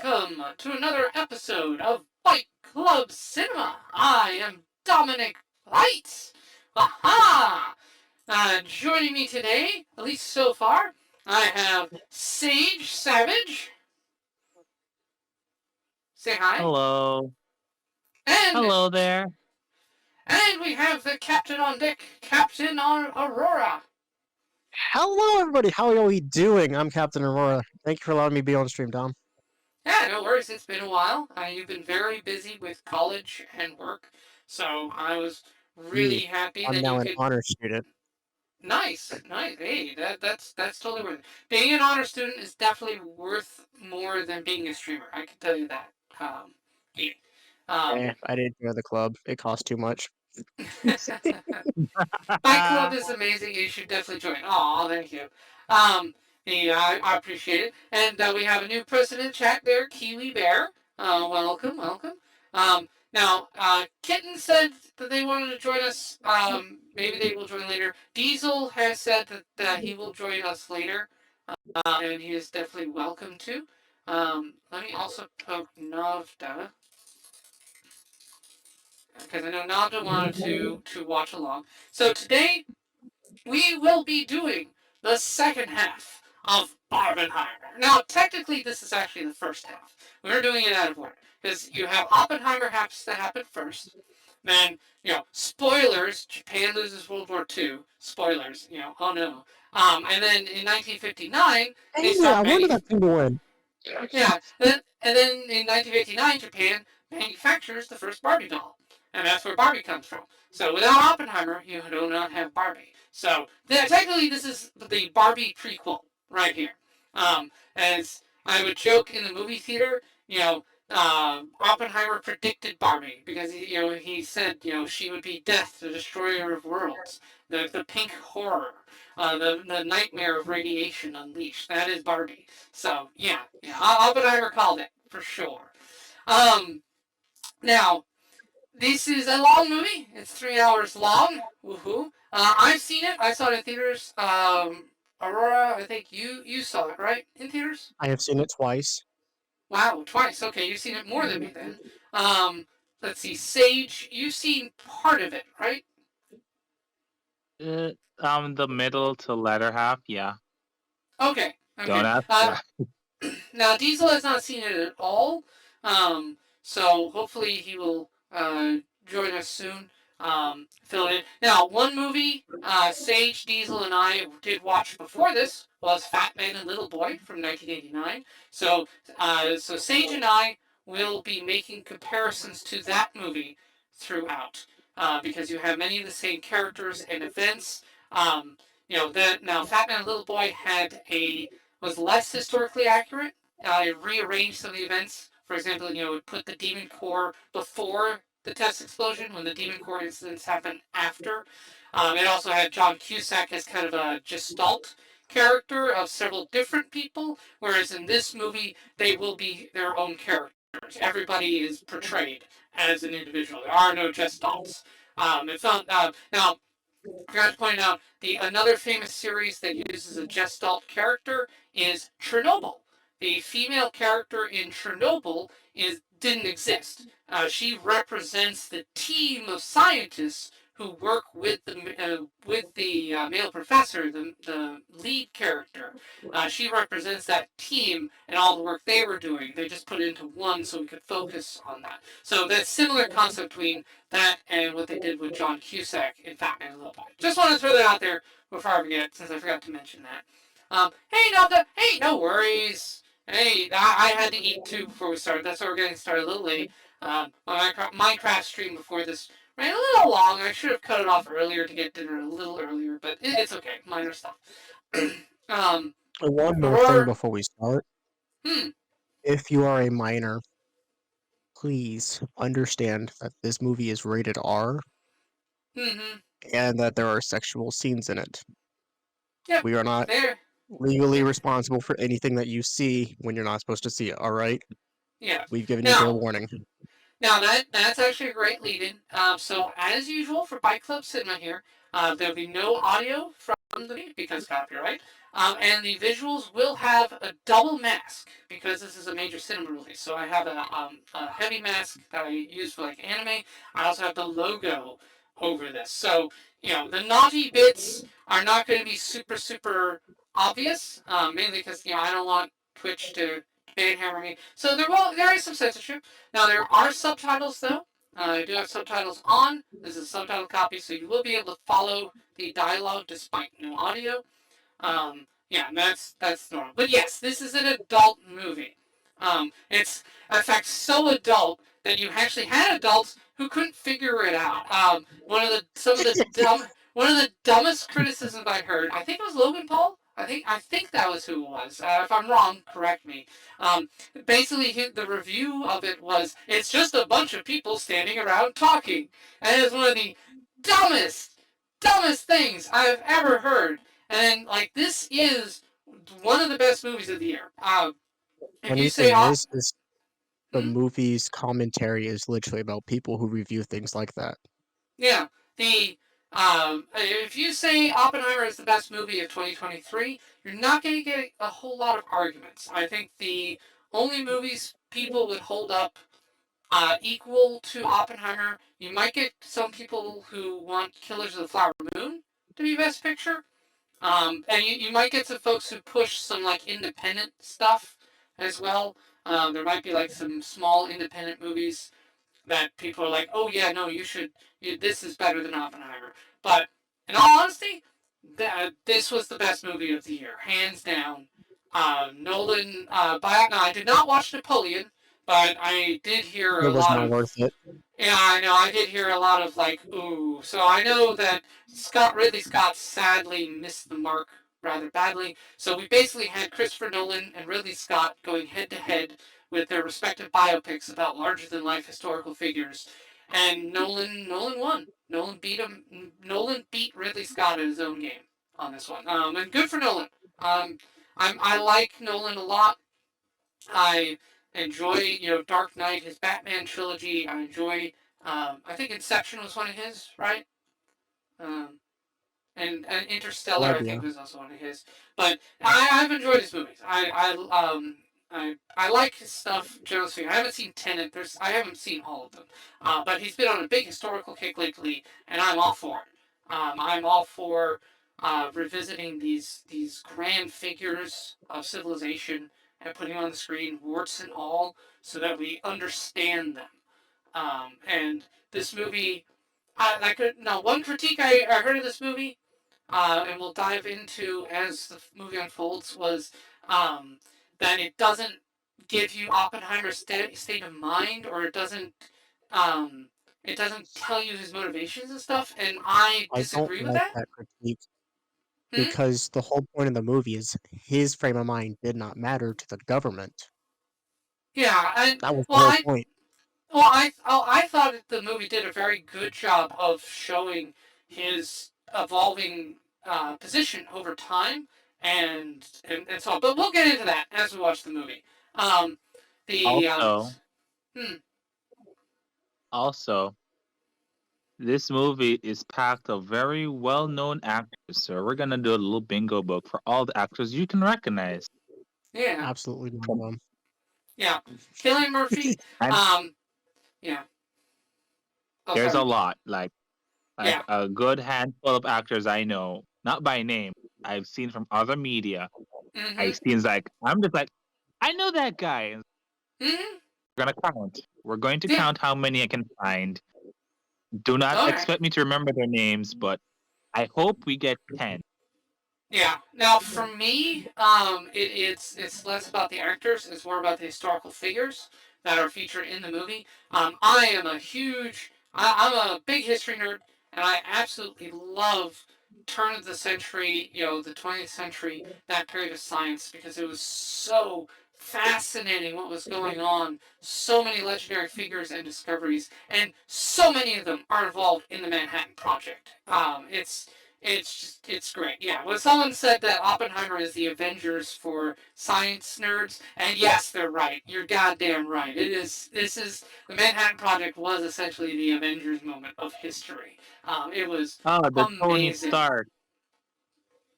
welcome to another episode of Byte Club Cinema. I am Dominic Bytes. Aha! Joining me today, at least so far, I have Sage Savage. Say hi. Hello. And Hello there. and we have the captain on deck, Captain Aurora. Hello, everybody. How are we doing? I'm Captain Aurora. Thank you for allowing me to be on stream, Dom. Yeah, no worries. It's been a while. You've been very busy with college and work, so I was really happy I'm that now you an could. honor student. Nice. Hey, that's totally worth it. Being an honor student is definitely worth more than being a streamer. I can tell you that. Yeah. I didn't join the club. It cost too much. My club is amazing. You should definitely join. Aw, thank you. Yeah, I appreciate it. And we have a new person in chat there, Kiwi Bear. Welcome. Now, Kitten said that they wanted to join us. Maybe they will join later. Diesel has said that he will join us later, and he is definitely welcome to. Let me also poke Navda, because I know Navda wanted to watch along. So today, we will be doing the second half of Barbenheimer. Now, technically, this is actually the first half. We're doing it out of order because you have Oppenheimer has to happen first. Then, spoilers, Japan loses World War II. Spoilers, oh no. And then in 1959, they start I wanted that thing to win. Yeah, and then in 1959, Japan manufactures the first Barbie doll. And that's where Barbie comes from. So without Oppenheimer, you do not have Barbie. So technically, this is the Barbie prequel right here. As I would joke in the movie theater, Oppenheimer predicted Barbie because he said she would be death, the destroyer of worlds, the pink horror, the nightmare of radiation unleashed. That is Barbie. So yeah, Oppenheimer called it for sure. Now this is a long movie. It's 3 hours long. Woohoo! I've seen it. I saw it in theaters. Aurora, I think you saw it, right? In theaters? I have seen it twice. Wow, twice. Okay, you've seen it more than me then. Let's see. Sage, you've seen part of it, right? The middle to latter half, yeah. Okay. Don't ask. Now, Diesel has not seen it at all. So hopefully he will join us soon. Fill it in. Now, one movie Sage, Diesel, and I did watch before this was Fat Man and Little Boy from 1989. So Sage and I will be making comparisons to that movie throughout because you have many of the same characters and events. Now Fat Man and Little Boy was less historically accurate. It rearranged some of the events. For example, it put the Demon Core before the test explosion when the Demon Core incidents happened after. It also had John Cusack as kind of a gestalt character of several different people, whereas in this movie, they will be their own characters. Everybody is portrayed as an individual. There are no gestalts. It's not now. I forgot to point out another famous series that uses a gestalt character is Chernobyl. The female character in Chernobyl didn't exist. She represents the team of scientists who work with the male professor, the lead character. She represents that team and all the work they were doing. They just put it into one so we could focus on that. So that's similar concept between that and what they did with John Cusack in Fat Man and Little Boy. Just want to throw that out there before I forget, since I forgot to mention that. Hey, no worries. Hey, I had to eat too before we started. That's why we're getting started a little late. My Minecraft stream before this ran a little long. I should have cut it off earlier to get dinner a little earlier, but it's okay. Minor stuff. One more thing before we start. If you are a minor, please understand that this movie is rated R. And that there are sexual scenes in it. Yep, we are not legally responsible for anything that you see when you're not supposed to see it, alright? Yeah. We've given you fair warning. Now, that's actually a great lead-in. So, as usual for Byte Club Cinema here, there'll be no audio from the movie because copyright. And the visuals will have a double mask because this is a major cinema release. So I have a heavy mask that I use for like anime. I also have the logo over this. So the naughty bits are not going to be super obvious. Mainly because I don't want Twitch to banhammer me. So there is some censorship. Now there are subtitles though. I do have subtitles on. This is a subtitle copy, so you will be able to follow the dialogue despite no audio. Yeah, that's normal. But yes, this is an adult movie. It's in fact so adult that you actually had adults who couldn't figure it out. One of the dumbest criticisms I heard. I think it was Logan Paul. I think that was who it was. If I'm wrong, correct me. Um, Basically, the review of it was it's just a bunch of people standing around talking, and it's one of the dumbest things I've ever heard. And like this is one of the best movies of the year. If you Funny say, thing is the movie's commentary is literally about people who review things like that. Yeah, if you say Oppenheimer is the best movie of 2023, you're not going to get a whole lot of arguments. I think the only movies people would hold up equal to Oppenheimer, you might get some people who want Killers of the Flower Moon to be Best Picture. And you might get some folks who push some like independent stuff as well. There might be like some small independent movies that people are like, oh yeah, no, this is better than Oppenheimer. But in all honesty, this was the best movie of the year, hands down. Nolan, I did not watch Napoleon, but I did hear It a was lot not of worth it. yeah, I know. I did hear a lot of like, ooh. So I know that Ridley Scott sadly missed the mark rather badly. So we basically had Christopher Nolan and Ridley Scott going head to head with their respective biopics about larger than life historical figures, and Nolan won. Nolan beat him. Nolan beat Ridley Scott at his own game on this one. And good for Nolan. I like Nolan a lot. I enjoy, Dark Knight, his Batman trilogy. I enjoy. I think Inception was one of his, right? Um, and Interstellar, I think, Idea. was also one of his. But I've enjoyed his movies. I like his stuff generally speaking. I haven't seen Tenet. I haven't seen all of them. But he's been on a big historical kick lately, and I'm all for it. I'm all for revisiting these grand figures of civilization and putting them on the screen, warts and all, so that we understand them. And this movie, now one critique I heard of this movie, and we'll dive into as the movie unfolds, was that it doesn't give you Oppenheimer's state of mind, or um, it doesn't tell you his motivations and stuff. And I I don't disagree with like that. that critique because the whole point of the movie is his frame of mind did not matter to the government. Yeah, and That was the whole point. I thought the movie did a very good job of showing his evolving position over time, and so on. But we'll get into that as we watch the movie. Also, also, this movie is packed of very well-known actors, so we're gonna do a little bingo book for all the actors you can recognize. Yeah, Absolutely no one. yeah. Cillian Murphy. And Yeah. Oh, there's sorry. a lot, like Yeah. a good handful of actors I know, not by name. I've seen from other media. Mm-hmm. I've seen I'm just like, I know that guy. Mm-hmm. We're gonna count. We're going to Yeah. count how many I can find. Do not All right. expect me to remember their names, but I hope we get 10. Yeah. Now, for me, it's less about the actors; it's more about the historical figures that are featured in the movie. I'm a big history nerd, and I absolutely love turn of the century, the 20th century, that period of science, because it was so fascinating what was going on. So many legendary figures and discoveries, and so many of them are involved in the Manhattan Project. It's great. Yeah. When someone said that Oppenheimer is the Avengers for science nerds, and yes, they're right. You're goddamn right. The Manhattan Project was essentially the Avengers moment of history. It was Oh, the Tony amazing. Stark.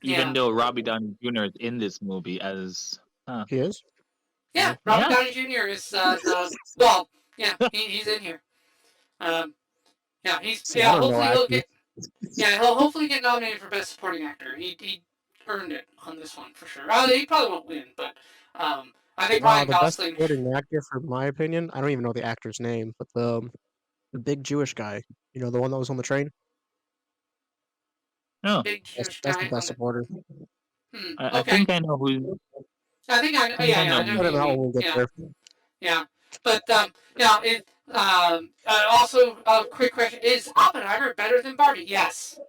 Even though Robbie Downey Jr. is in this movie as He is? Yeah, Oh. Robert Downey Jr. is well, yeah, he's in here. Yeah, he's See, I don't know hopefully he'll actors. get he'll hopefully get nominated for best supporting actor. He earned it on this one for sure. He probably won't win, but I think Ryan The best Gosling. supporting actor, for my opinion, I don't even know the actor's name, but the big Jewish guy, you know, the one that was on the train. no, Big Jewish That's guy the best supporter. I Okay. think I know who. I think I know. Yeah, I know Put him who out you when we mean. get there. Yeah. But it also a quick question: is Oppenheimer better than Barbie? Yes.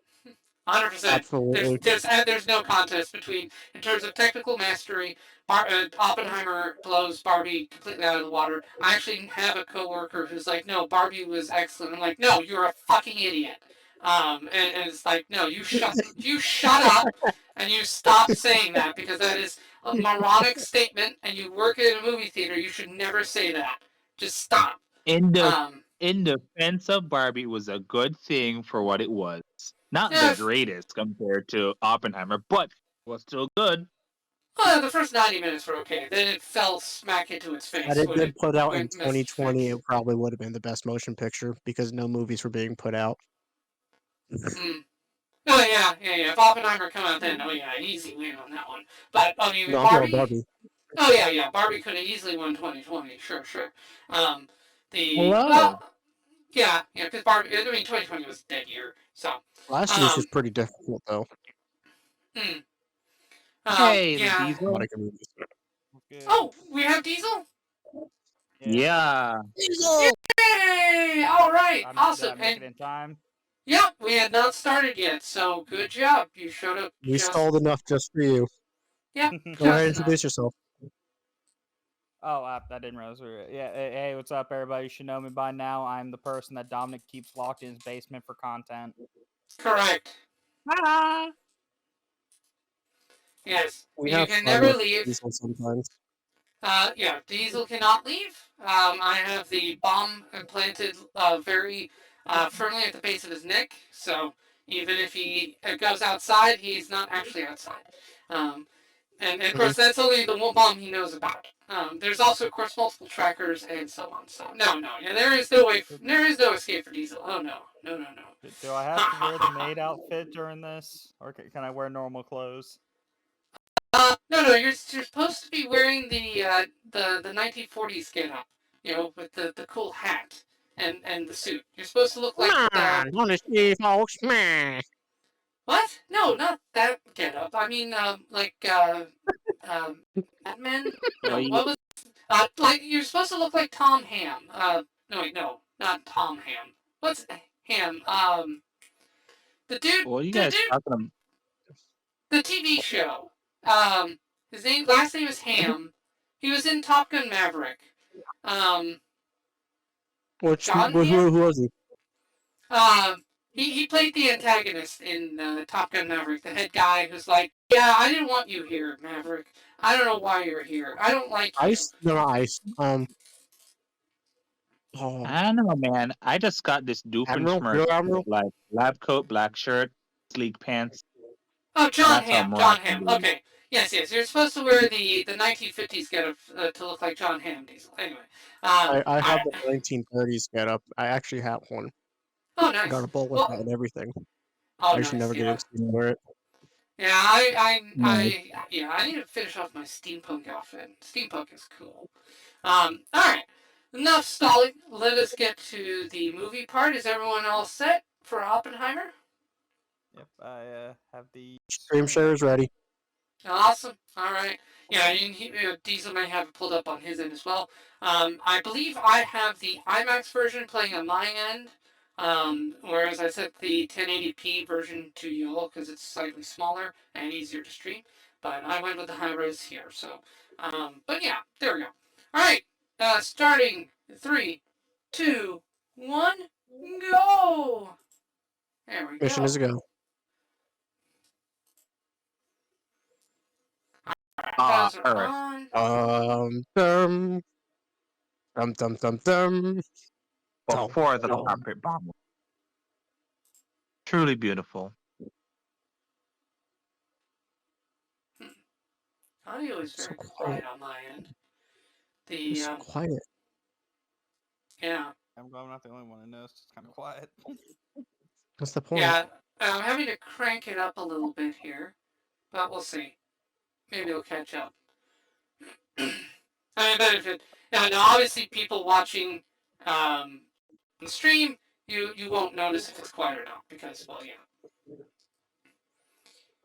100%. Absolutely. There's no contest between, in terms of technical mastery, Oppenheimer blows Barbie completely out of the water. I actually have a coworker who's like, no, Barbie was excellent. I'm like, no, you're a fucking idiot. And it's like, no, you shut up and you stop saying that, because that is a moronic statement, and you work in a movie theater, you should never say that. Just stop. In defense of Barbie, was a good thing for what it was. Not the greatest compared to Oppenheimer, but was still good. Well, the first 90 minutes were okay. Then it fell smack into its face. Had it been put out in 2020, it probably would have been the best motion picture because no movies were being put out. Oh, yeah. If Oppenheimer come out then, easy win on that one. But, I mean, No, Barbie. Oh, yeah. Barbie could have easily won 2020. Sure. Yeah, because Barbie, 2020 was a dead year, so. Last year's was pretty difficult, though. Hey, yeah. Diesel. Oh, we have Diesel? Yeah. Diesel! Yay! All right, awesome. Did I make it in time? Yep, we had not started yet, so good job. You showed up. We stalled enough just for you. Yep. Go ahead and introduce yourself. Oh, I didn't realize we were. Yeah, hey, what's up, everybody? You should know me by now. I'm the person that Dominic keeps locked in his basement for content. Correct. Ah! Yes, We you have can fun never with leave. Diesel sometimes. Diesel cannot leave. I have the bomb implanted very firmly at the base of his neck, so even if he goes outside, he's not actually outside. And of course, that's only the one bomb he knows about. There's also, of course, multiple trackers and so on. So no, there is no way. There is no escape for Diesel. Oh no. Do I have to wear the maid outfit during this, or can I wear normal clothes? No. You're supposed to be wearing the 1940s getup, with the cool hat and the suit. You're supposed to look like folks. What? No, not that getup. I mean, like Batman. No, what was like? You're supposed to look like Tom Ham. No, not Tom Ham. What's Ham? The dude. What are you guys talking about? The TV show. His last name is Ham. He was in Top Gun Maverick. Who was he? He played the antagonist in Top Gun Maverick, the head guy who's like, yeah, I didn't want you here, Maverick. I don't know why you're here. I don't like you. Ice? No, not Ice. I don't know, man. I just got this Doofenshmirtz, like lab coat, black shirt, sleek pants. Oh, John Hamm. Okay. Yes. You're supposed to wear the 1950s getup to look like John Hamm, Diesel. Anyway. I have the 1930s getup. I actually have one. Oh, nice. I got a bowler hat and everything. Oh, I should never get to wear it. Yeah, I need to finish off my steampunk outfit. Steampunk is cool. Alright. Enough stalling. Let us get to the movie part. Is everyone all set for Oppenheimer? Yep, I have the stream share is ready. Awesome. Alright. Yeah, Diesel may have it pulled up on his end as well. I believe I have the IMAX version playing on my end. Whereas I set the 1080p version to y'all because it's slightly smaller and easier to stream. But I went with the high res here. So, but yeah, there we go. Alright, starting 3, 2, 1, go! There we go. Mission is a go. Before the carpet bomb. Truly beautiful. audio is So very quiet. quiet on my end. It's quiet. Yeah. I'm glad I'm not the only one who knows. It's kind of quiet. That's the point. Yeah, I'm having to crank it up a little bit here, but we'll see. Maybe it'll catch up. I bet if it now obviously people watching the stream, you won't notice if it's quiet or not because yeah.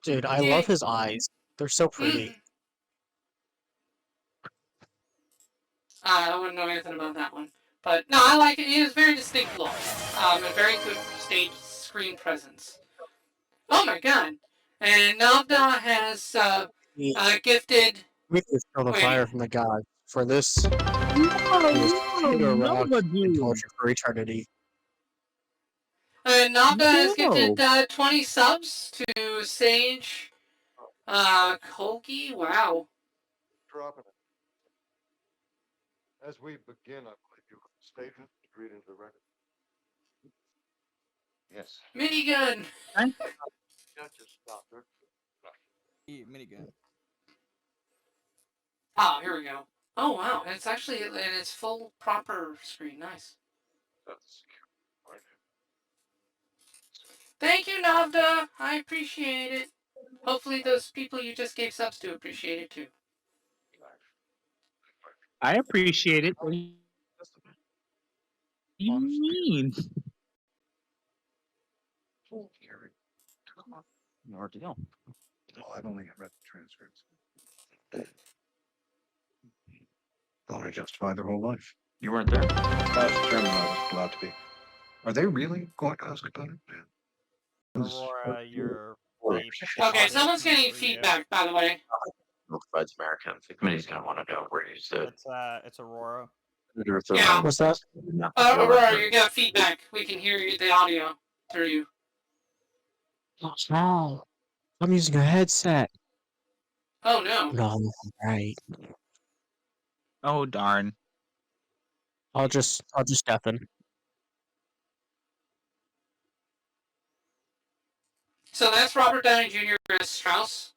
Dude, I love his eyes. They're so pretty. I wouldn't know anything about that one, but no, I like it. He has very distinct look, a very good stage screen presence. Oh my god! And Navda has gifted. We can feel the fire from the gods for this. No, rock but and dude. torture for eternity. And Navda has gifted No. 20 subs to Sage Kogi. Wow. Dropping it. As we begin, I believe you have a statement to read into the record. Yes. Minigun. Just stop her. Minigun. Ah, here we go. Oh wow, and it's actually in its full proper screen. Nice. That's right. Thank you, Navda. I appreciate it. Hopefully, those people you just gave subs to appreciate it too. I appreciate it. What do you mean? An ordeal. Oh, I've only read the transcripts. Thought I justified their whole life. You weren't there? I was determined I was allowed to be. Are they really going to ask about it? Aurora, your Okay, someone's getting feedback, by the way. Bytes American. The committee's gonna want to know where you stood. It's Aurora. Yeah. What's that? Aurora, you got feedback. We can hear you, the audio through you. No. I'm using a headset. Oh no. No, right. Oh darn. I'll just deafen. So that's Robert Downey Jr. as Strauss.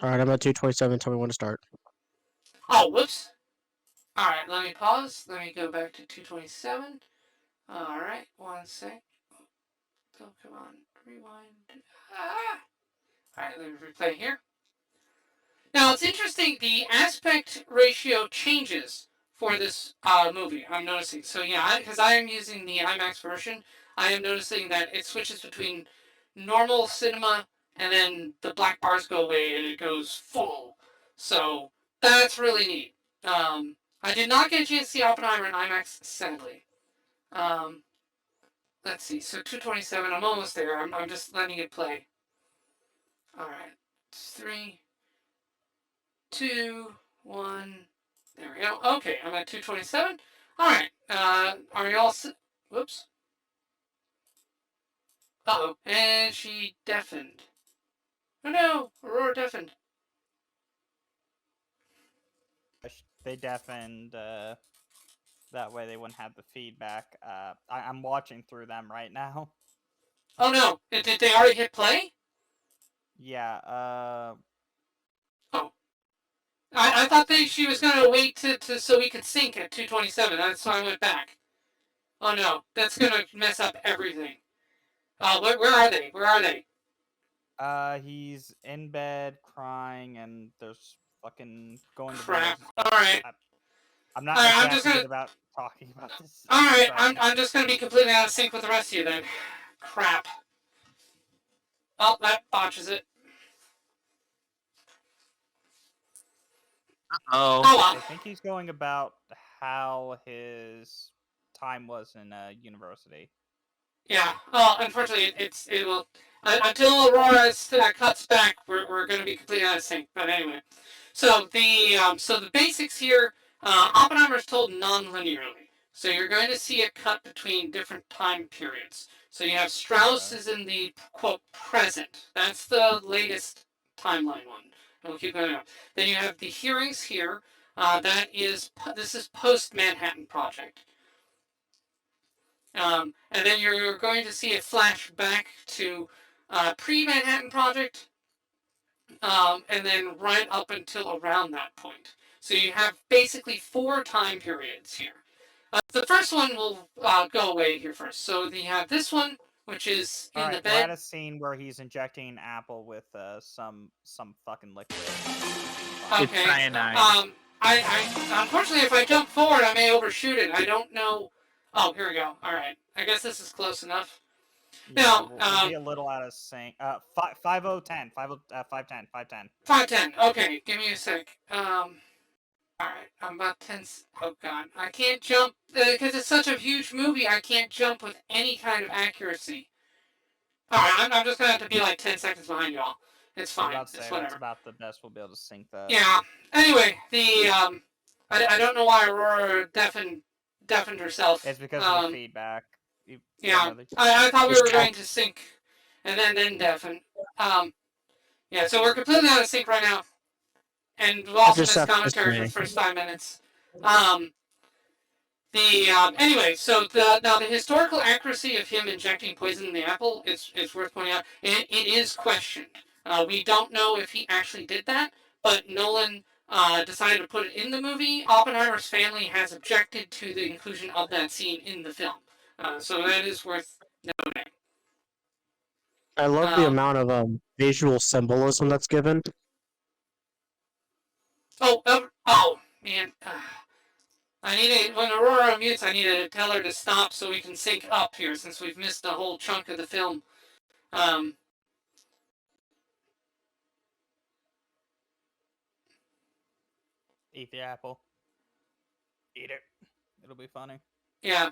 Alright, I'm at 227. Tell me when to start. Oh, whoops. Alright, let me pause. Let me go back to 227. Alright, one sec. Oh, come on. Rewind. Alright, let me replay here. Now, it's interesting. The aspect ratio changes for this movie, I'm noticing. So, yeah, because I am using the IMAX version, I am noticing that it switches between normal cinema and then the black bars go away and it goes full. So, that's really neat. I did not get a chance to see Oppenheimer in IMAX, sadly. Let's see. So 227. I'm almost there. I'm just letting it play. All right. 3, 2, 1. There we go. Okay, I'm at 227. All right. Are y'all? Whoops. Uh-oh. And she deafened. Oh no! Aurora deafened. They deafened. That way they wouldn't have the feedback. I'm watching through them right now. Oh no! Did they already hit play? Yeah. Oh. I thought she was gonna wait to so we could sync at 227. That's why I went back. Oh no, that's gonna mess up everything. Where are they? Where are they? He's in bed crying, and there's fucking going to Crap. be. All right. I'm not Alright, I'm exactly just gonna- good about talking about this. Alright, Sorry. I'm just gonna be completely out of sync with the rest of you then. Crap. Oh, that botches it. Oh. Oh well. I think he's going about how his time was in university. Yeah. Well, unfortunately, it will until Aurora cuts back. We're going to be completely out of sync. But anyway, so the basics here. Oppenheimer is told non-linearly, so you're going to see a cut between different time periods. So you have Strauss is in the quote present. That's the latest timeline one. And we'll keep going up. Then you have the hearings here. This is post Manhattan Project. And then you're going to see it flash back to pre-Manhattan Project. and then right up until around that point. So you have basically 4 time periods here. The first one will go away here first. So you have this one, which is in the Alright, we're at bed. a scene where he's injecting an apple with some fucking liquid. It's Okay. cyanide. I unfortunately, if I jump forward, I may overshoot it. I don't know. Oh, here we go. All right. I guess this is close enough. Yeah, Now, we'll be a little out of sync. 510, 510, 510. 510. Okay, give me a sec. Alright, I'm about 10. Oh god, I can't jump because it's such a huge movie. I can't jump with any kind of accuracy. Alright, I'm just gonna have to be like 10 seconds behind y'all. It's fine. It's That's whatever. about the best we'll be able to sync that. Yeah. Anyway, I don't know why Aurora deafened herself. It's because of the feedback. Yeah, I thought we were going to sync, and then deafen. Yeah, so we're completely out of sync right now, and we've also missed commentary for the first 5 minutes. Anyway, so now the historical accuracy of him injecting poison in the apple is worth pointing out. It is questioned. We don't know if he actually did that, but Nolan decided to put it in the movie. Oppenheimer's family has objected to the inclusion of that scene in the film, so that is worth noting. I love the amount of visual symbolism that's given. Oh man. When Aurora mutes, I need to tell her to stop so we can sync up here, since we've missed a whole chunk of the film. Eat the apple. Eat it. It'll be funny. Yeah.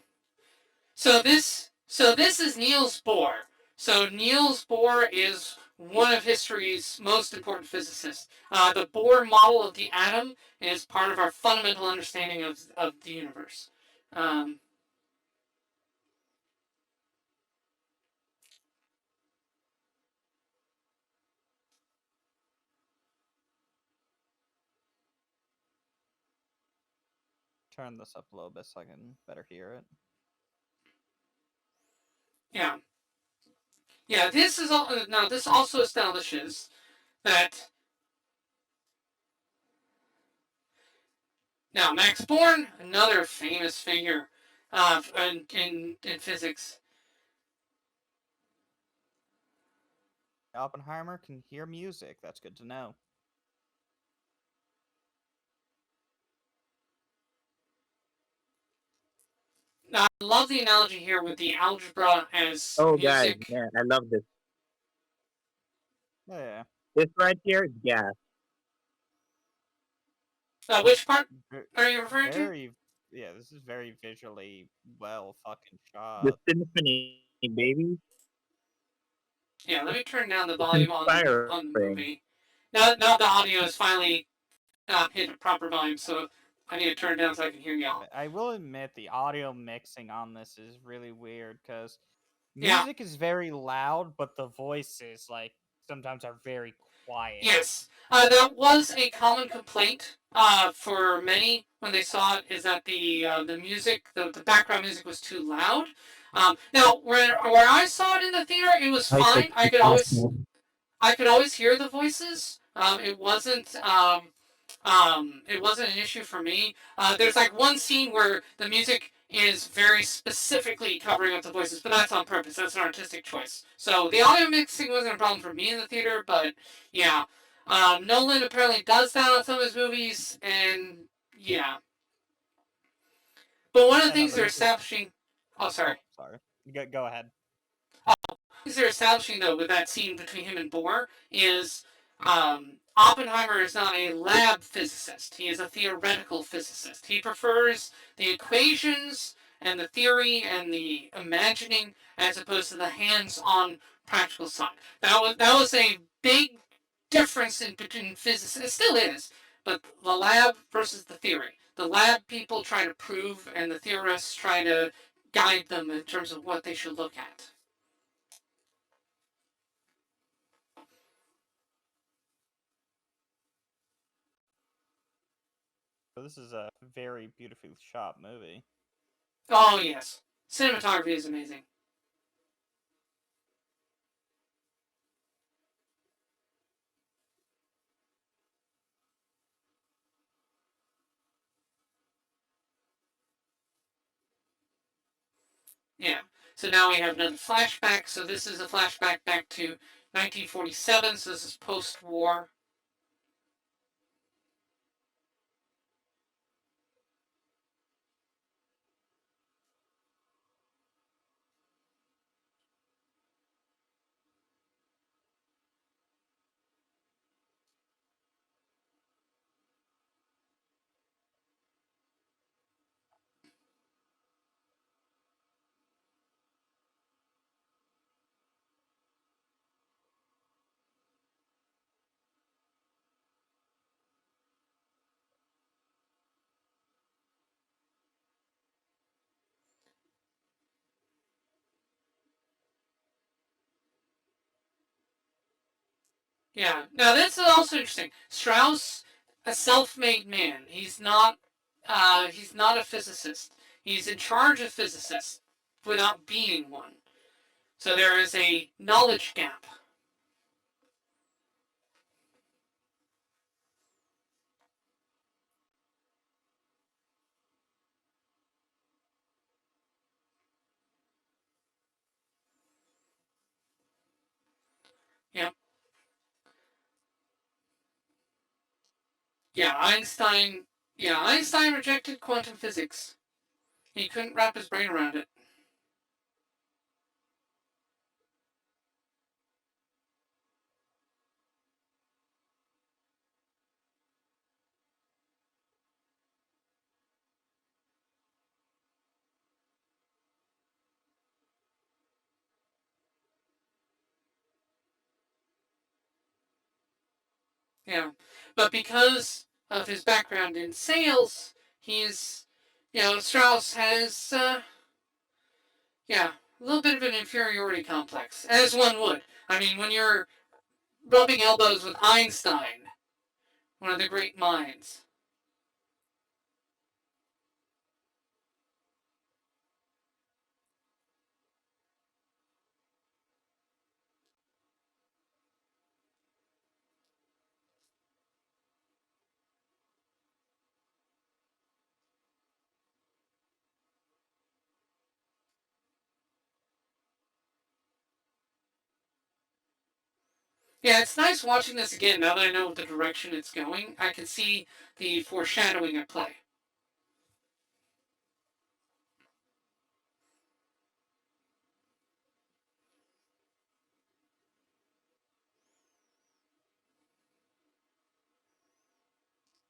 So this is Niels Bohr. So Niels Bohr is one of history's most important physicists. The Bohr model of the atom is part of our fundamental understanding of the universe. Turn this up a little bit so I can better hear it. Yeah. Yeah, this also establishes that now Max Born, another famous figure in physics. Oppenheimer can hear music. That's good to know. I love the analogy here with the algebra as music. Guys, yeah, I love this. Oh, yeah. This right here is gas. Which part are you referring to? Yeah, this is very visually well fucking shot. The symphony, baby. Yeah, let me turn down the volume on the movie. Now the audio is finally hit a proper volume, so I need to turn it down so I can hear y'all. I will admit the audio mixing on this is really weird because music is very loud, but the voices sometimes are very quiet. Yes, that was a common complaint for many when they saw it. Is that the music, the background music was too loud. Now where I saw it in the theater, it was fine. I could always hear the voices. It wasn't an issue for me. There's one scene where the music is very specifically covering up the voices, but that's on purpose. That's an artistic choice. So the audio mixing wasn't a problem for me in the theater, but yeah. Nolan apparently does that on some of his movies, and yeah. But one of the things they're establishing... Oh, sorry. Sorry. Go ahead. Things they're establishing, though, with that scene between him and Bohr is... Oppenheimer is not a lab physicist. He is a theoretical physicist. He prefers the equations and the theory and the imagining as opposed to the hands-on practical side. That was a big difference between physicists. It still is, but the lab versus the theory. The lab people try to prove, and the theorists try to guide them in terms of what they should look at. So this is a very beautifully shot movie. Oh, yes. Cinematography is amazing. Yeah. So now we have another flashback. So this is a flashback back to 1947. So this is post-war. Yeah. Now this is also interesting. Strauss, a self-made man. He's not. He's not a physicist. He's in charge of physicists without being one. So there is a knowledge gap. Yep. Yeah. Einstein. Yeah. Einstein rejected quantum physics. He couldn't wrap his brain around it. Yeah. But because of his background in sales, he's, Strauss has, yeah, a little bit of an inferiority complex, as one would. I mean, when you're rubbing elbows with Einstein, one of the great minds. Yeah, it's nice watching this again now that I know the direction it's going. I can see the foreshadowing at play.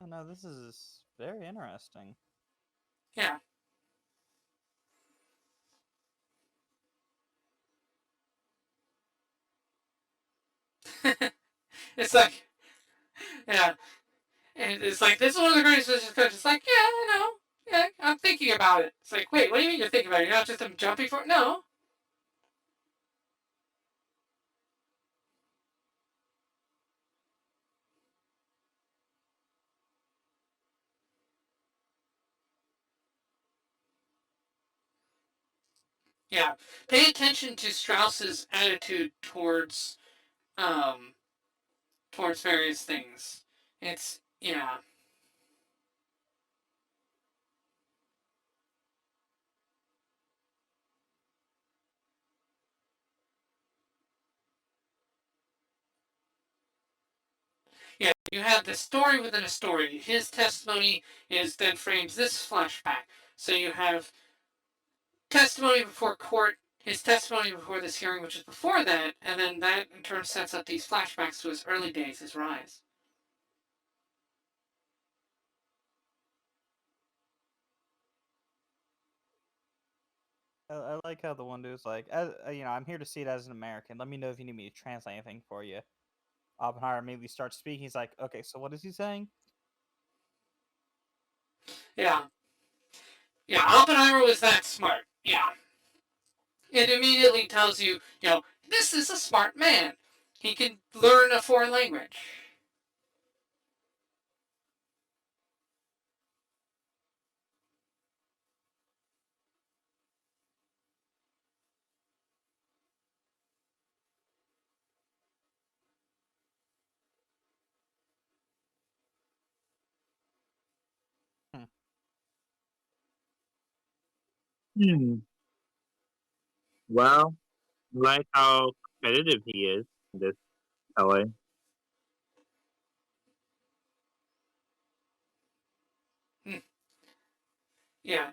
Oh no, this is very interesting. Yeah. It's like, yeah. And it's like, this is one of the greatest physics coaches. It's like, yeah, I know. Yeah, I'm thinking about it. It's like, wait, what do you mean you're thinking about it? You're not just jumping for it? No. Yeah. Pay attention to Strauss's attitude um, towards various things. It's, yeah. Yeah, you have the story within a story. His testimony is then frames this flashback. So you have testimony before court, his testimony before this hearing, which is before that, and then that in turn sets up these flashbacks to his early days, his rise. I like how the one dude's like, I'm here to see it as an American. Let me know if you need me to translate anything for you. Oppenheimer immediately starts speaking. He's like, okay, so what is he saying? Yeah. Yeah, Oppenheimer was that smart. Yeah. It immediately tells you, this is a smart man. He can learn a foreign language. Hmm. Well, like how competitive he is in this LA. Yeah.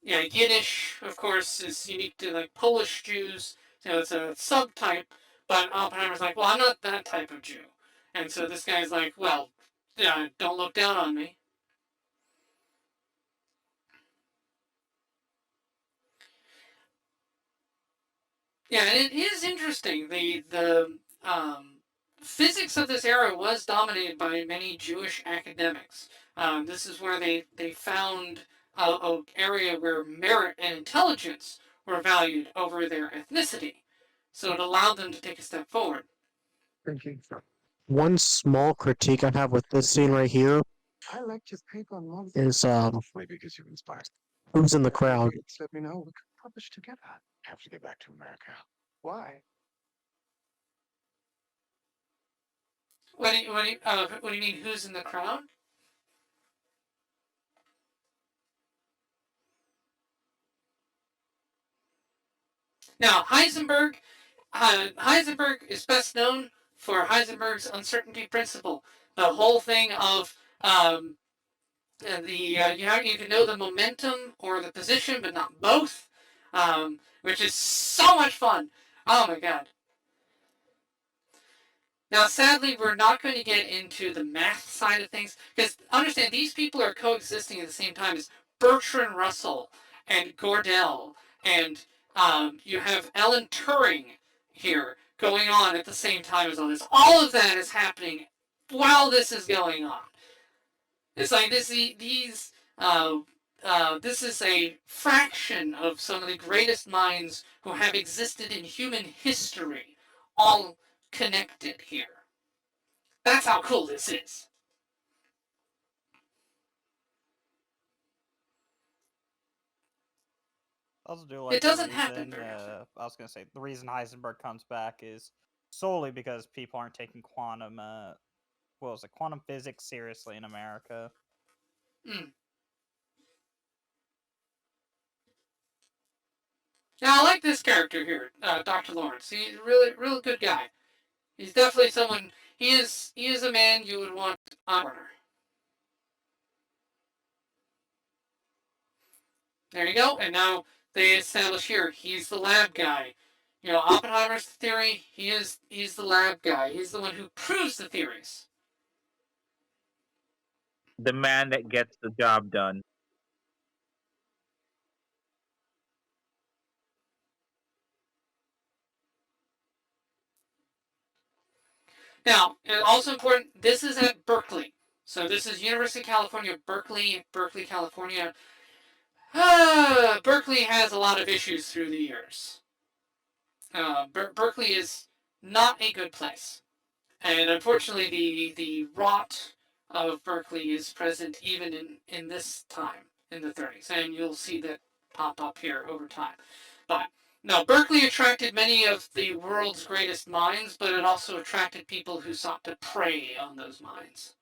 Yeah, Yiddish, of course, is unique to like Polish Jews. It's a subtype, but Oppenheimer's like, well, I'm not that type of Jew. And so this guy's like, well, don't look down on me. Yeah, and it is interesting. The physics of this era was dominated by many Jewish academics. This is where they found a area where merit and intelligence were valued over their ethnicity. So it allowed them to take a step forward. One small critique I have with this scene right here I like your paper on is Hopefully because you inspired. who's in the crowd. Let me know. We could publish together. I have to get back to America. Why? What do you mean? Who's in the crowd? Now Heisenberg is best known for Heisenberg's uncertainty principle. The whole thing of you can know the momentum or the position, but not both, which is so much fun. Oh my god. Now, sadly, we're not going to get into the math side of things, because understand, these people are coexisting at the same time as Bertrand Russell and Gödel, and you have Alan Turing here going on at the same time as all this. All of that is happening while this is going on. It's like this is a fraction of some of the greatest minds who have existed in human history, all connected here. That's how cool this is. I also do like It doesn't the happen reason, very often. I was gonna say the reason Heisenberg comes back is solely because people aren't taking quantum physics seriously in America. Now, I like this character here, Dr. Lawrence. He's a really good guy. He's definitely someone. He is a man you would want on a corner. There you go. And now they establish here he's the lab guy. You know, Oppenheimer's theory. He's the lab guy. He's the one who proves the theories. The man that gets the job done. Now, and also important, this is at Berkeley. So this is University of California, Berkeley, California. Berkeley has a lot of issues through the years. Berkeley is not a good place. And unfortunately, the rot of Berkeley is present even in this time, in the 30s. And you'll see that pop up here over time. But no, Berkeley attracted many of the world's greatest minds, but it also attracted people who sought to prey on those minds.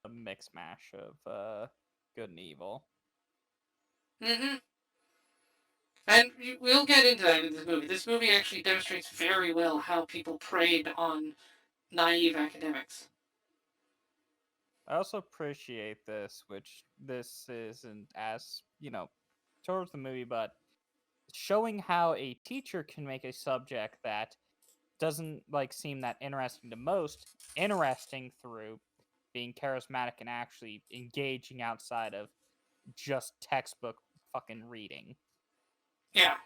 A mix mash of good and evil. Mm-hmm. And we'll get into that in this movie. This movie actually demonstrates very well how people preyed on naive academics. I also appreciate this, which this isn't as, towards the movie, but showing how a teacher can make a subject that doesn't seem that interesting to most interesting through being charismatic and actually engaging outside of just textbook fucking reading. Yeah.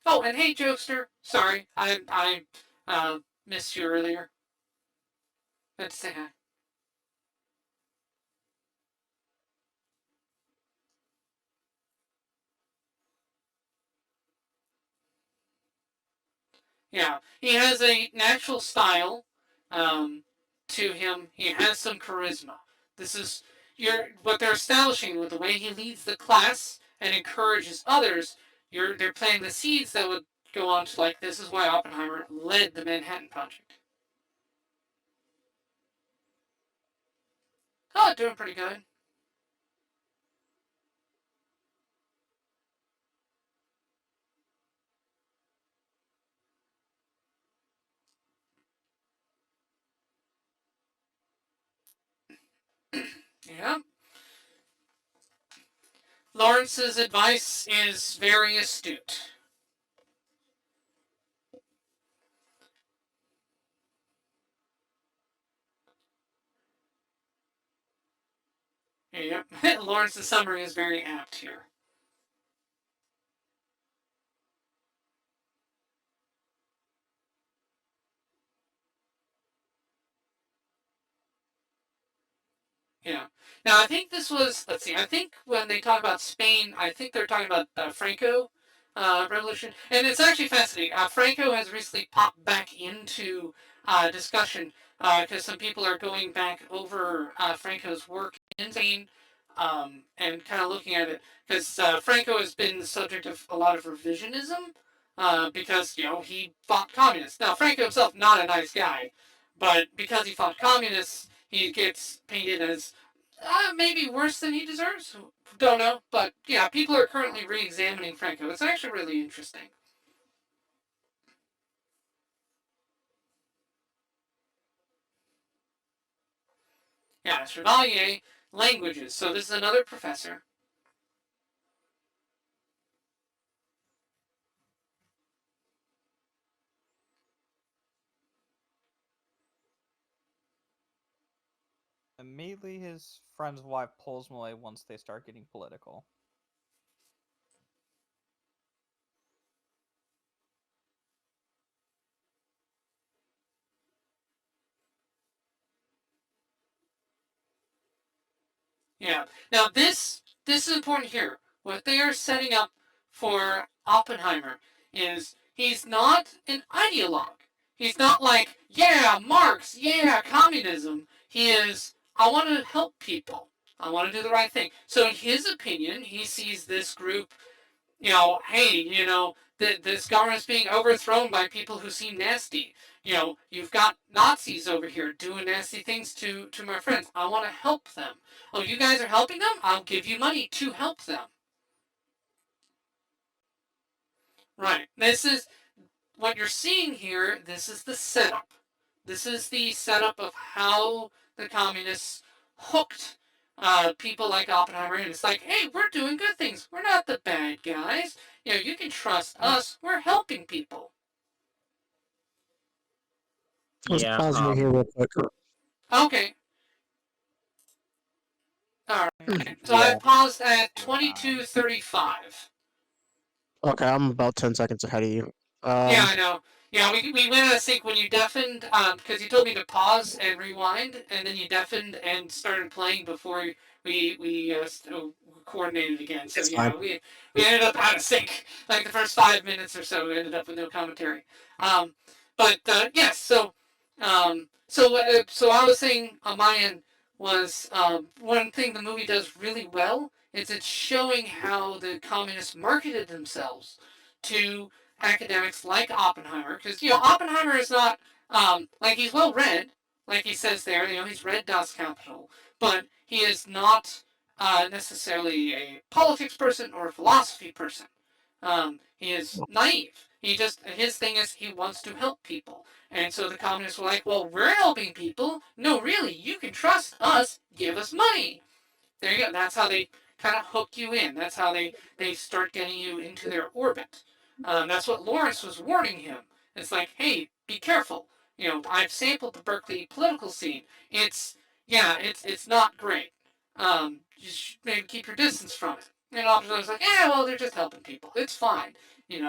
Oh, and hey, Jokester. Sorry, I missed you earlier. Let's say hi. Yeah, he has a natural style to him. He has some charisma. This is what they're establishing with the way he leads the class and encourages others. They're planting the seeds that would go on to this is why Oppenheimer led the Manhattan Project. Oh, doing pretty good. Yeah. Lawrence's advice is very astute. Yep. Lawrence's summary is very apt here. Yeah. Now, I think this was, let's see, I think when they talk about Spain, I think they're talking about Franco Revolution. And it's actually fascinating. Franco has recently popped back into discussion because some people are going back over Franco's work in Spain and kind of looking at it. Because Franco has been the subject of a lot of revisionism because, he fought communists. Now, Franco himself, not a nice guy, but because he fought communists, he gets painted as maybe worse than he deserves. Don't know, but yeah, people are currently re-examining Franco. It's actually really interesting. Yeah, Chevalier, languages. So this is another professor. Immediately, his friend's wife pulls him away once they start getting political. Yeah. Now this is important here. What they are setting up for Oppenheimer is he's not an ideologue. He's not like, yeah, Marx, yeah, communism. He is, I want to help people. I want to do the right thing. So in his opinion, he sees this group, hey, this government's being overthrown by people who seem nasty. You've got Nazis over here doing nasty things to my friends. I want to help them. Oh, you guys are helping them? I'll give you money to help them. Right. This is what you're seeing here. This is the setup. This is the setup of how the communists hooked people like Oppenheimer. And it's like, hey, we're doing good things. We're not the bad guys. You can trust us. We're helping people. Let's Yeah. pause right here real quick. Okay. All right. So I Yeah. paused at 22:35. Okay, I'm about 10 seconds ahead of you. Yeah, I know. Yeah, we went out of sync when you deafened, because you told me to pause and rewind, and then you deafened and started playing before we coordinated again. So It's yeah, fine. we ended up out of sync. Like the first 5 minutes or so, we ended up with no commentary. But yes, so I was saying on my end was one thing the movie does really well is it's showing how the communists marketed themselves to academics like Oppenheimer, because Oppenheimer is not like he's well read, like he says there. He's read Das Kapital, but he is not necessarily a politics person or a philosophy person. He is naive. His thing is he wants to help people, and so the communists were like, "Well, we're helping people. No, really, you can trust us. Give us money." There you go. That's how they kind of hook you in. That's how they start getting you into their orbit. That's what Lawrence was warning him. It's like, hey, be careful. I've sampled the Berkeley political scene. It's not great. You should maybe keep your distance from it. And Oppenheimer's like, yeah, well, they're just helping people. It's fine. I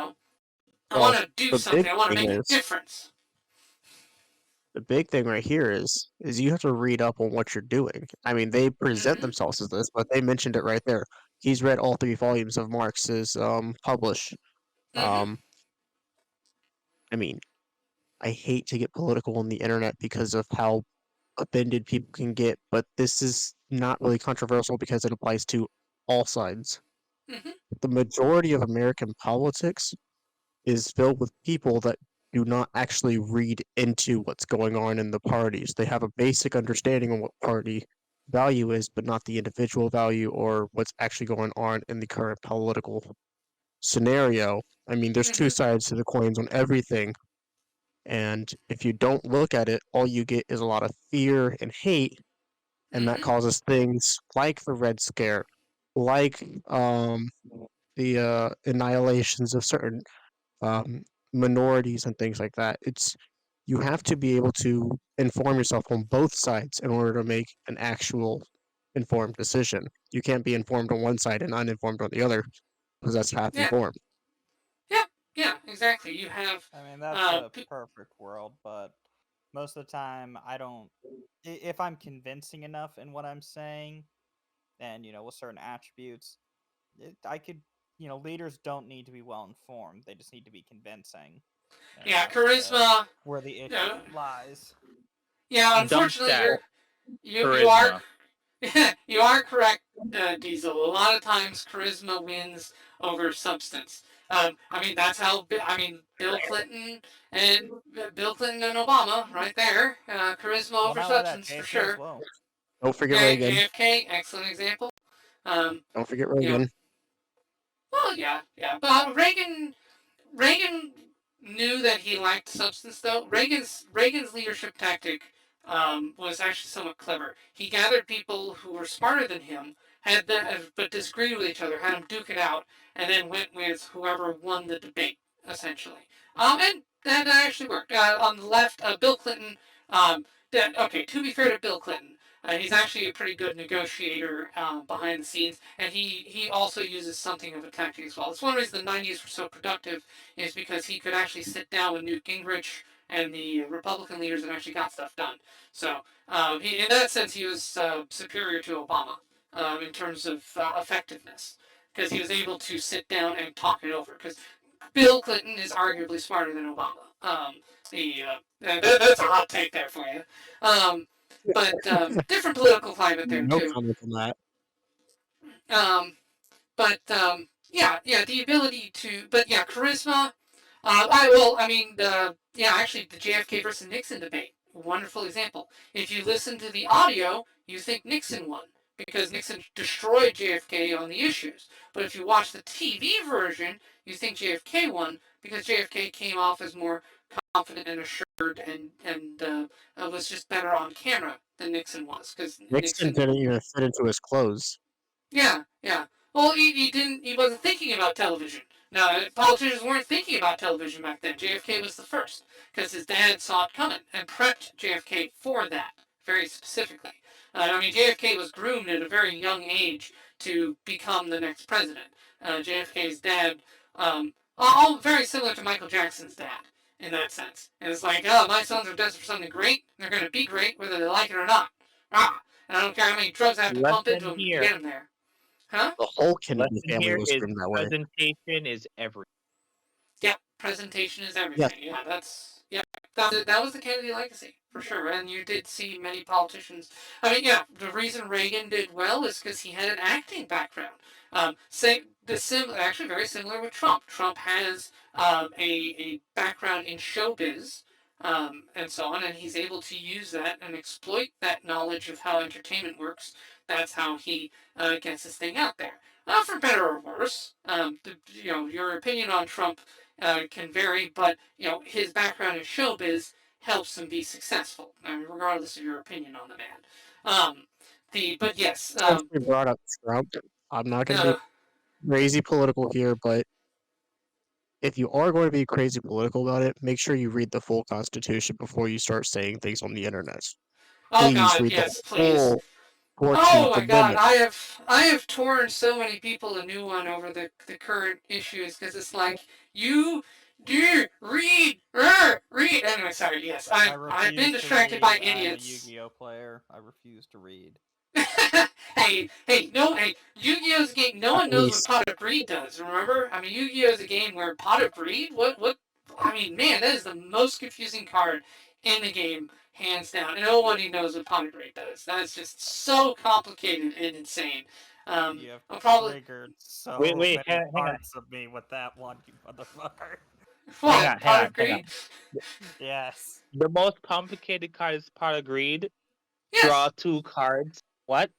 Well, want to do the big something. I want to thing make a is, difference. the big thing right here is you have to read up on what you're doing. I mean, they present Mm-hmm. themselves as this, but they mentioned it right there. He's read all 3 volumes of Marx's published. Mm-hmm. Um, I mean, I hate to get political on the internet because of how offended people can get, but this is not really controversial because it applies to all sides. Mm-hmm. The majority of American politics is filled with people that do not actually read into what's going on in the parties. They have a basic understanding of what party value is, but not the individual value or what's actually going on in the current political scenario. I mean, there's 2 Mm-hmm. sides to the coins on everything, and if you don't look at it, all you get is a lot of fear and hate and that causes things like the Red Scare, like the annihilations of certain minorities and things like that. You have to be able to inform yourself on both sides in order to make an actual informed decision. You can't be informed on one side and uninformed on the other, because that's half Yeah. informed. Yeah, exactly. You have. I mean, that's a perfect world, but most of the time, I don't. If I'm convincing enough in what I'm saying, and with certain attributes, I could. Leaders don't need to be well informed; they just need to be convincing. And Yeah, that's charisma. where the issue Yeah, lies. yeah. Dump Unfortunately, that you are charisma. you are correct, Diesel. A lot of times, charisma wins over substance. I mean, that's how. Bill Clinton and Obama, right there. Charisma Well, over not only that, substance for JFK as sure. well. Don't forget Yeah, Reagan. JFK, excellent example. Don't forget You know, Reagan. well, yeah. But Reagan knew that he lacked substance, though. Reagan's leadership tactic was actually somewhat clever. He gathered people who were smarter than him, but disagreed with each other, had them duke it out, and then went with whoever won the debate, essentially. And that actually worked. On the left, Bill Clinton. Okay, to be fair to Bill Clinton, he's actually a pretty good negotiator behind the scenes, and he also uses something of a tactic as well. It's one reason the '90s were so productive is because he could actually sit down with Newt Gingrich and the Republican leaders and actually got stuff done. So in that sense, he was superior to Obama in terms of effectiveness because he was able to sit down and talk it over. Because Bill Clinton is arguably smarter than Obama. That's a hot take there for you. But different political climate there No too. comment on that. Yeah, the ability to, but yeah, charisma. Actually, the JFK versus Nixon debate, wonderful example. If you listen to the audio, you think Nixon won because Nixon destroyed JFK on the issues. But if you watch the TV version, you think JFK won because JFK came off as more confident and assured and was just better on camera than Nixon was because Nixon Nixon. didn't even fit into his clothes. Yeah. Well, he didn't. He wasn't thinking about television. No, politicians weren't thinking about television back then. JFK was the first because his dad saw it coming and prepped JFK for that very specifically. JFK was groomed at a very young age to become the next president. JFK's dad, all very similar to Michael Jackson's dad in that sense. And it's like, oh, my sons are destined for something great. They're going to be great whether they like it or not. And I don't care how many drugs I have to pump into them to get them there. Huh? The whole Kennedy Lesson family here was is groomed that way. presentation is everything. Yeah, presentation is everything. Yes. That was the Kennedy legacy for sure. And you did see many politicians. The reason Reagan did well is because he had an acting background. Actually very similar with Trump. Trump has a background in showbiz. And so on, and he's able to use that and exploit that knowledge of how entertainment works. That's how he gets his thing out there. For better or worse, your opinion on Trump can vary, but his background in showbiz helps him be successful, regardless of your opinion on the man. But yes, Since we brought up Trump, I'm not going to be crazy political here, but if you are going to be crazy political about it, make sure you read the full Constitution before you start saying things on the internet. oh Please God, read yes, the please. full Oh 14th my God, Amendment. I have torn so many people a new one over the current issues because it's like you do read. Anyway, sorry. Yes, I've been distracted by idiots. I'm a Yu-Gi-Oh player. I refuse to read. Hey, Yu-Gi-Oh's a game. No one knows what Pot of Greed does. Remember? Yu-Gi-Oh's a game where Pot of Greed. What? Man, that is the most confusing card in the game, hands down. And nobody knows what Pot of Greed does. That is just so complicated and insane. You have I'll probably triggered so Wait, many hang on. parts of me with that one, you motherfucker. what? Pot of Greed? Yes. The most complicated card is part of greed. Yes. Draw 2 cards. What?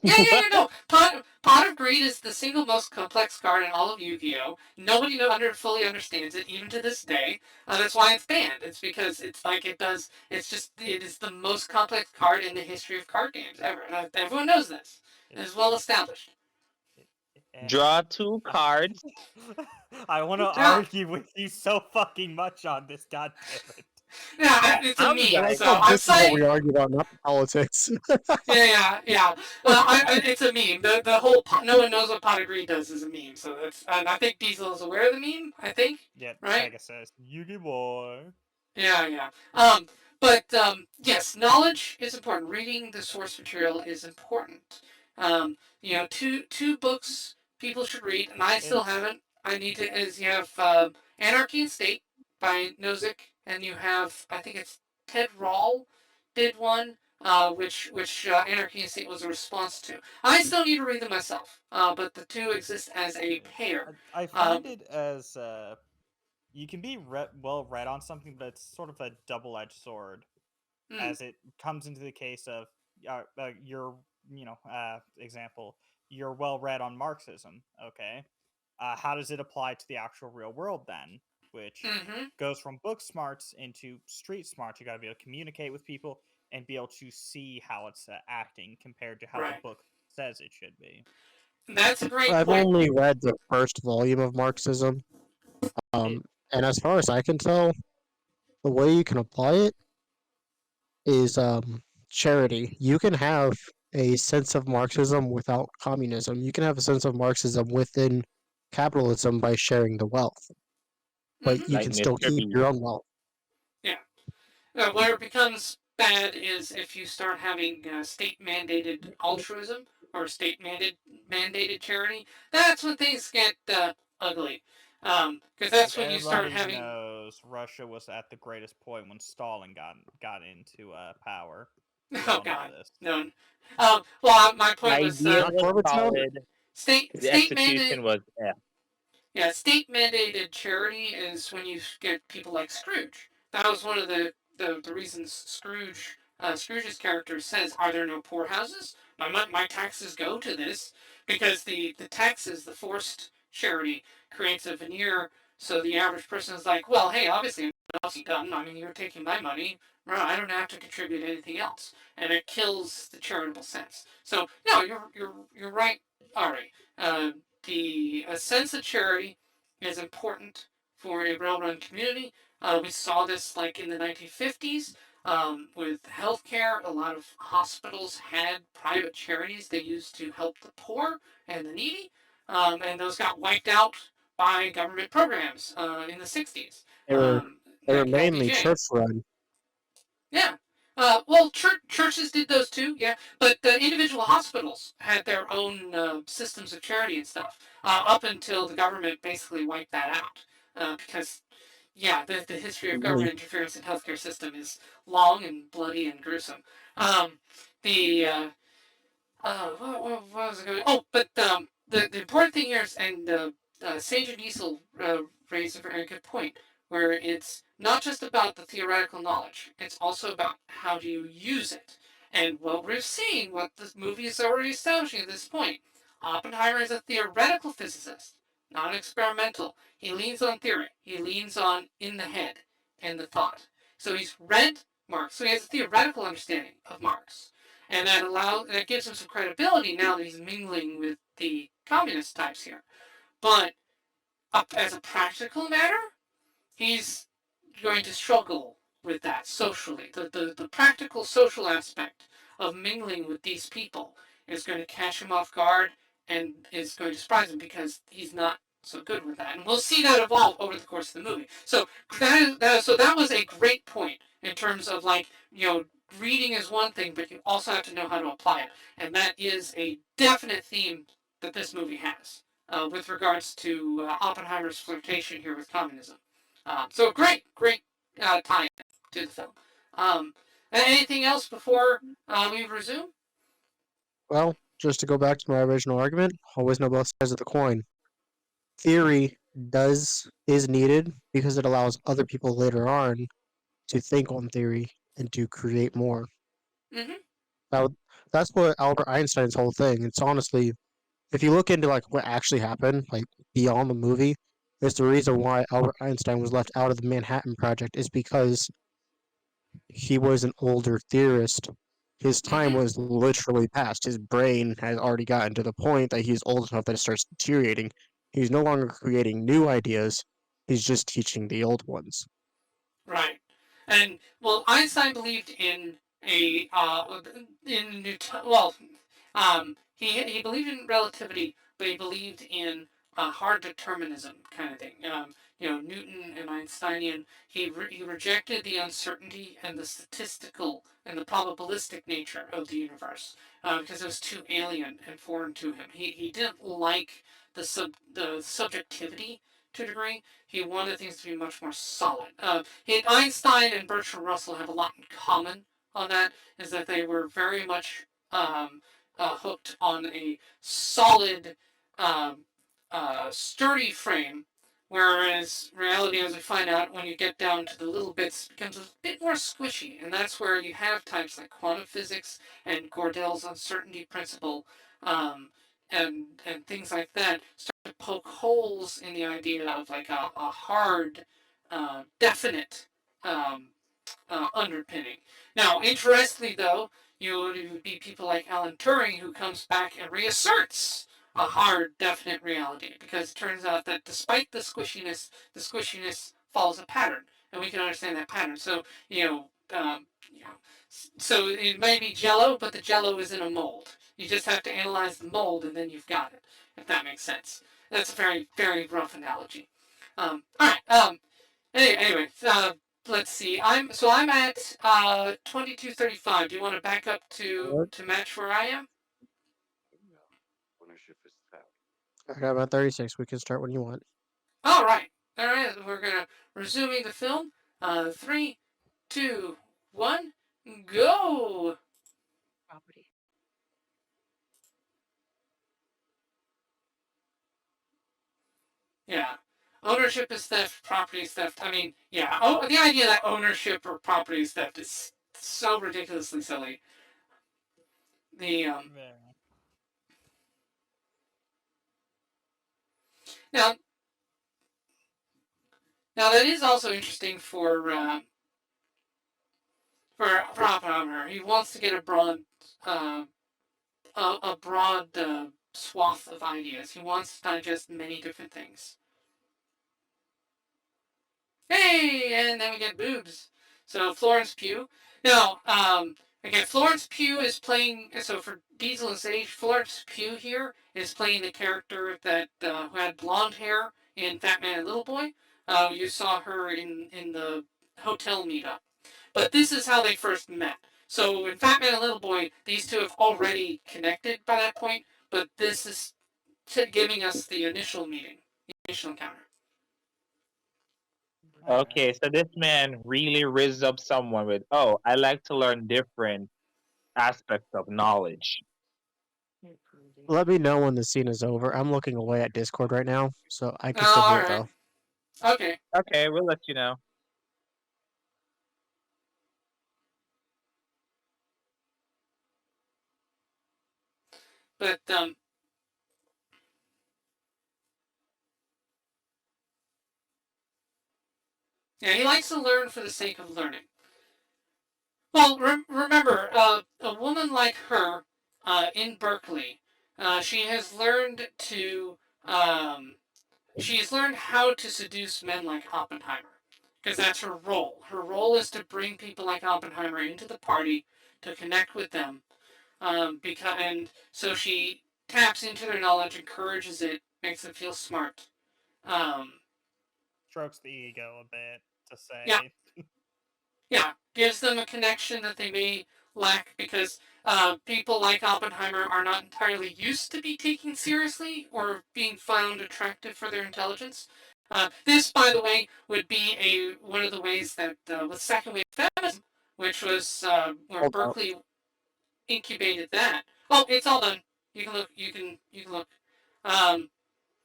No. Pot of Greed is the single most complex card in all of Yu-Gi-Oh! Nobody fully understands it, even to this day. That's why it's banned. It's because it's like it does. It is the most complex card in the history of card games ever. Everyone knows this. It is well established. Draw 2 cards. I want to Good job. argue with you so fucking much on this. God damn it. Yeah, it's a I'm meme. like, So I'm This is what saying. we argue about, not politics. Yeah. It's a meme. The whole no one knows what pot of greed does is a meme. So that's and I think Diesel is aware of the meme. I think. Yeah, Right. Pegasus, Yugi boy. Yeah. Yes, knowledge is important. Reading the source material is important. Two books people should read, and I still haven't. I need to. Is you have Anarchy and State by Nozick, and you have I think it's Ted Rall did one, which Anarchy and State was a response to. I still need to read them myself, but the two exist as a pair. I find it as you can be well read on something, but it's sort of a double-edged sword, as it comes into the case of your example. You're well read on Marxism, okay? How does it apply to the actual real world then? Which goes from book smarts into street smarts. You got to be able to communicate with people and be able to see how it's acting compared to how the book says it should be. That's a great I've point. only read the first volume of Marxism, and as far as I can tell, the way you can apply it is charity. You can have a sense of Marxism without communism. You can have a sense of Marxism within capitalism by sharing the wealth, but you Like can still Mr. keep B. your own wealth. Yeah. Where it becomes bad is if you start having state-mandated altruism or state-mandated charity. That's when things get ugly. Because that's when you start having. Everybody knows Russia was at the greatest point when Stalin got into power. Oh God, no. Well, my point was Idea was solid. state The execution mandated. was Yeah, state mandated charity is when you get people like Scrooge. That was one of the reasons Scrooge's character says, "Are there no poorhouses? My taxes go to this," because the taxes, the forced charity, creates a veneer. So the average person is like, "Well, hey, obviously nothing's done. I mean, you're taking my money. Right, I don't have to contribute anything else," and it kills the charitable sense. So no, you're right, Ari. The sense of charity is important for a well-run community. We saw this like in the 1950s with healthcare. A lot of hospitals had private charities they used to help the poor and the needy, and those got wiped out by government programs in the 60s. They were mainly church-run. Yeah. Churches did those too, yeah. But the individual hospitals had their own systems of charity and stuff up until the government basically wiped that out. Because, yeah, the history of government interference in healthcare system is long and bloody and gruesome. What was I going? Oh, but the important thing here is, and Sage and Diesel raised a very good point, where it's not just about the theoretical knowledge; it's also about how do you use it. And what we're seeing, what the movie is already establishing at this point, Oppenheimer is a theoretical physicist, not experimental. He leans on theory. He leans on in the head and the thought. So he's read Marx, so he has a theoretical understanding of Marx. And that gives him some credibility now that he's mingling with the communist types here. But as a practical matter, he's going to struggle with that socially. The practical social aspect of mingling with these people is going to catch him off guard and is going to surprise him because he's not so good with that. And we'll see that evolve over the course of the movie. So that was a great point in terms of reading is one thing, but you also have to know how to apply it. And that is a definite theme that this movie has with regards to Oppenheimer's flirtation here with communism. So great tie to the film. Anything else before we resume? Well, just to go back to my original argument, always know both sides of the coin. Theory is needed because it allows other people later on to think on theory and to create more. Mm-hmm. that's what Albert Einstein's whole thing. It's honestly, if you look into like what actually happened, like beyond the movie, it's the reason why Albert Einstein was left out of the Manhattan Project is because he was an older theorist. His time was literally past. His brain has already gotten to the point that he's old enough that it starts deteriorating. He's no longer creating new ideas. He's just teaching the old ones. Right. And well, Einstein believed in he believed in relativity, but he believed in hard determinism kind of thing. Newton and Einsteinian. He rejected the uncertainty and the statistical and the probabilistic nature of the universe because it was too alien and foreign to him. He didn't like the subjectivity to a degree. He wanted things to be much more solid. Einstein and Bertrand Russell have a lot in common on that, is that they were very much hooked on a solid, sturdy frame, whereas reality, as we find out when you get down to the little bits, becomes a bit more squishy, and that's where you have types like quantum physics and Gödel's uncertainty principle, and things like that start to poke holes in the idea of like a hard, definite underpinning. Now, interestingly, though, you would be people like Alan Turing who comes back and reasserts a hard, definite reality because it turns out that despite the squishiness follows a pattern, and we can understand that pattern. So so it may be Jello, but the Jello is in a mold. You just have to analyze the mold, and then you've got it. If that makes sense. That's a very, very rough analogy. All right. Anyway, let's see. I'm at 22:35. Do you want to back up to match where I am? I got about 36. We can start when you want. All right. We're gonna resuming the film. 3, 2, 1, go. Property. Yeah. Ownership is theft, property is theft. I mean, yeah. Oh, the idea that ownership or property is theft is so ridiculously silly. The now that is also interesting for Oppenheimer. He wants to get a broad swath of ideas. He wants to digest many different things. Hey, and then we get boobs. So Florence Pugh. Now, again, Florence Pugh is playing. So for Diesel and Sage, Florence Pugh here is playing the character that who had blonde hair in Fat Man and Little Boy. You saw her in the hotel meetup. But this is how they first met. So in Fat Man and Little Boy, these two have already connected by that point. But this is giving us the initial meeting, the initial encounter. Okay, so this man really rizzed up someone with, I like to learn different aspects of knowledge. Let me know when the scene is over. I'm looking away at Discord right now, so I can still hear it though. Okay. Okay, we'll let you know. But yeah, he likes to learn for the sake of learning. Well, remember, a woman like her in Berkeley, she has learned how to seduce men like Oppenheimer, because that's her role. Her role is to bring people like Oppenheimer into the party, to connect with them, and so she taps into their knowledge, encourages it, makes them feel smart. Strokes the ego a bit to say. Yeah. Yeah, gives them a connection that they may lack because people like Oppenheimer are not entirely used to be taken seriously or being found attractive for their intelligence. This, by the way, would be one of the ways that with second wave feminism, which was where Berkeley incubated that. Oh, it's all done. You can look. You can look.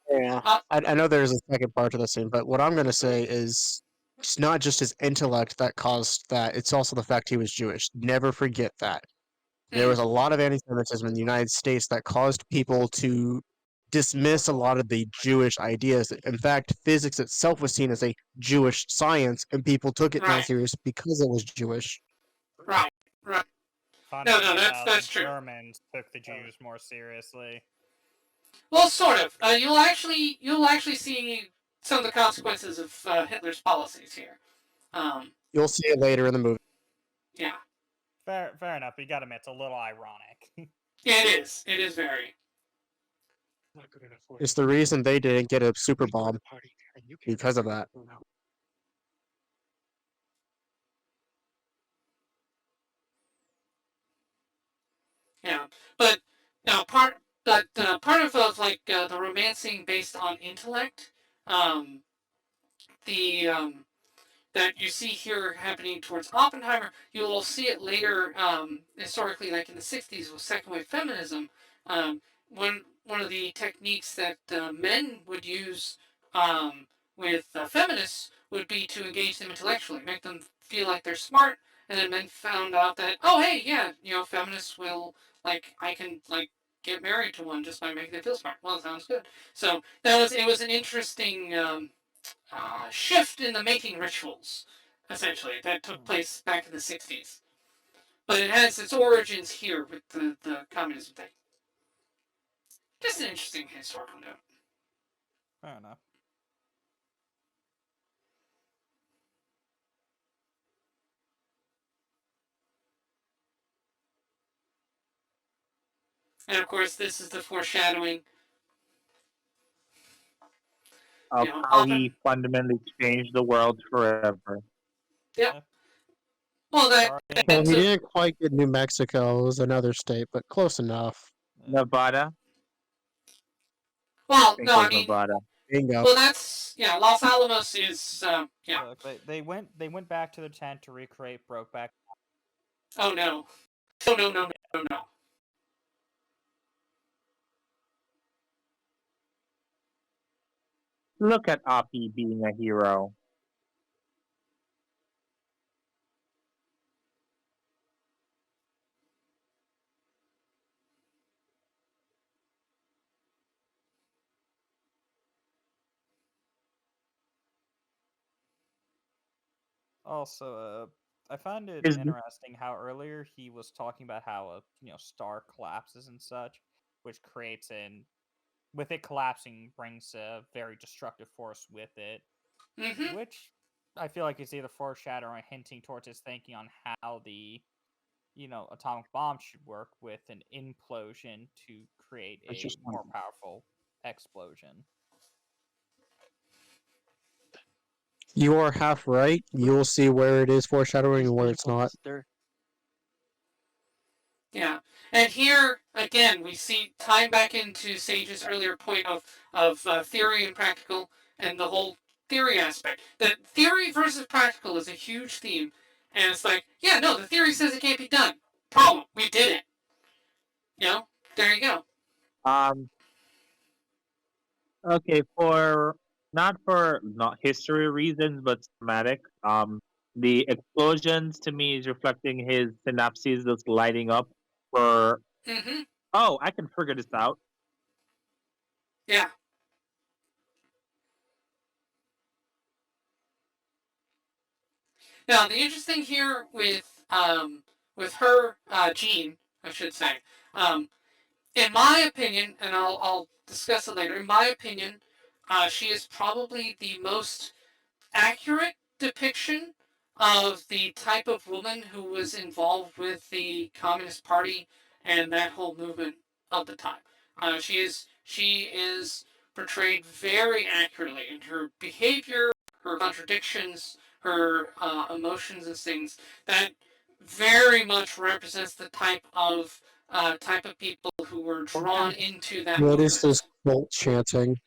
Yeah, I know there's a second part to this scene, but what I'm going to say is it's not just his intellect that caused that, it's also the fact he was Jewish. Never forget that. There was a lot of anti-Semitism in the United States that caused people to dismiss a lot of the Jewish ideas. In fact, physics itself was seen as a Jewish science, and people took it not Right. serious because it was Jewish. Right. Right. Funny No, how that's the true. Germans took the Jews more seriously. Well, sort of. You'll actually see some of the consequences of Hitler's policies here. You'll see it later in the movie. Yeah. Fair enough. You gotta admit, it's a little ironic. Yeah, it is. It is very. It's the reason they didn't get a super bomb because of that. Yeah, but now part of like the romancing based on intellect, the that you see here happening towards Oppenheimer, you will see it later historically, like in the '60s with second wave feminism. One of the techniques that men would use with feminists would be to engage them intellectually, make them feel like they're smart, and then men found out that, oh hey, yeah, feminists will, like, I can, like, get married to one just by making them feel smart. Well, sounds good. So it was an interesting shift in the mating rituals, essentially, that took place back in the '60s. But it has its origins here with the communism thing. Just an interesting historical note. Fair enough. And of course, this is the foreshadowing of how he fundamentally changed the world forever. Yeah. Well, that Well, he didn't quite get New Mexico. It was another state, but close enough. Nevada. Well, no, I mean, Nevada. Bingo. Well, that's Los Alamos is yeah. Look, they went back to the tent to recreate Brokeback. Oh no! Oh no! Look at Oppie being a hero. Also, I found it interesting how earlier he was talking about how a star collapses and such, which creates with it collapsing brings a very destructive force with it, which I feel like is either foreshadowing or hinting towards his thinking on how the atomic bomb should work with an implosion to create a more powerful explosion. You are half right. You'll see where it is foreshadowing and where it's not. Yeah, and here again we see tying back into Sage's earlier point of theory and practical, and the whole theory aspect. That theory versus practical is a huge theme, and it's like, yeah, no, the theory says it can't be done. Problem, we did it. There you go. Okay, not history reasons, but thematic. The explosions to me is reflecting his synapses just lighting up for. Oh, I can figure this out. Yeah. Now the interesting here with her Jean, I should say, in my opinion, and I'll discuss it later. In my opinion, she is probably the most accurate depiction of the type of woman who was involved with the Communist Party and that whole movement of the time. She is portrayed very accurately in her behavior, her contradictions, her emotions and things. That very much represents the type of people who were drawn into that What movement. is this cult chanting?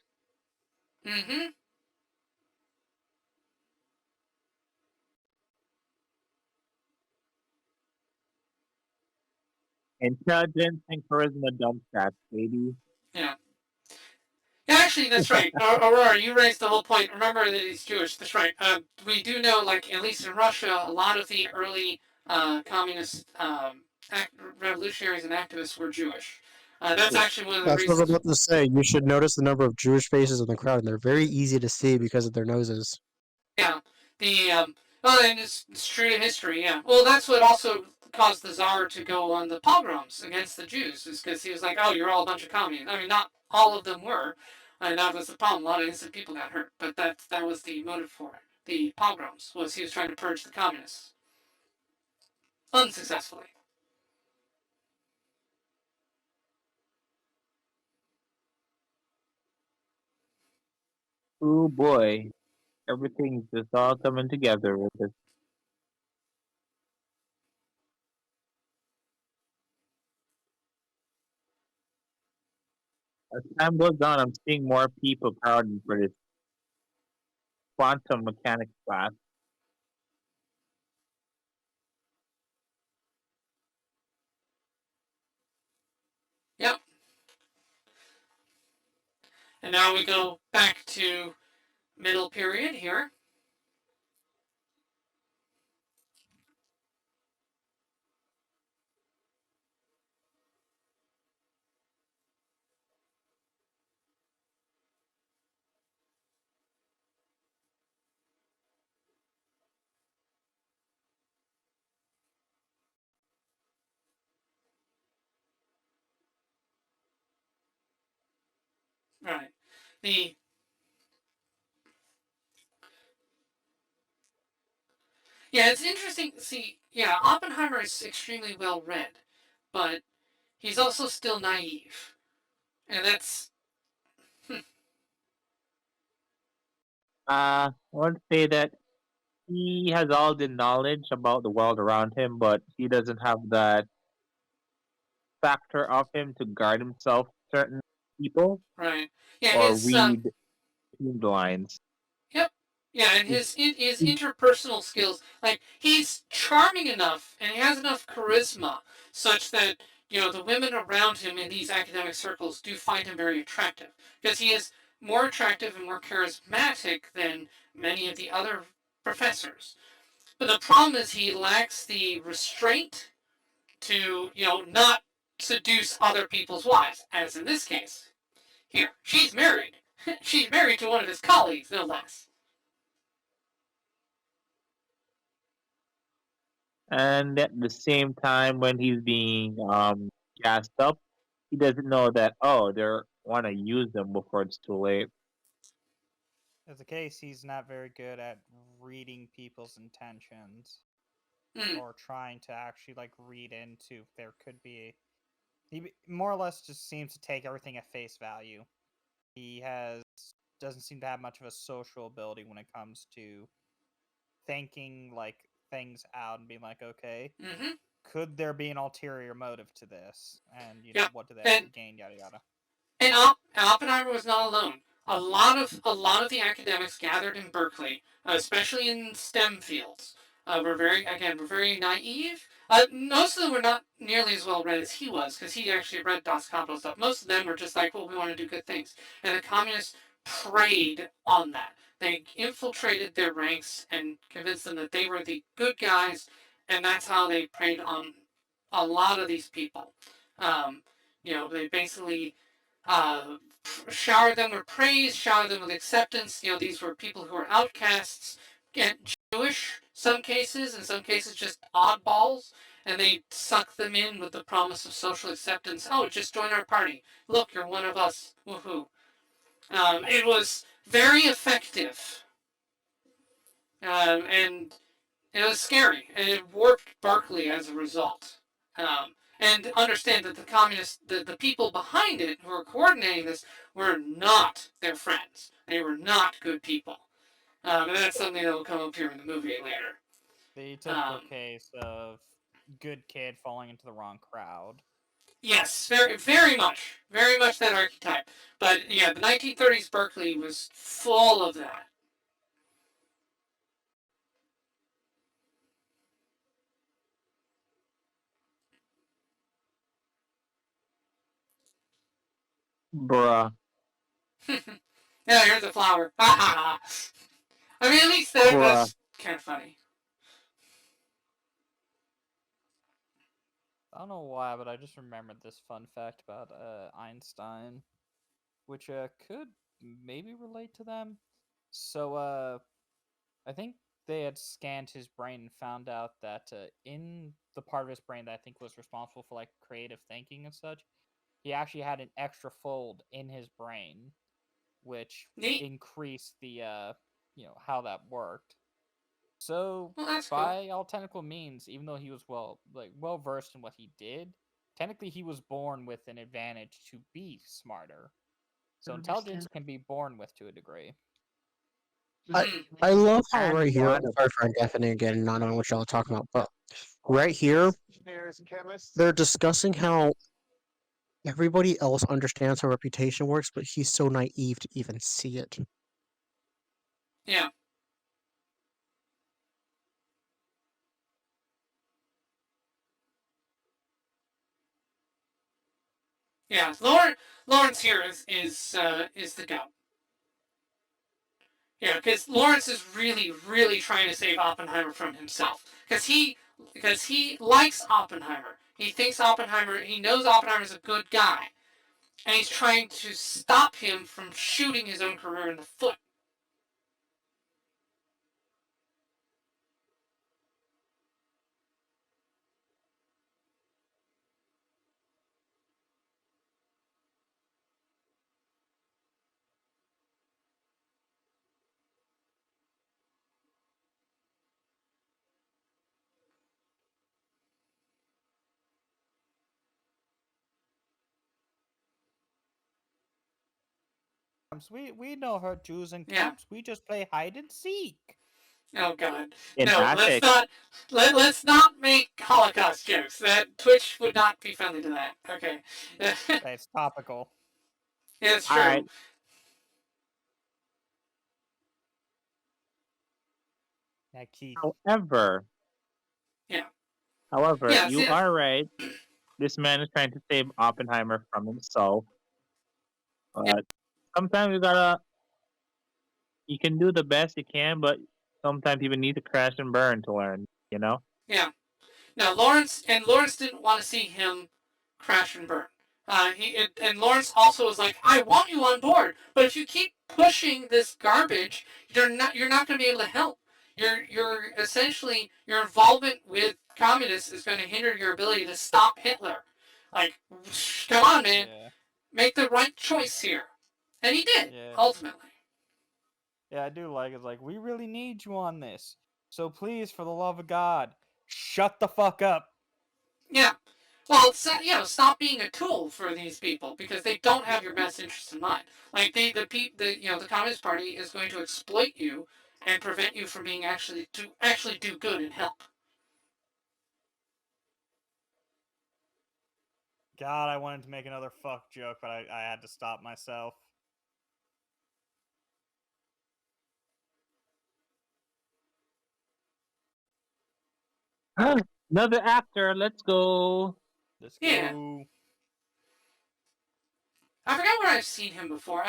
Intelligence and charisma dump stats, baby. Yeah. Yeah, actually, that's right. Aurora, you raised the whole point. Remember that he's Jewish. That's right. We do know, like, at least in Russia, a lot of the early communist revolutionaries and activists were Jewish. That's actually one of the That's what I was reasons. about to say. You should notice the number of Jewish faces in the crowd, and they're very easy to see because of their noses. Yeah, the well, and it's true to history. Yeah, well, that's what also caused the Tsar to go on the pogroms against the Jews, is because he was like, "Oh, you're all a bunch of communists." I mean, not all of them were, and that was the problem. A lot of innocent people got hurt, but that was the motive for it. The pogroms was he was trying to purge the communists unsuccessfully. Oh boy, everything's just all coming together with this. As time goes on, I'm seeing more people crowding for this quantum mechanics class. Yep. And now we go back to middle period here. Right. The Yeah, it's interesting. See, yeah, Oppenheimer is extremely well read, but he's also still naive, and that's I would say that he has all the knowledge about the world around him, but he doesn't have that factor of him to guard himself from certain people right. Yeah, or his read between the lines. yep. Yeah, and He's, his he's interpersonal skills, like he's charming enough, and he has enough charisma such that the women around him in these academic circles do find him very attractive because he is more attractive and more charismatic than many of the other professors. But the problem is he lacks the restraint to, not seduce other people's wives, as in this case. Here, she's married. She's married to one of his colleagues, no less. and at the same time, when he's being gassed up, he doesn't know that they want to use them before it's too late. As a case, he's not very good at reading people's intentions Mm, or trying to actually read into if there could be. He more or less just seems to take everything at face value. He doesn't seem to have much of a social ability when it comes to thinking things out and being like, okay, mm-hmm. could there be an ulterior motive to this? And Yeah, what do they and actually gain? Yada yada. And Oppenheimer was not alone. A lot of the academics gathered in Berkeley, especially in STEM fields, were very naive. Most of them were not nearly as well read as he was, because he actually read Das Kapital stuff. Most of them were just like, well, we want to do good things, and the communists preyed on that. They infiltrated their ranks and convinced them that they were the good guys, and that's how they preyed on a lot of these people. Um, they basically uh, shower them with praise, shower them with acceptance. These were people who were outcasts, and Jewish, some cases, in some cases just oddballs, and they suck them in with the promise of social acceptance. Oh, just join our party. Look, you're one of us. Woohoo. It was very effective, and it was scary, and it warped Berkeley as a result. And understand that the communists, the people behind it who were coordinating this, were not their friends. They were not good people. And that's something that will come up here in the movie later. The typical case of good kid falling into the wrong crowd. Yes, very much that archetype. But yeah, the 1930s Berkeley was full of that. Bruh, Yeah, here's a flower. I mean, at least that bruh. was kind of funny. I don't know why, but I just remembered this fun fact about Einstein, which could maybe relate to them. So I think they had scanned his brain and found out that in the part of his brain that I think was responsible for like creative thinking and such, he actually had an extra fold in his brain, which Neat. increased the how that worked. So Well, that's cool. by all technical means, even though he was well versed in what he did, technically he was born with an advantage to be smarter. So intelligence can be born with to a degree. I love how And right here, one sorry for indefinite again, not knowing what y'all are talking about, but right here, they're discussing how everybody else understands how reputation works, but he's so naive to even see it. Yeah. Yeah. Lawrence here is the goat. Yeah, because Lawrence is really, really trying to save Oppenheimer from himself. Because he likes Oppenheimer. He thinks Oppenheimer. He knows Oppenheimer's a good guy, and he's trying to stop him from shooting his own career in the foot. We know her do's and Yeah. don'ts. We just play hide and seek. Oh God. in No, attic. let's not make Holocaust jokes. That Twitch would not be friendly to that. Okay. It's topical. Yeah, it's All true. right. Yeah, Keith. However, Yeah. however, Yeah. you are right. This man is trying to save Oppenheimer from himself. But sometimes you can do the best you can, but sometimes you need to crash and burn to learn, you know? Yeah. Now Lawrence didn't want to see him crash and burn. And Lawrence also was like, I want you on board, but if you keep pushing this garbage, you're not going to be able to help. You're essentially your involvement with communists is going to hinder your ability to stop Hitler. Like, come on, man, make the right choice here, and he did ultimately. Yeah, I do like it. It's like, we really need you on this. So please, for the love of God, shut the fuck up. Yeah. Well, stop being a tool for these people because they don't have your best interest in mind. Like the Communist Party is going to exploit you and prevent you from being actually do good and help. God, I wanted to make another fuck joke, but I had to stop myself. Another actor, let's go. Let's Yeah. go. I forgot where I've seen him before.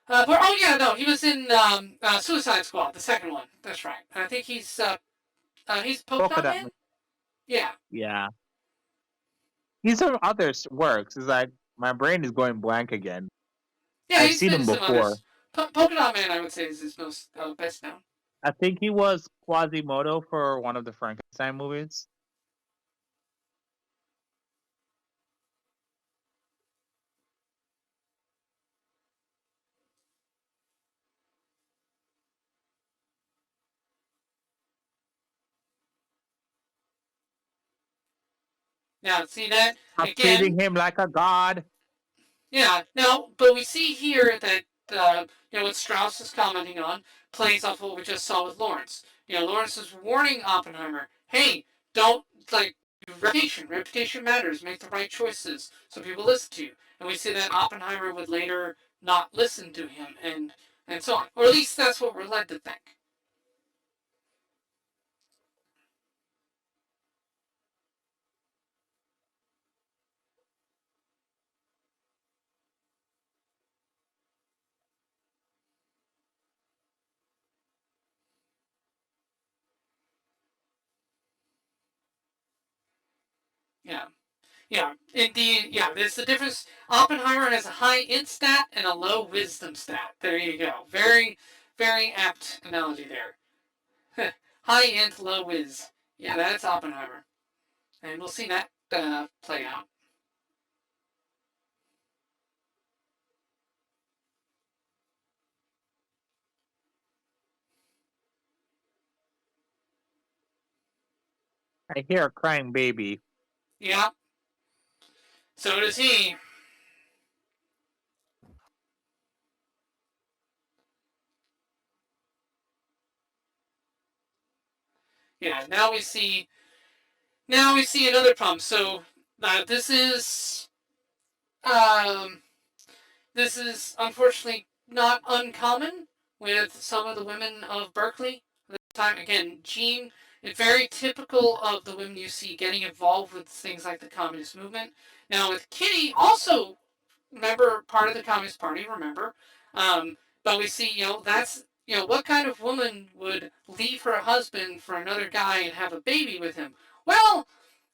He was in Suicide Squad, the second one. That's right. I think he's Polka Dot Man. Yeah. Yeah. He's some other works. It's like my brain is going blank again. Yeah, I've he's seen been him in some before. others. Polka Dot Man, I would say, is his most best known. I think he was Quasimodo for one of the Frankenstein movies. Yeah, see that I'm again. treating him like a god. Yeah, no, but we see here that what Strauss is commenting on plays off what we just saw with Lawrence. Lawrence is warning Oppenheimer, "Hey, don't reputation. Reputation matters. Make the right choices so people listen to you." And we see that Oppenheimer would later not listen to him, and so on, or at least that's what we're led to think. Yeah. Yeah, indeed. Yeah, there's the difference. Oppenheimer has a high int stat and a low wisdom stat. There you go. Very, very apt analogy there. High int, low wiz. Yeah, that's Oppenheimer. And we'll see that play out. I hear a crying baby. Yeah. So does he. Yeah, now we see another problem. So this is unfortunately not uncommon with some of the women of Berkeley at the time. Again, Jean, it's very typical of the women you see getting involved with things like the communist movement. Now with Kitty, also remember part of the Communist Party, remember, but we see that's what kind of woman would leave her husband for another guy and have a baby with him? Well,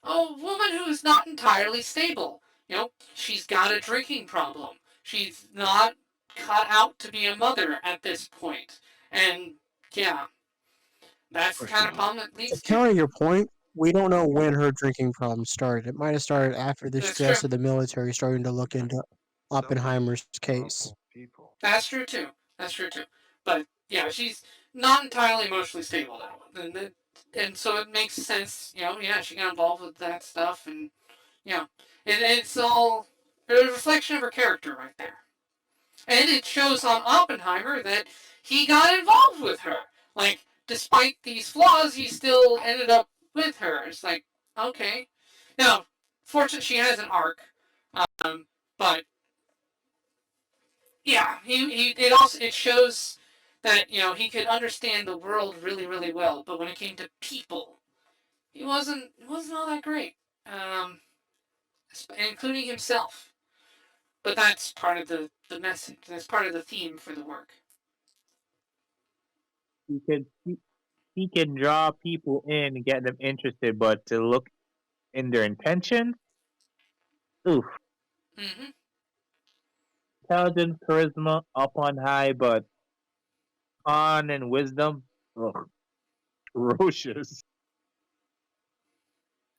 a woman who is not entirely stable. She's got a drinking problem. She's not cut out to be a mother at this point. And yeah, that's the kind of problem that To leads to. counter your point, we don't know when her drinking problem started. It might have started after the That's stress true. of the military starting to look into Oppenheimer's case. That's true too. But yeah, she's not entirely emotionally stable though, and so it makes sense. Yeah, she got involved with that stuff, and yeah, it's all a reflection of her character right there. And it shows on Oppenheimer that he got involved with her. Like, despite these flaws, he still ended up with her. It's like, okay. Now, fortunately, she has an arc, but yeah, it shows that he could understand the world really really well, but when it came to people, he wasn't all that great, um, including himself. But that's part of the message. That's part of the theme for the work. He can draw people in and get them interested, but to look in their intentions, oof. Mm-hmm. Intelligence, charisma, up on high, but on and wisdom, ugh, ferocious.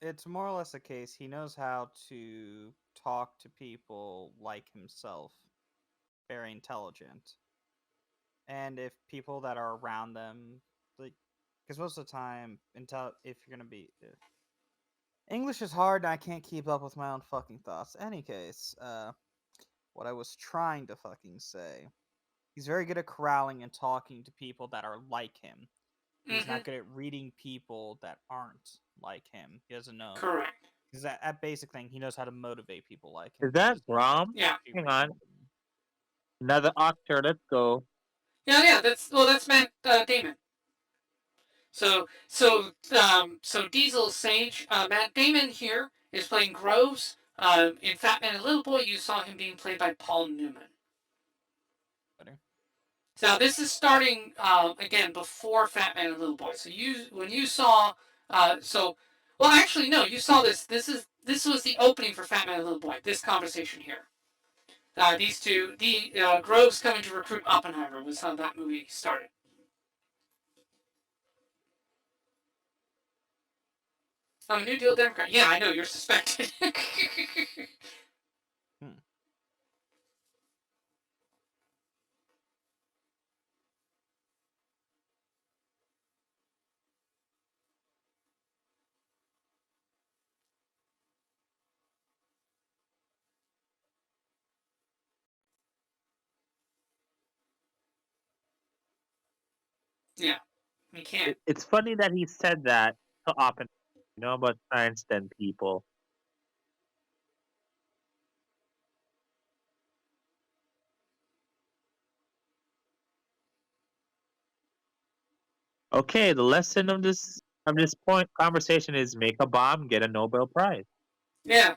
It's more or less a case he knows how to talk to people like himself, very intelligent. And if people that are around them, like, because most of the time, if you're gonna be English is hard, and I can't keep up with my own fucking thoughts. Any case, what I was trying to fucking say, he's very good at corralling and talking to people that are like him. He's Mm-hmm. not good at reading people that aren't like him. He doesn't know. Correct. Because that basic thing, he knows how to motivate people like him. Is that He just knows how to Rom? Yeah. actually Hang read on. them. Another actor, let's go. Yeah. That's Matt Damon. So Diesel Sage, Matt Damon here is playing Groves. In Fat Man and Little Boy, you saw him being played by Paul Newman. So this is starting again before Fat Man and Little Boy. So when you saw well actually no, you saw this. This was the opening for Fat Man and Little Boy. This conversation here. These two, Groves coming to recruit Oppenheimer was how that movie started. New Deal Democrat. Yeah, I know you're suspected. Yeah, we can't. It's funny that he said that to Oppenheimer, about science than people. Okay, the lesson of this point conversation is make a bomb, get a Nobel Prize. Yeah.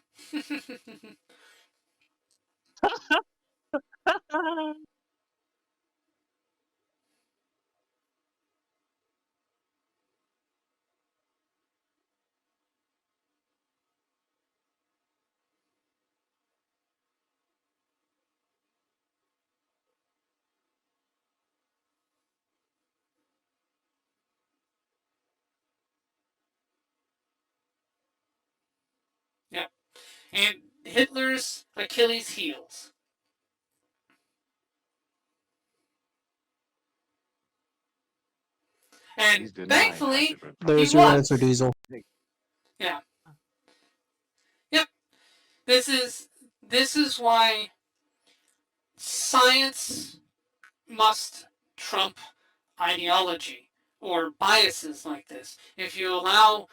and Hitler's Achilles heels. And thankfully, There's he your was. answer, Diesel. Yeah. Yep. This is why science must trump ideology or biases like this. If you allow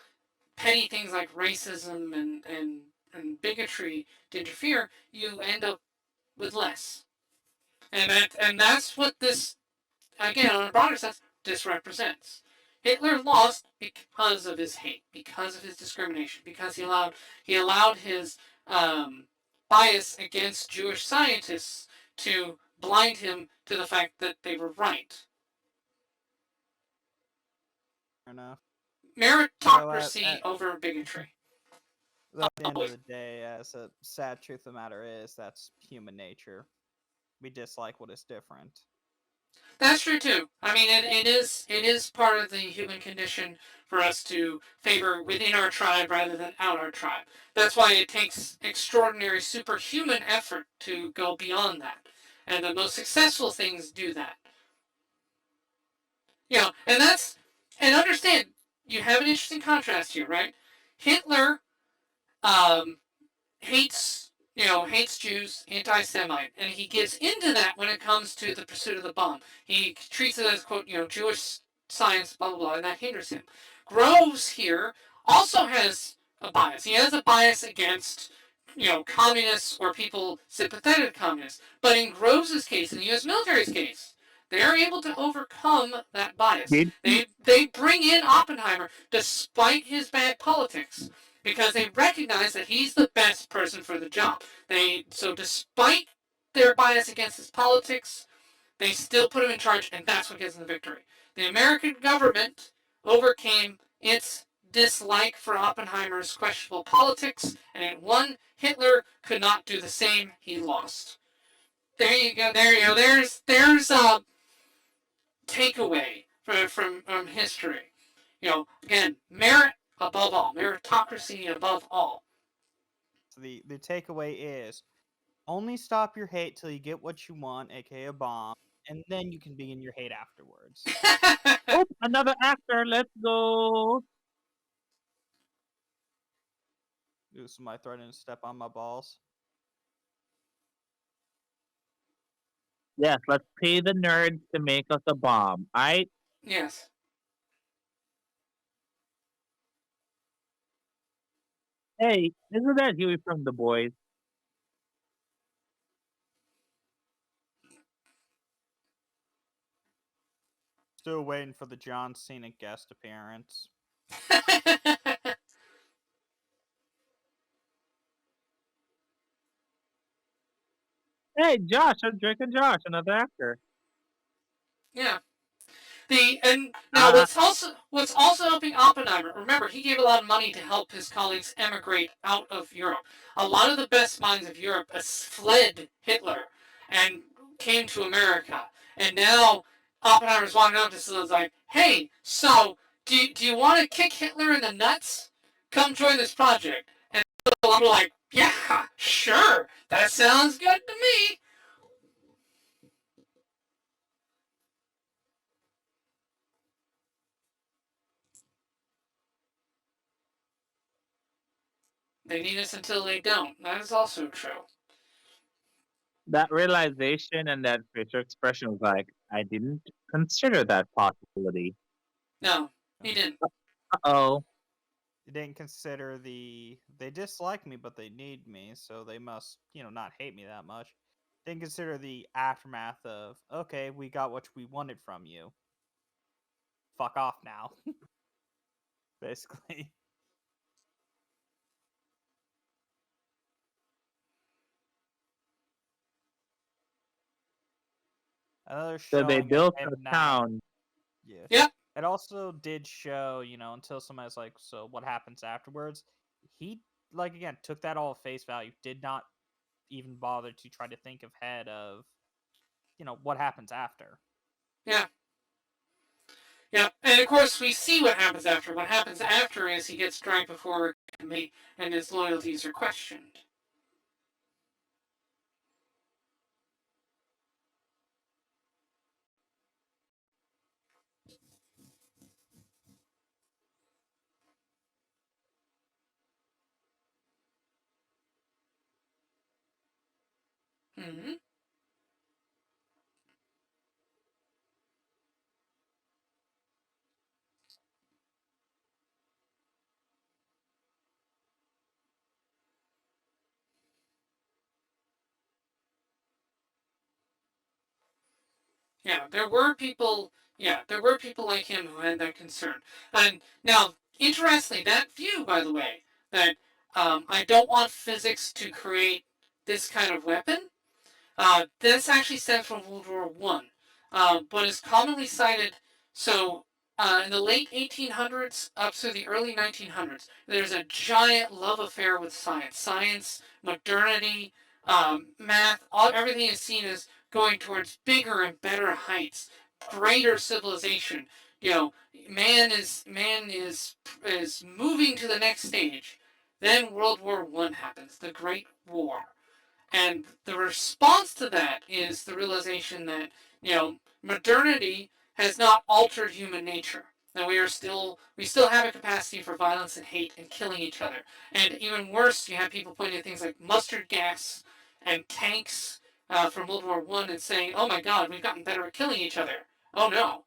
petty things like racism and bigotry to interfere, you end up with less. And that's what this, again, on a broader sense, this represents. Hitler lost because of his hate, because of his discrimination, because he allowed his bias against Jewish scientists to blind him to the fact that they were right. Fair enough. Meritocracy over bigotry. At the end of the day, as a sad truth of the matter is, that's human nature. We dislike what is different. That's true too. I mean, it is part of the human condition for us to favor within our tribe rather than out our tribe. That's why it takes extraordinary superhuman effort to go beyond that. And the most successful things do that. And understand, you have an interesting contrast here, right? Hitler hates Jews, anti-Semite, and he gives into that when it comes to the pursuit of the bomb. He treats it as, quote, Jewish science, blah, blah, blah, and that hinders him. Groves here also has a bias. He has a bias against, communists or people sympathetic to communists. But in Groves' case, in the U.S. military's case, they're able to overcome that bias. They bring in Oppenheimer despite his bad politics, because they recognize that he's the best person for the job. So despite their bias against his politics, they still put him in charge, and that's what gives them the victory. The American government overcame its dislike for Oppenheimer's questionable politics, and it won. Hitler could not do the same. He lost. There you go. There's a takeaway from history. Again, merit above all, meritocracy above all. So the takeaway is only stop your hate till you get what you want, aka a bomb, and then you can begin your hate afterwards. Oh, another actor. Let's go. Ooh, somebody threatening to step on my balls. Yes, let's pay the nerds to make us a bomb. Yes. Hey, isn't that Huey from The Boys? Still waiting for the John Cena guest appearance. Hey, Josh, I'm drinking Josh, another actor. Yeah. Now what's also helping Oppenheimer, remember, he gave a lot of money to help his colleagues emigrate out of Europe. A lot of the best minds of Europe fled Hitler and came to America. And now Oppenheimer's walking up to someone like, hey, so do you want to kick Hitler in the nuts? Come join this project. And I'm like, yeah, sure, that sounds good to me. They need us until they don't. That is also true. That realization and that facial expression was like, I didn't consider that possibility. No, he didn't. Uh-oh. They didn't consider they dislike me, but they need me, so they must, not hate me that much. Didn't consider the aftermath of, okay, we got what we wanted from you. Fuck off now. Basically. Another show. So they built a town. Yeah. Yep. It also did show, until somebody's like, so what happens afterwards? He, again, took that all at face value, did not even bother to try to think ahead of, what happens after. Yeah. Yeah, and of course we see what happens after. What happens after is he gets dragged before a made, and his loyalties are questioned. Mm-hmm. Yeah, there were people. Yeah, there were people like him who had that concern. And now, interestingly, that view, by the way, that I don't want physics to create this kind of weapon. This actually stems from World War One, but is commonly cited. So, in the late 1800s up to the early 1900s, there's a giant love affair with science. Science, modernity, math, everything is seen as going towards bigger and better heights, greater civilization. You know, man is moving to the next stage. Then World War One happens, the Great War. And the response to that is the realization that, modernity has not altered human nature. That we still have a capacity for violence and hate and killing each other. And even worse, you have people pointing at things like mustard gas and tanks from World War One and saying, "Oh my God, we've gotten better at killing each other." Oh no!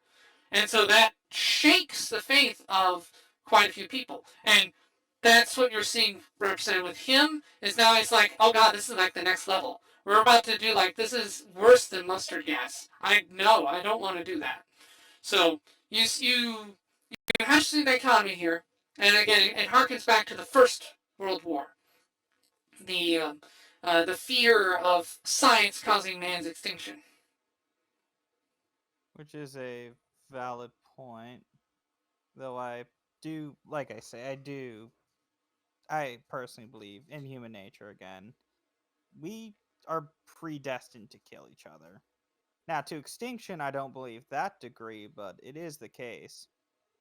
And so that shakes the faith of quite a few people. And that's what you're seeing represented with him, is now he's like, oh God, this is like the next level. We're about to do this is worse than mustard gas. I don't want to do that. So you have to see the dichotomy here. And again, it harkens back to the First World War. The fear of science causing man's extinction. Which is a valid point. Though I do, like I say, I personally believe in human nature again. We are predestined to kill each other. Now, to extinction, I don't believe that degree, but it is the case.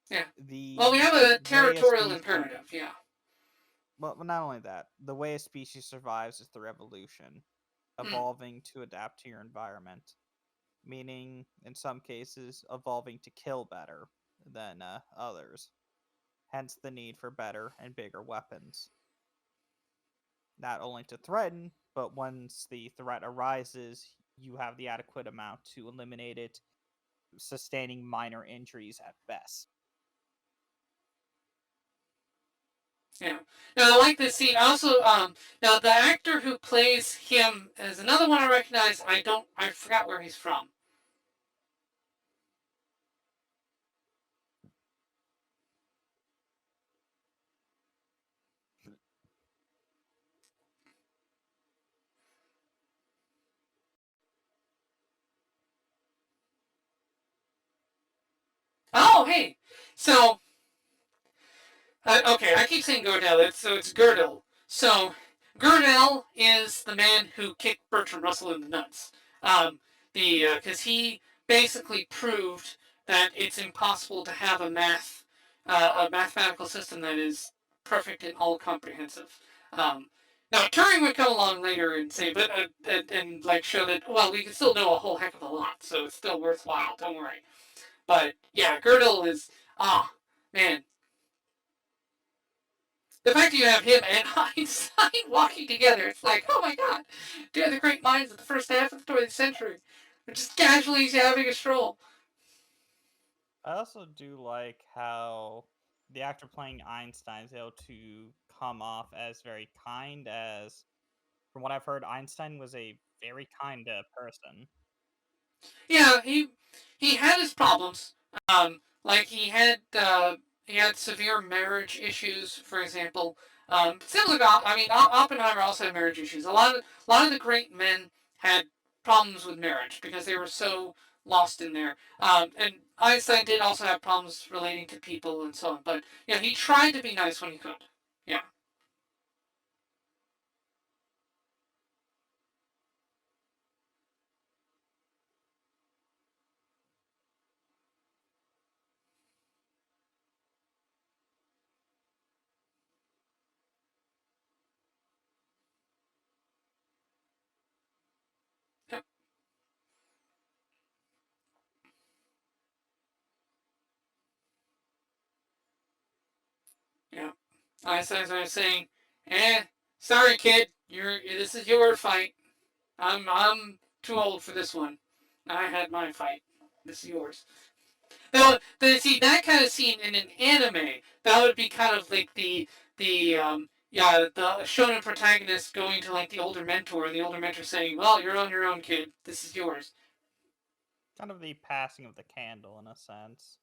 Yeah. The Well, we have a way a territorial species, imperative, yeah. well, not only that, the way a species survives is through evolution, evolving to adapt to your environment, meaning, in some cases, evolving to kill better than others. Hence the need for better and bigger weapons. Not only to threaten, but once the threat arises, you have the adequate amount to eliminate it, sustaining minor injuries at best. Yeah. Now I like this scene. Also, now the actor who plays him is another one I recognize. I forgot where he's from. Oh, hey. So, okay, I keep saying Gordell. It's Girdle. So, Girdell is the man who kicked Bertrand Russell in the nuts. Because he basically proved that it's impossible to have a mathematical system that is perfect and all comprehensive. Now Turing would come along later and say, but and like show that we can still know a whole heck of a lot, so it's still worthwhile. Don't worry. But yeah, Gödel is man. The fact that you have him and Einstein walking together, it's like, oh my God, two of the great minds of the first half of the 20th century. They're just casually having a stroll. I also do like how the actor playing Einstein is able to come off as very kind, as from what I've heard, Einstein was a very kind person. Yeah, he had his problems. Like he had severe marriage issues, for example. Similar to Oppenheimer also had marriage issues. A lot of the great men had problems with marriage because they were so lost in there. And Einstein did also have problems relating to people and so on. But yeah, he tried to be nice when he could. Yeah. I started saying, sorry, kid, this is your fight. I'm too old for this one. I had my fight. This is yours. Now, see that kind of scene in an anime, that would be kind of like the shonen protagonist going to like the older mentor, and the older mentor saying, "Well, you're on your own, kid. This is yours." Kind of the passing of the candle, in a sense.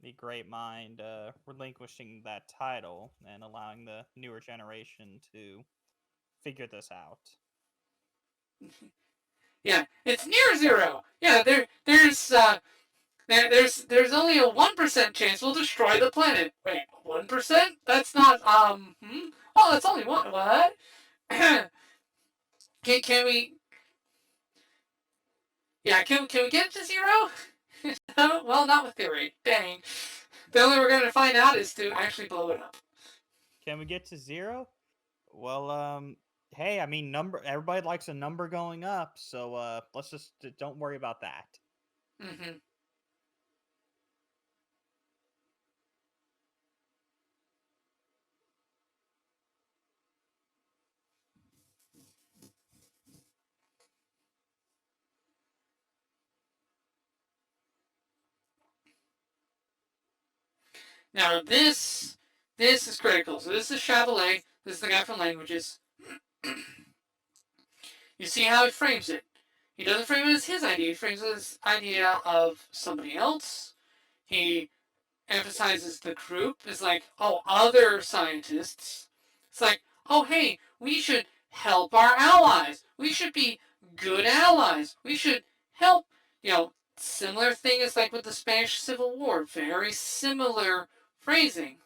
The great mind relinquishing that title and allowing the newer generation to figure this out. Yeah, it's near zero. Yeah, there's only a 1% chance we'll destroy the planet. Wait, 1%? That's not Oh, that's only one. What? can we? Yeah, can we get it to zero? No, well, not with theory. Dang. The only way we're gonna find out is to actually blow it up. Can we get to zero? Well, hey, I mean, everybody likes a number going up, so let's just don't worry about that. Mm-hmm. Now this is critical. So this is Chevrolet. This is the guy from languages. You see how he frames it. He doesn't frame it as his idea. He frames it as idea of somebody else. He emphasizes the group is like, oh, other scientists. It's like, oh, hey, we should help our allies. We should be good allies. We should help, similar thing as like with the Spanish Civil War. Very similar phrasing.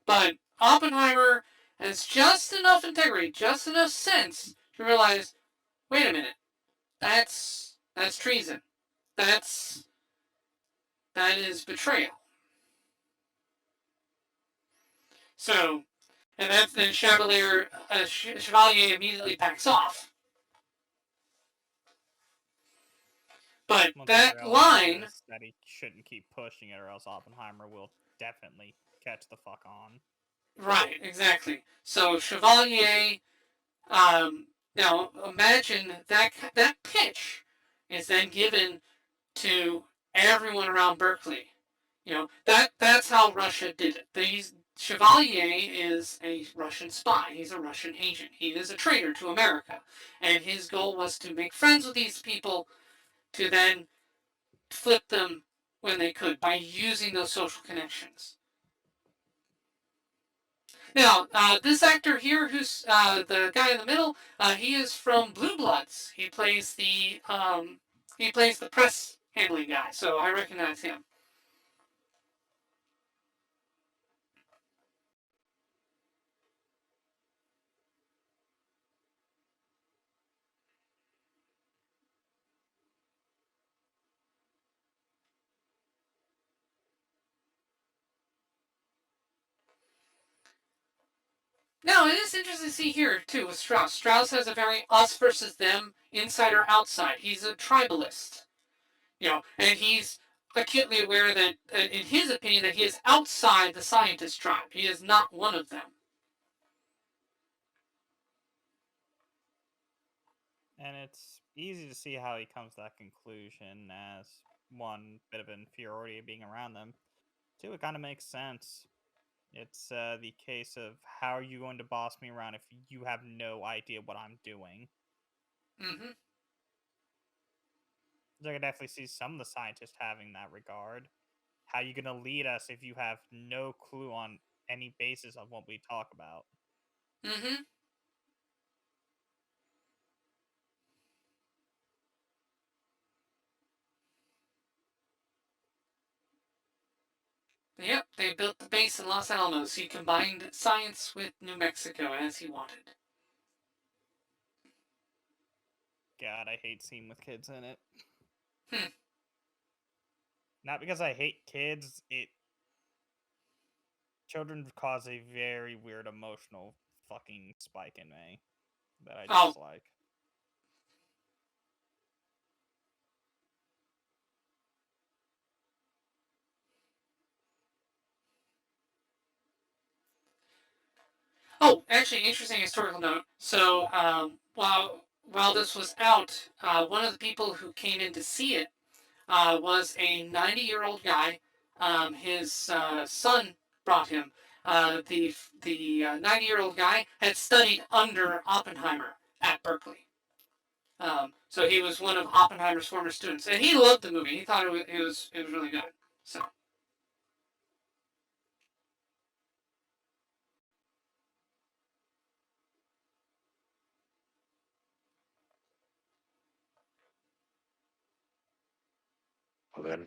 But Oppenheimer has just enough integrity, just enough sense to realize, wait a minute, that's treason. That is betrayal. So, and then Chevalier immediately backs off. But that line that he shouldn't keep pushing it, or else Oppenheimer will definitely catch the fuck on. Right, exactly. So Chevalier, now imagine that pitch is then given to everyone around Berkeley. That's how Russia did it. Chevalier is a Russian spy. He's a Russian agent. He is a traitor to America. And his goal was to make friends with these people to then flip them when they could by using those social connections. Now, this actor here, who's the guy in the middle, he is from Blue Bloods. He plays the press handling guy, so I recognize him. Now, it is interesting to see here, too, with Strauss. Strauss has a very us versus them, inside or outside. He's a tribalist. And he's acutely aware that, in his opinion, that he is outside the scientist tribe. He is not one of them. And it's easy to see how he comes to that conclusion, as one, bit of inferiority of being around them. Two, it kind of makes sense. It's the case of, how are you going to boss me around if you have no idea what I'm doing? Mm-hmm. I can definitely see some of the scientists having that regard. How are you going to lead us if you have no clue on any basis of what we talk about? Mm-hmm. Yep, they built the base in Los Alamos. He combined science with New Mexico as he wanted. God, I hate scene with kids in it. Hmm. Not because I hate kids, children cause a very weird emotional fucking spike in me that I dislike. Oh, actually, interesting historical note. So while this was out, one of the people who came in to see it was a 90-year-old guy. His son brought him. The 90-year-old guy had studied under Oppenheimer at Berkeley. So he was one of Oppenheimer's former students, and he loved the movie. He thought it was really good. So. Well, then,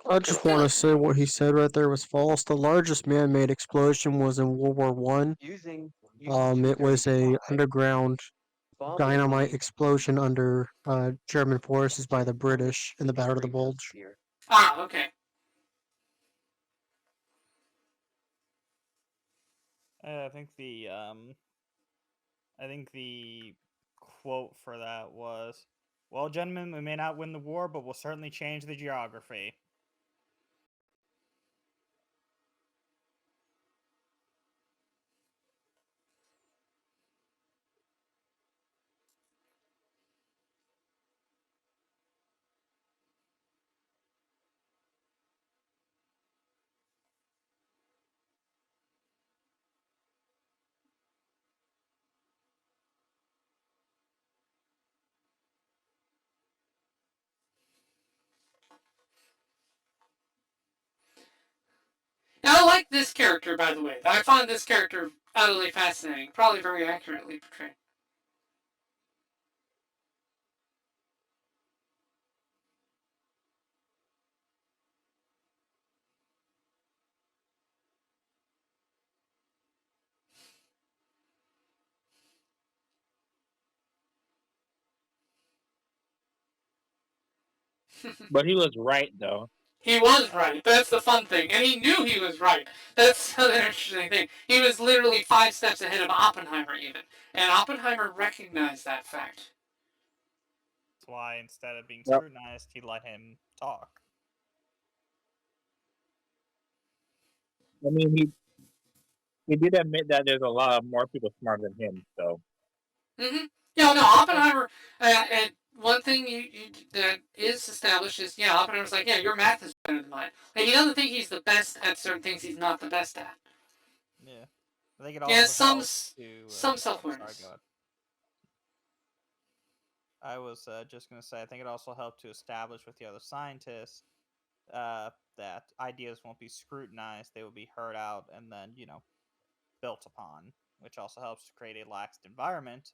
I just want to say what he said right there was false. The largest man-made explosion was in World War One. It was a underground dynamite explosion under German forces by the British in the Battle of the Bulge. Okay. I think the quote for that was, "Well, gentlemen, we may not win the war, but we'll certainly change the geography." Now, I like this character, by the way. I find this character utterly fascinating. Probably very accurately portrayed. But he was right though. He was right. That's the fun thing. And he knew he was right. That's the interesting thing. He was literally 5 steps ahead of Oppenheimer, even. And Oppenheimer recognized that fact. That's why instead of being Yep. scrutinized, he let him talk. I mean, he did admit that there's a lot of more people smarter than him. So. Mm-hmm. Yeah, no, Oppenheimer. And one thing that is established is, yeah, Oppenheimer's like, yeah, your math is better than mine. Like, he doesn't think he's the best at certain things he's not the best at. Yeah, I think it also Yeah, some helps to self-awareness. Sorry, go ahead. I was just gonna say, I think it also helped to establish with the other scientists that ideas won't be scrutinized; they will be heard out and then built upon, which also helps to create a laxed environment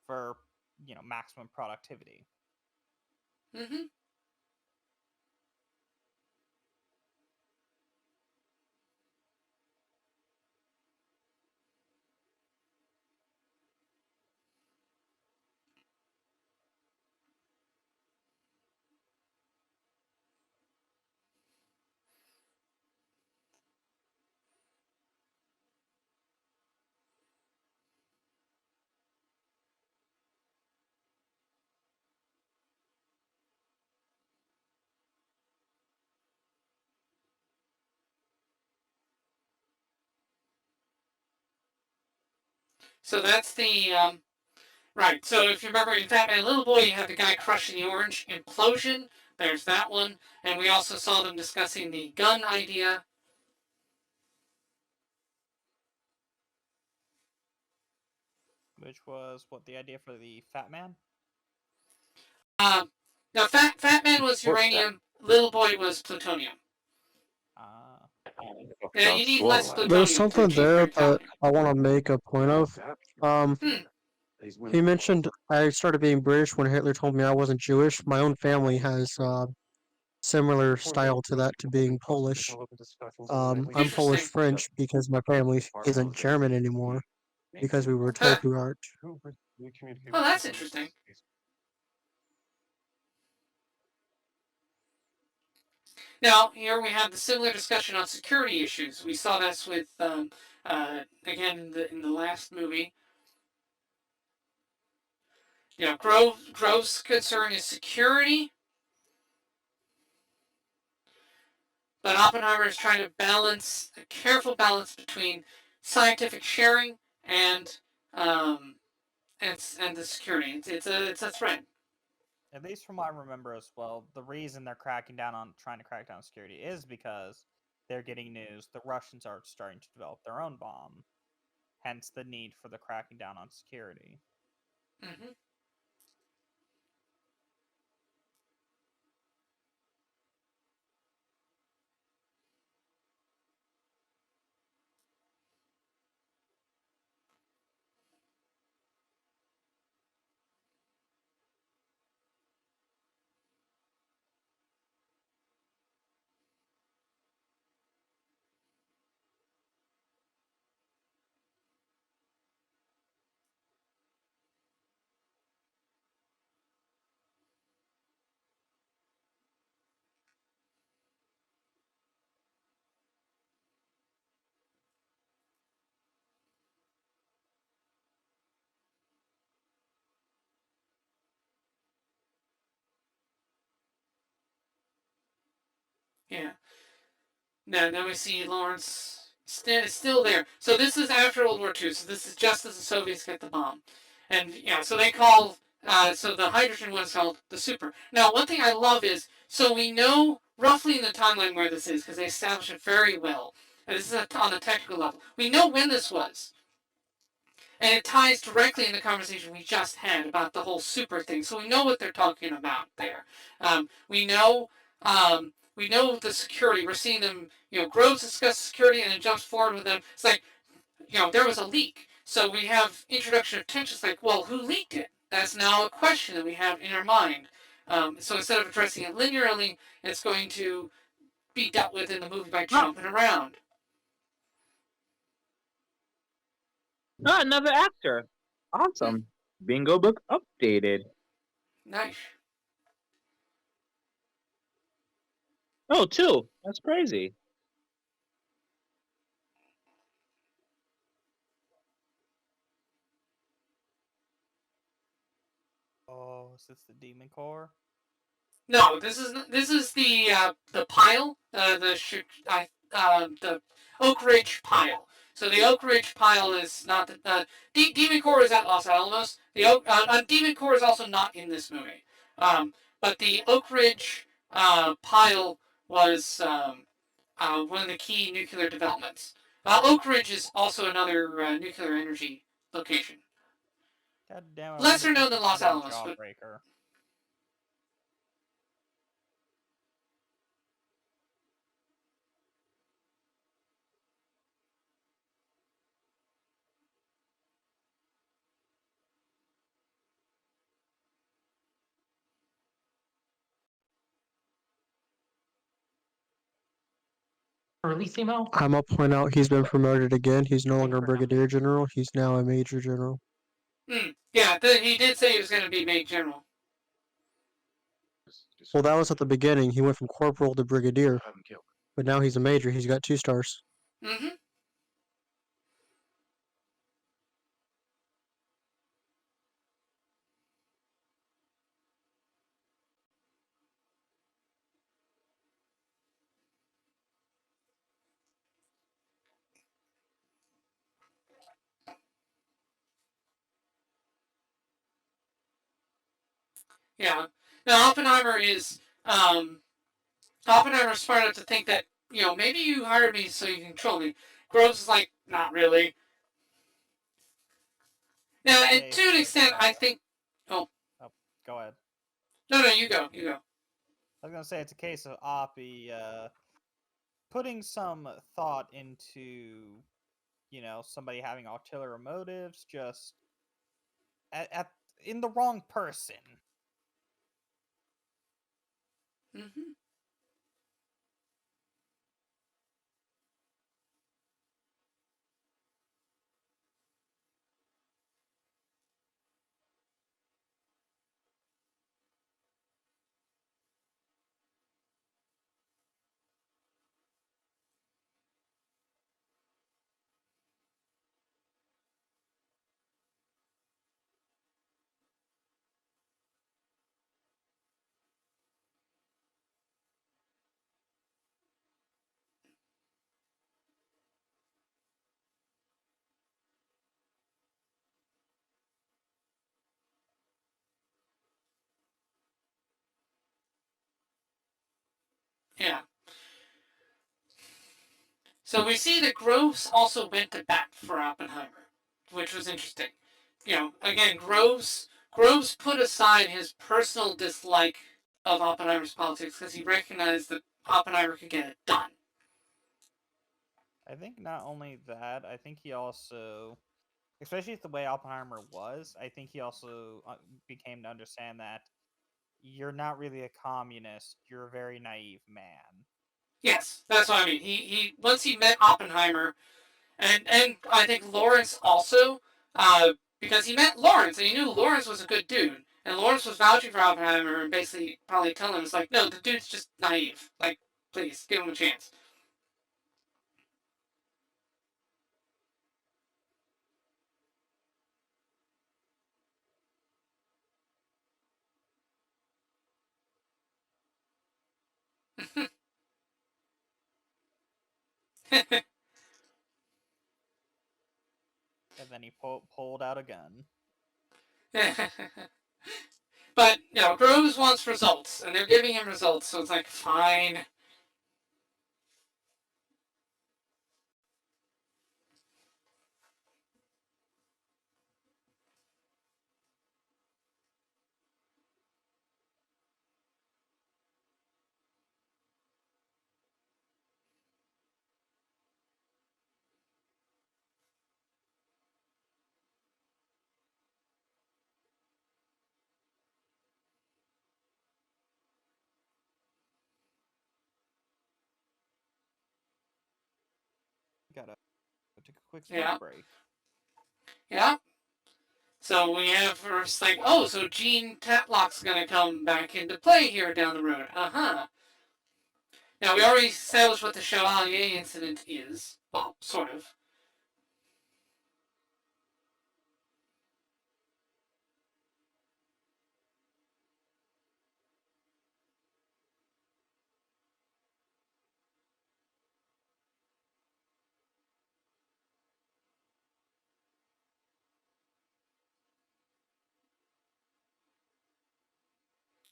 for maximum productivity. Mm-hmm. So that's the right. So if you remember in Batman Little Boy, you have the guy crushing the orange implosion. There's that one, and we also saw them discussing the gun idea. Which was what the idea for the Fat Man? Now, Fat Man was uranium. Little Boy was plutonium. Yeah, you need less plutonium. There's something there that I want to make a point of. Hmm. He mentioned I started being British when Hitler told me I wasn't Jewish. My own family has similar style to that, to being Polish. I'm Polish Interesting. French because my family isn't German anymore because we were told we aren't. Oh, that's interesting. Now, here we have the similar discussion on security issues. We saw this with, again, in the last movie. You know, Grove's concern is security, but Oppenheimer is trying to balance a careful balance between scientific sharing and the security. It's a threat. At least from what I remember as well, the reason they're cracking down on trying to crack down on security is because they're getting news the Russians are starting to develop their own bomb. Hence the need for the cracking down on security. Mm-hmm. Yeah. Now, we see Lawrence still there. So this is after World War II. So this is just as the Soviets get the bomb, and yeah. So they call. So the hydrogen one is called the super. Now, one thing I love is so we know roughly in the timeline where this is because they establish it very well. And this is on a technical level. We know when this was. And it ties directly in the conversation we just had about the whole super thing. So we know what they're talking about there. We know the security. We're seeing them. Groves discuss security, and it jumps forward with them. It's like there was a leak. So we have introduction of tension. It's like, well, who leaked it? That's now a question that we have in our mind. So instead of addressing it linearly, it's going to be dealt with in the movie by jumping around. Oh, another actor. Awesome. Bingo book updated. Nice. Oh, two. That's crazy. Oh, is this the Demon Core? No, this is the pile, the Oak Ridge pile. So the Oak Ridge pile is not the Demon Core is at Los Alamos. The Demon Core is also not in this movie. But the Oak Ridge pile was one of the key nuclear developments. Oak Ridge is also another nuclear energy location. God damn it! Lesser known than Los Alamos, but Jawbreaker. Earlissimo? I'm gonna point out he's been promoted again. He's no longer brigadier general. He's now a major general. Yeah, he did say he was going to be made general. Well, that was at the beginning. He went from corporal to brigadier, but now he's a major. He's got 2 stars. Mm-hmm. Yeah. Now Oppenheimer's smart enough to think that maybe you hired me so you can control me. Groves is like, not really. Now, and to an extent, I think. Oh, go ahead. No, you go. You go. I was gonna say it's a case of Oppie putting some thought into somebody having ulterior motives, just in the wrong person. Mm-hmm. Yeah. So we see that Groves also went to bat for Oppenheimer, which was interesting. Again, Groves put aside his personal dislike of Oppenheimer's politics because he recognized that Oppenheimer could get it done. I think not only that, I think he also, especially the way Oppenheimer was, I think he also became to understand that you're not really a communist, you're a very naive man. Yes, that's what I mean. He once he met Oppenheimer, and I think Lawrence also, because he met Lawrence and he knew Lawrence was a good dude, and Lawrence was vouching for Oppenheimer and basically probably telling him, it's like, no, the dude's just naive. Like, please give him a chance. And then he pulled out a gun. But, Groves wants results, and they're giving him results, so it's like, fine. Gotta take a quick Yeah. smoke break. Yeah. So we have first like, oh, so Gene Tatlock's gonna come back into play here down the road. Now we already established what the Chevalier incident is. Well, sort of.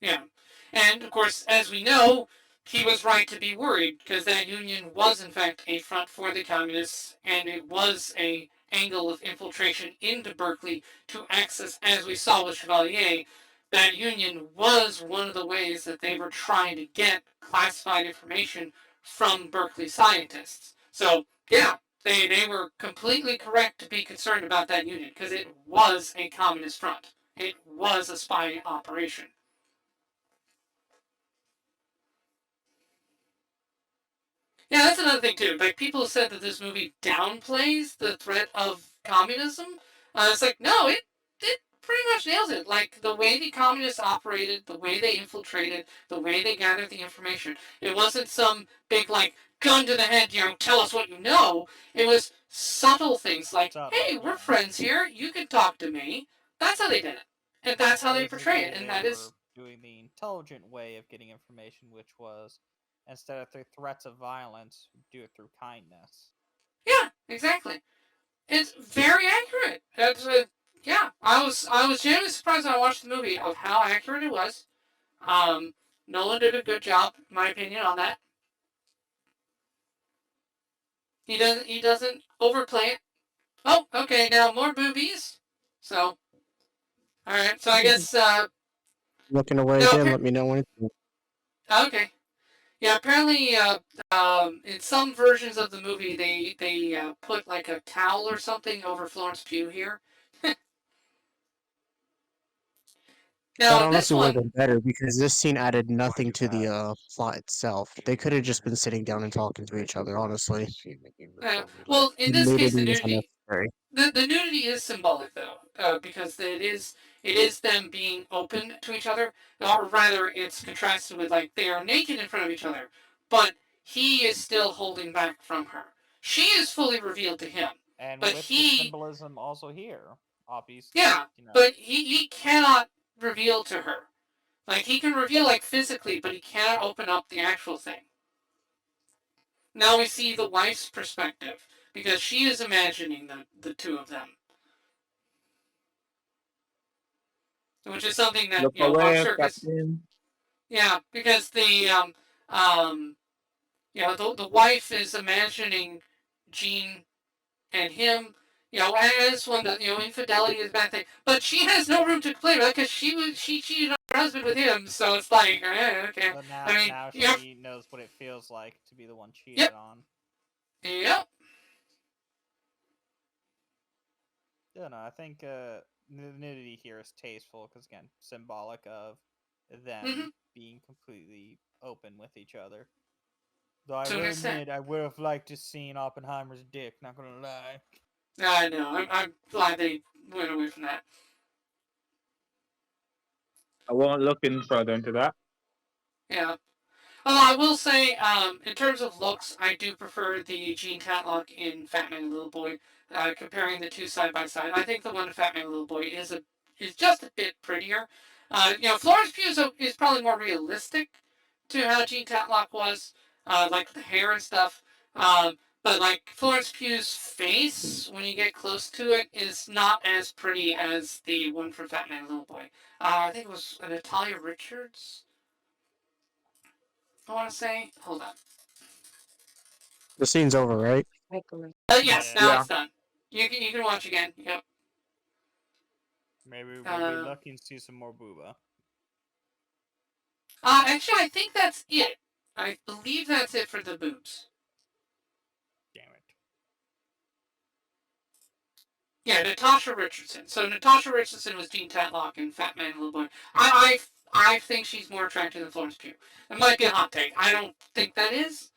Yeah. And, of course, as we know, he was right to be worried, because that union was, in fact, a front for the communists, and it was a angle of infiltration into Berkeley to access, as we saw with Chevalier, that union was one of the ways that they were trying to get classified information from Berkeley scientists. So, yeah, they were completely correct to be concerned about that union, because it was a communist front. It was a spy operation. Yeah, that's another thing too. Like, people said that this movie downplays the threat of communism. It's like, no, it pretty much nails it. Like, the way the communists operated, the way they infiltrated, the way they gathered the information. It wasn't some big, like, gun to the head, tell us what you know. It was subtle things like, hey, we're friends here. You can talk to me. That's how they did it. And that's how they portray it. And that is doing the intelligent way of getting information, which was, instead of through threats of violence, do it through kindness. Yeah, exactly. It's very accurate. Yeah. I was genuinely surprised when I watched the movie of how accurate it was. Nolan did a good job, in my opinion, on that. He doesn't overplay it. Oh, okay. Now more boobies. So, all right. So I guess Looking away no. again. Let me know when it's. Okay. Yeah. Apparently, in some versions of the movie, they put like a towel or something over Florence Pugh here. That Now this honestly would have one, been better because this scene added nothing to the plot itself. They could have just been sitting down and talking to each other, honestly. well, in The this case, the nudity was nudity unnecessary. the nudity is symbolic though, because it is them being open to each other, or rather, it's contrasted with like they are naked in front of each other, but he is still holding back from her. She is fully revealed to him, And but with the he, symbolism also here, obviously. yeah, but he cannot reveal to her. Like, he can reveal like physically, but he cannot open up the actual thing. Now we see the wife's perspective, because she is imagining the two of them, which is something that Look away, Bob Circus. Captain. Yeah, because The wife is imagining Jean and him, as when the infidelity is a bad thing, but she has no room to play with because she cheated on her husband with him, so it's like, okay. But now, I mean, now yep, she knows what it feels like to be the one cheated Yep. on. yep. Yeah, no, I think the nudity here is tasteful because, again, symbolic of them being completely open with each other. Though I To an will extent. admit, I would have liked to seen Oppenheimer's dick. Not gonna lie. I know. I'm glad they went away from that. I won't look in further into that. Yeah. Although I will say, in terms of looks, I do prefer the Gene Tatlock in Fat Man and Little Boy. Comparing the two side by side, I think the one in Fat Man and Little Boy is just a bit prettier. Florence Pugh is probably more realistic to how Gene Tatlock was, like the hair and stuff. But like Florence Pugh's face, when you get close to it, is not as pretty as the one from Fat Man and Little Boy. I think it was Natalia Richards. I want to say. Hold on. The scene's over, right? Yes, Yeah. now Yeah. it's done. You can watch again. Yep. Maybe we'll be lucky and see some more booba. Actually, I think that's it. I believe that's it for the boobs. Damn it. Yeah, Natasha Richardson. So Natasha Richardson was Jean Tatlock in Fat Man and Little Boy. I think she's more attractive than Florence Pugh. It might be a hot take. I don't think that is.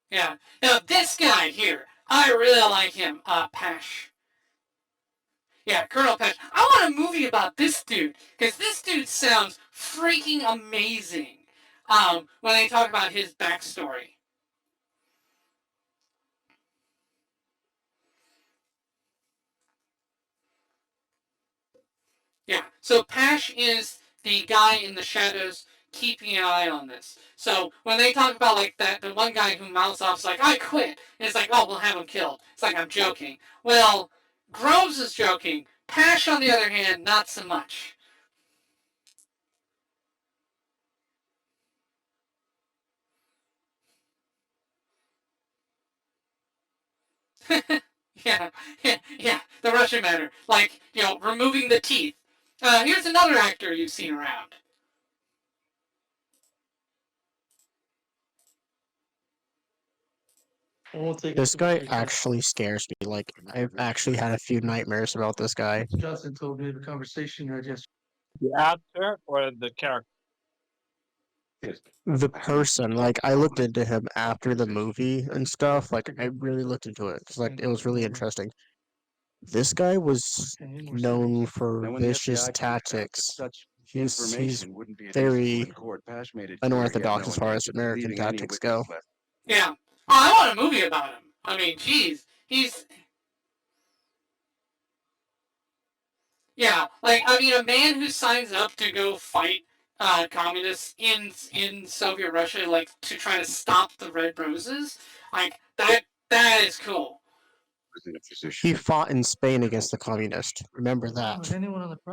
Yeah. Now this guy here, I really like him. Pash. Yeah, Colonel Pash. I want a movie about this dude because this dude sounds freaking amazing. When they talk about his backstory. Yeah. So Pash is the guy in the shadows keeping an eye on this. So when they talk about like that, the one guy who mouths off is like, "I quit," and it's like, "Oh, we'll have him killed." It's like I'm joking. Well, Groves is joking. Pash, on the other hand, not so much. yeah, yeah, the Russian matter, like removing the teeth. Here's another actor you've seen around. This guy actually scares me. Like, I've actually had a few nightmares about this guy. Justin told me the conversation I just. The actor or the character? The person, like, I looked into him after the movie and stuff. Like, I really looked into it. 'Cause, like, it was really interesting. This guy was known for vicious tactics. He's very unorthodox as far as American tactics go. Yeah. Oh, I want a movie about him. I mean, geez, yeah, like a man who signs up to go fight communists in Soviet Russia, like to try to stop the Red Roses, like that is cool. He fought in Spain against the communists. Remember that.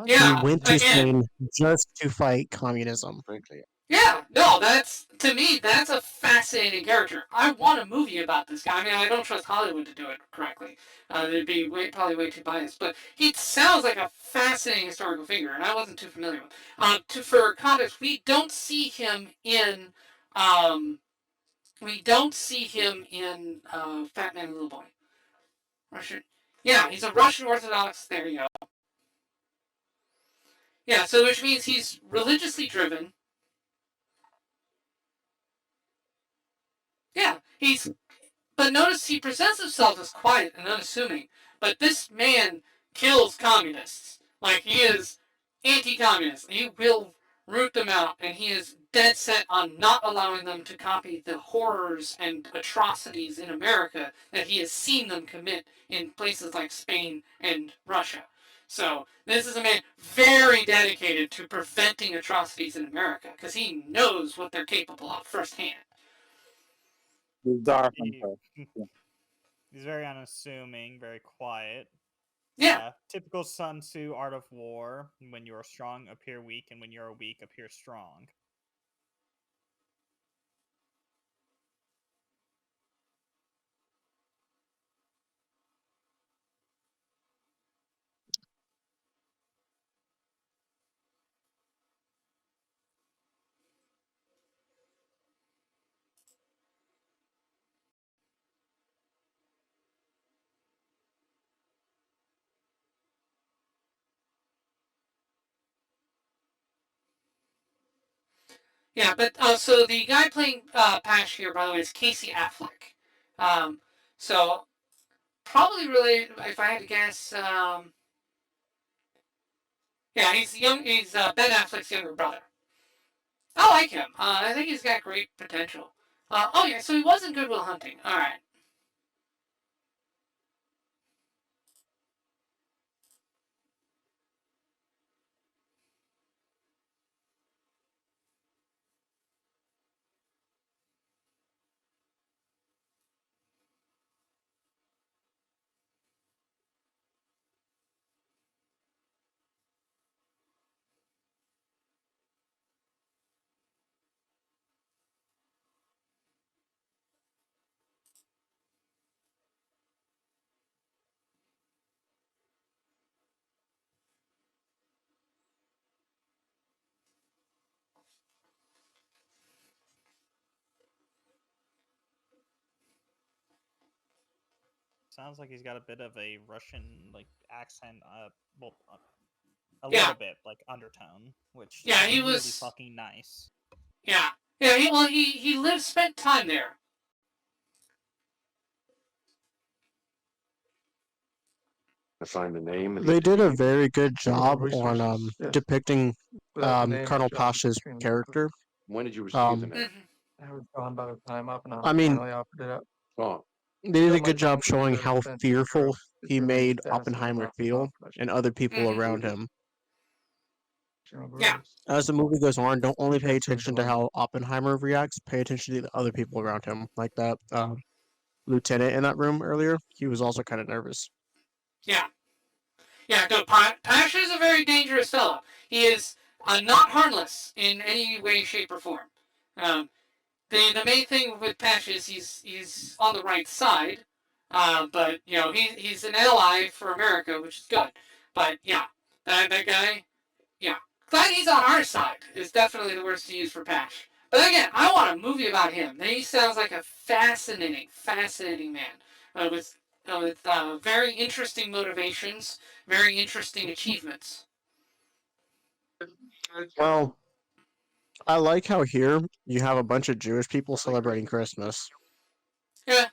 Yeah, He went to again, Spain just to fight communism. yeah, no, to me, that's a fascinating character. I want a movie about this guy. I mean, I don't trust Hollywood to do it correctly. They'd be probably way too biased. But he sounds like a fascinating historical figure, and I wasn't too familiar with. For context, we don't see him in We don't see him in Fat Man and Little Boy. Russian. Yeah, he's a Russian Orthodox. There you go. Yeah, so which means he's religiously driven. Yeah, but notice he presents himself as quiet and unassuming. But this man kills communists. Like, he is anti-communist. He will root them out, and he is dead set on not allowing them to copy the horrors and atrocities in America that he has seen them commit in places like Spain and Russia. So this is a man very dedicated to preventing atrocities in America, because he knows what they're capable of firsthand. Bizarre. He's very unassuming, very quiet. Yeah. Typical Sun Tzu art of war. When you are strong, appear weak, and when you are weak, appear strong. Yeah, but so the guy playing Pash here, by the way, is Casey Affleck. So probably related, if I had to guess. Yeah, he's young. He's Ben Affleck's younger brother. I like him. I think he's got great potential. Oh yeah, so he was in Good Will Hunting. All right. Sounds like he's got a bit of a Russian accent. A Yeah. little bit undertone, which Yeah, is he really was fucking nice. Yeah. Yeah. He spent time there. Assign the name. They did a very good job on depicting Colonel Pasha's character. When did you receive the name? Mm-hmm. I was gone by the time Oppenheimer I mean, finally offered it up. Oh, they did a good job showing how fearful he made Oppenheimer feel and other people Mhm. around him. Yeah. As the movie goes on, don't only pay attention to how Oppenheimer reacts, pay attention to the other people around him. Like that lieutenant in that room earlier, he was also kind of nervous. Yeah. Yeah, no, Pasha is a very dangerous fellow. He is not harmless in any way, shape, or form. The main thing with Pasha is he's on the right side, but he's an ally for America, which is good. But yeah, that guy, yeah, glad he's on our side is definitely the words to use for Pash. But again, I want a movie about him. He sounds like a fascinating man with very interesting motivations, very interesting achievements. Well, I like how here you have a bunch of Jewish people celebrating Christmas. Yeah,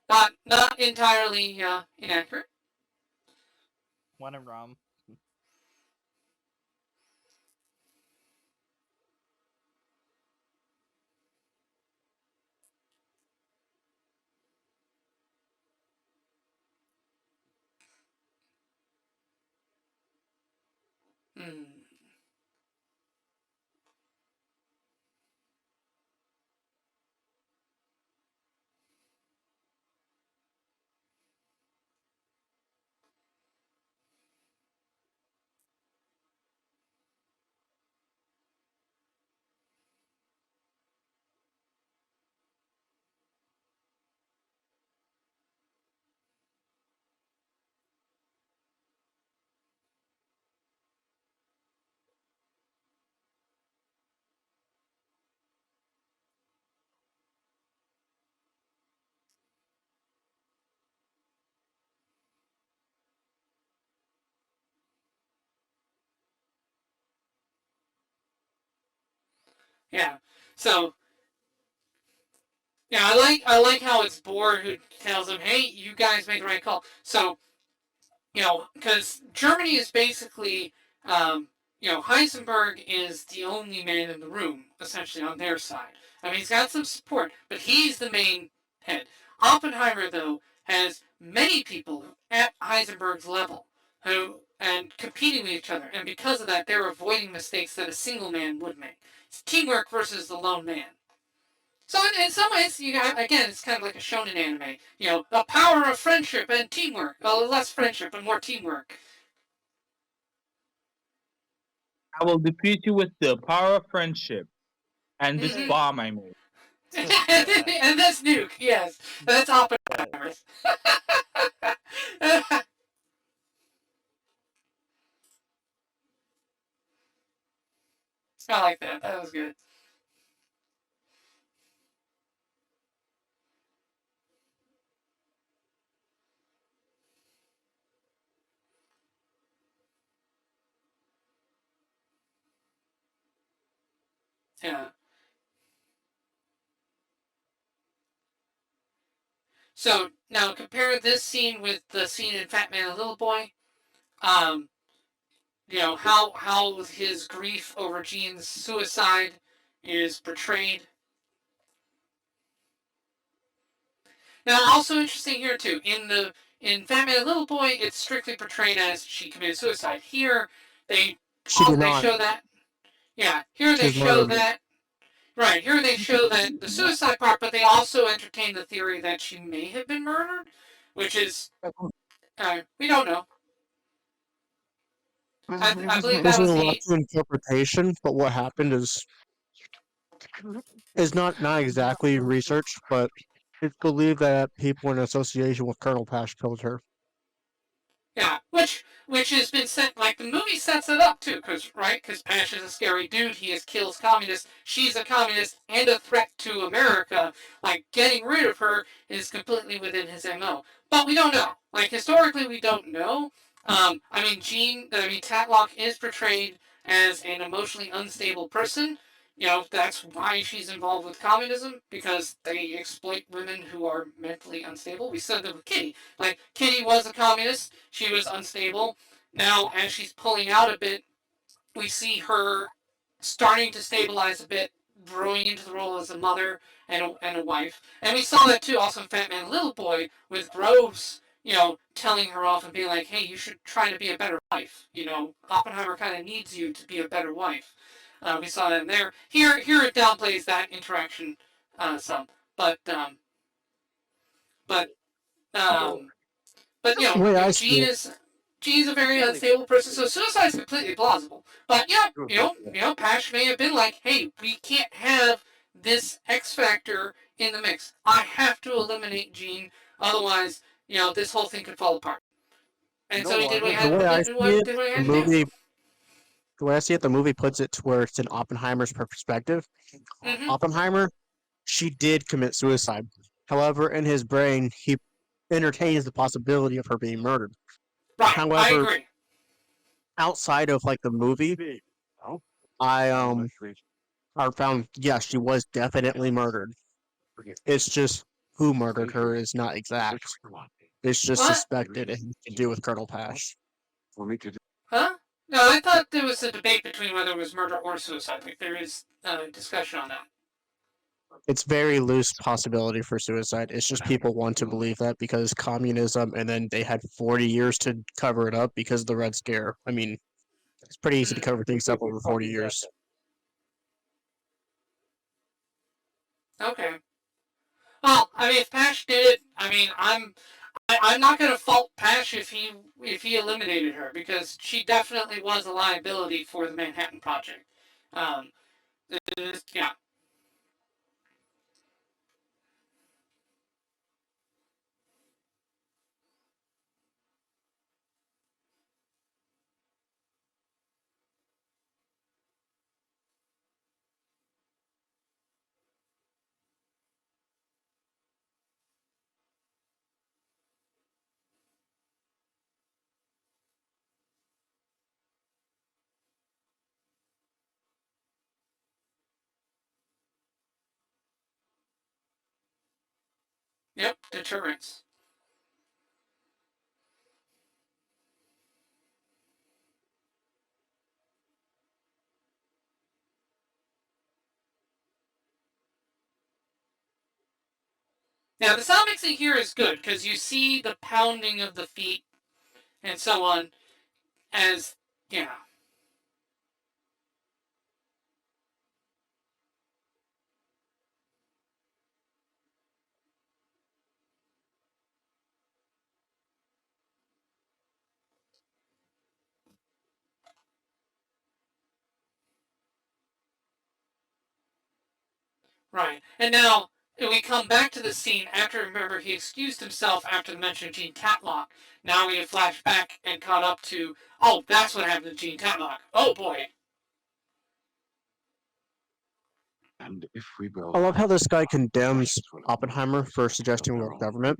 not entirely inaccurate. When in Rome. Hmm. Yeah. So yeah, I like how it's Bohr who tells him, "Hey, you guys made the right call." So because Germany is basically, Heisenberg is the only man in the room, essentially, on their side. I mean, he's got some support, but he's the main head. Oppenheimer, though, has many people at Heisenberg's level and competing with each other, and because of that, they're avoiding mistakes that a single man would make. It's teamwork versus the lone man. So in some ways, again, it's kind of like a shonen anime. The power of friendship and teamwork. Well, less friendship and more teamwork. I will defeat you with the power of friendship and this Mhm. bomb I made. And this nuke, yes, that's Oppenheimer's. I like that. That was good. Yeah. So now compare this scene with the scene in Fat Man and Little Boy. Um, how his grief over Gene's suicide is portrayed. Now, also interesting here too. In Fat Man and Little Boy, it's strictly portrayed as she committed suicide. Here, they She did they not. show that. Yeah, here She they was show murdered. that. Right, here they show that the suicide part, but they also entertain the theory that she may have been murdered, which is we don't know. I believe This that is was a lot the to interpretation, but what happened is not exactly research, but it's believed that people in association with Colonel Pash killed her. Yeah, which has been set like the movie sets it up too, because Pash is a scary dude. He kills communists. She's a communist and a threat to America. Like getting rid of her is completely within his MO. But we don't know. Like historically, we don't know. Tatlock is portrayed as an emotionally unstable person. That's why she's involved with communism because they exploit women who are mentally unstable. We said that with Kitty. Like Kitty was a communist. She was unstable. Now, as she's pulling out a bit, we see her starting to stabilize a bit, growing into the role as a mother and a wife. And we saw that too also in Fat Man and Little Boy with Groves, telling her off and being like, hey, you should try to be a better wife. Oppenheimer kind of needs you to be a better wife. We saw that in there. Here it downplays that interaction some. But, but, um, but The way I see Gene it, is Gene's a very unstable person, so suicide is completely plausible. But yeah, Pash may have been like, hey, we can't have this X factor in the mix. I have to eliminate Gene, otherwise, this whole thing could fall apart. And so he did what he the had way I did see what it, did what he the had to do. movie, the way I see it, the movie puts it to where it's in Oppenheimer's perspective. Mm-hmm. Oppenheimer, she did commit suicide. However, in his brain, he entertains the possibility of her being murdered. Right, I However, agree. outside of like the movie, I I found yes, she was definitely murdered. It's just who murdered her is not exact. It's just What? suspected and to do with Colonel Pash. Huh? No, I thought there was a debate between whether it was murder or suicide. Like there is discussion on that. It's very loose possibility for suicide. It's just people want to believe that because communism, and then they had 40 years to cover it up because of the Red Scare. I mean, it's pretty easy to cover things up over 40 years. Okay. Well, if Pash did it, I'm not gonna fault Pash if he eliminated her because she definitely was a liability for the Manhattan Project. Um, yeah. Yep, deterrence. Now, the sound mixing here is good because you see the pounding of the feet and so on as, yeah. Right. And now we come back to the scene after, remember, he excused himself after the mention of Gene Tatlock. Now we have flashed back and caught up to, oh, that's what happened to Gene Tatlock. Oh, boy. And if we build, I love how this guy condemns Oppenheimer for suggesting world government,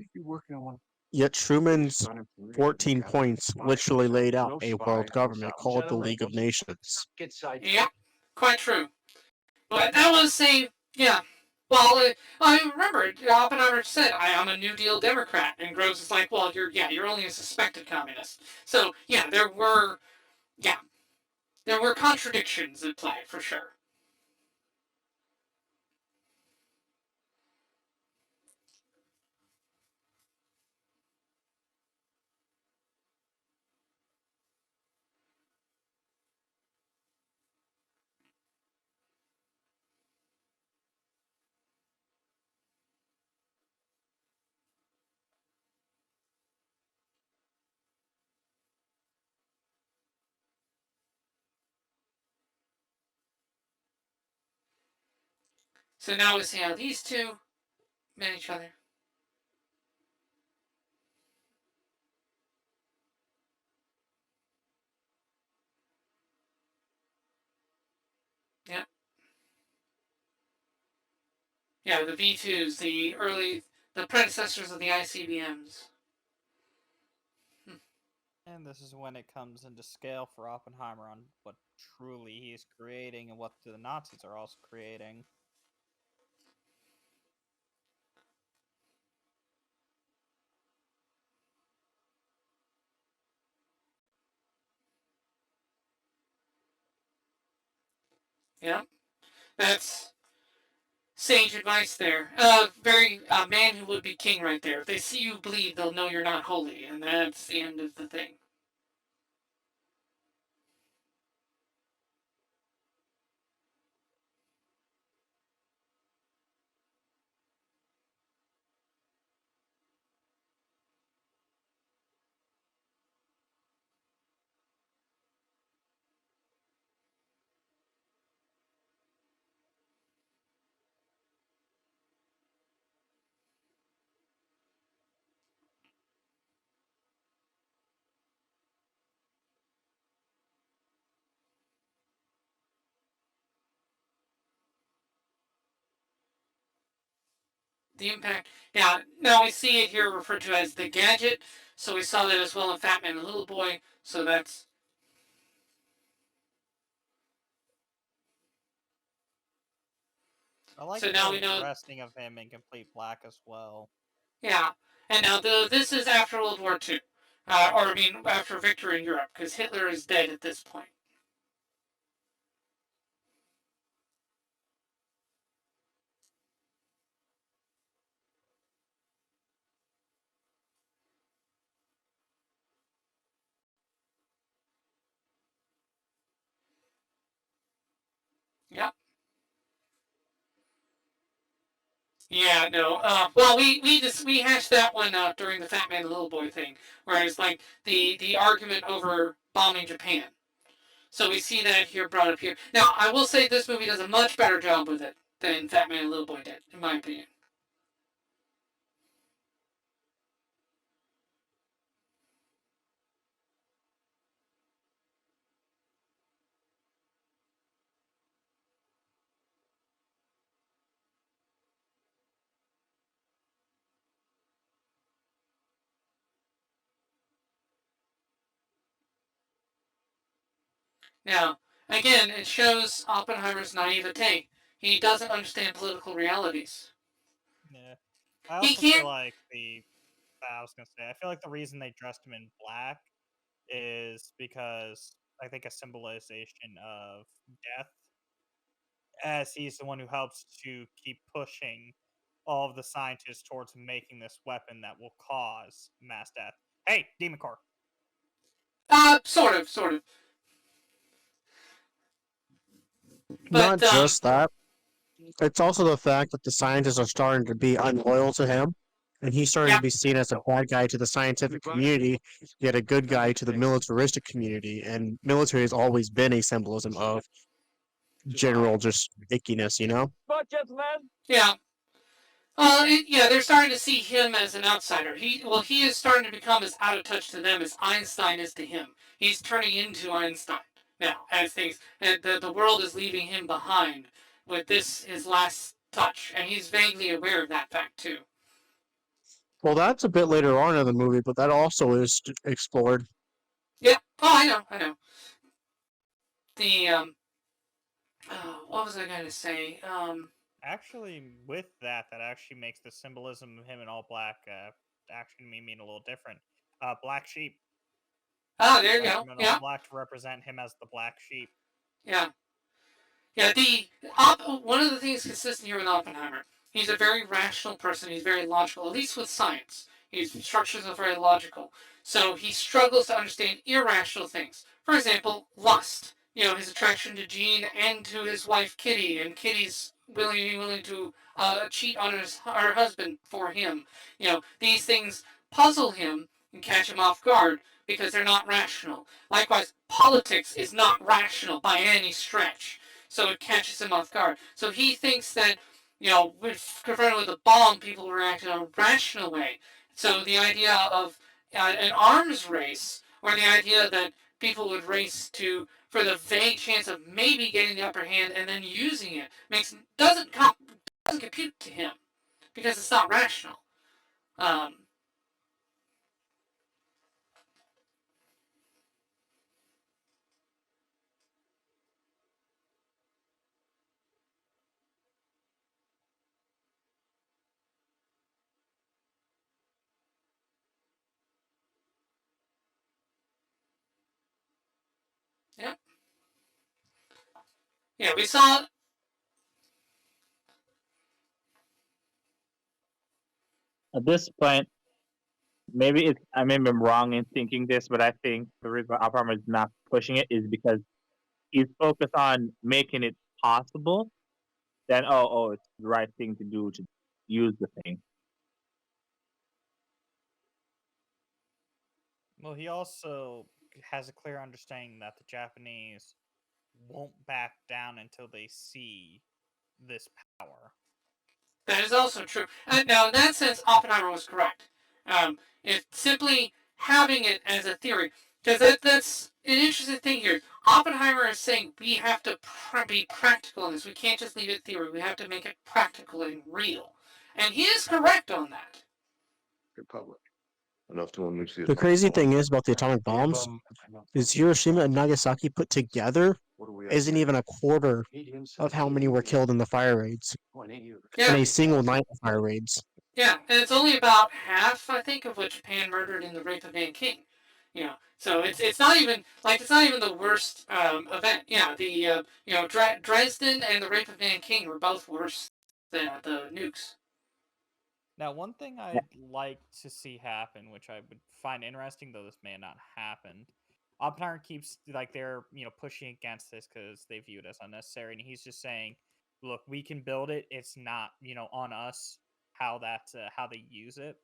yet Truman's 14 points literally laid out a world government called the League of Nations. Yeah, quite true. But that was saying, yeah. Well, I remember Oppenheimer said, "I am a New Deal Democrat," and Groves is like, "Well, you're only a suspected communist." So yeah, there were contradictions at play for sure. So now we see how these two met each other. Yeah. Yeah, the V2s, the predecessors of the ICBMs. And this is when it comes into scale for Oppenheimer on what truly he's creating and what the Nazis are also creating. Yeah, that's sage advice there. Very man who would be king right there. If they see you bleed, they'll know you're not holy, and that's the end of the thing. The impact. Yeah, now we see it here referred to as the gadget. So we saw that as well in Fat Man and Little Boy. So that's. I like So now we the know. dressing of him in complete black as well. Yeah, and now this is after World War II, or I mean after victory in Europe, because Hitler is dead at this point. Yep. Yeah, no. Well, we hashed that one out during the Fat Man and Little Boy thing, where it's like the argument over bombing Japan. So we see that here brought up here. Now, I will say this movie does a much better job with it than Fat Man and Little Boy did, in my opinion. Now, again, it shows Oppenheimer's naivete. He doesn't understand political realities. Yeah. I He also feel can't. like I was gonna say, I feel like the reason they dressed him in black is because I think a symbolization of death, as he's the one who helps to keep pushing all of the scientists towards making this weapon that will cause mass death. Hey, Demon Core. Sort of. Not But just that, it's also the fact that the scientists are starting to be unloyal to him, and he's starting to yeah, be seen as a bad guy to the scientific community, yet a good guy to the militaristic community. And military has always been a symbolism of general just ickiness, you know? yeah. Yeah, they're starting to see him as an outsider. He is starting to become as out of touch to them as Einstein is to him. He's turning into Einstein now as things, and the world is leaving him behind with this his last touch, and he's vaguely aware of that fact too. Well, that's a bit later on in the movie, but that also is explored. Yeah. Oh, I know. The what was I going to say? Actually, with that actually makes the symbolism of him in all black actually mean a little different. Black sheep. There you Dressed go. him in all Yeah, black to represent him as the black sheep. yeah. Yeah, one of the things consistent here with Oppenheimer, he's a very rational person. He's very logical, at least with science. His structures are very logical. So he struggles to understand irrational things. For example, lust. His attraction to Jean and to his wife Kitty, and Kitty's willing to cheat on her husband for him. These things puzzle him and catch him off guard because they're not rational. Likewise, politics is not rational by any stretch, so it catches him off guard. So he thinks that, with confronted with a bomb, people will react in a rational way. So the idea of an arms race, or the idea that people would race for the vague chance of maybe getting the upper hand and then using it, doesn't compute to him because it's not rational. Um, yeah, yeah. We saw. At this point, I may be wrong in thinking this, but I think the reason why Oppenheimer is not pushing it is because he's focused on making it possible. Then, it's the right thing to do to use the thing. Well, he also has a clear understanding that the Japanese won't back down until they see this power. That is also true. Now, in that sense, Oppenheimer was correct. If simply having it as a theory, because that's an interesting thing here. Oppenheimer is saying we have to be practical in this. We can't just leave it theory. We have to make it practical and real. And he is correct on that. Republic. Enough to unleash The crazy thing is about the atomic bombs is Hiroshima and Nagasaki put together isn't even a quarter of how many were killed in the fire raids. Yeah. In a single night of fire raids. Yeah, and it's only about half, I think, of what Japan murdered in the rape of Nanking. So it's not even the worst event. Yeah, the Dresden and the rape of Nanking were both worse than the nukes. Now, one thing I'd like to see happen, which I would find interesting, though this may have not happened, Oppenheimer keeps they're pushing against this because they view it as unnecessary, and he's just saying, "Look, we can build it. It's not on us how they use it."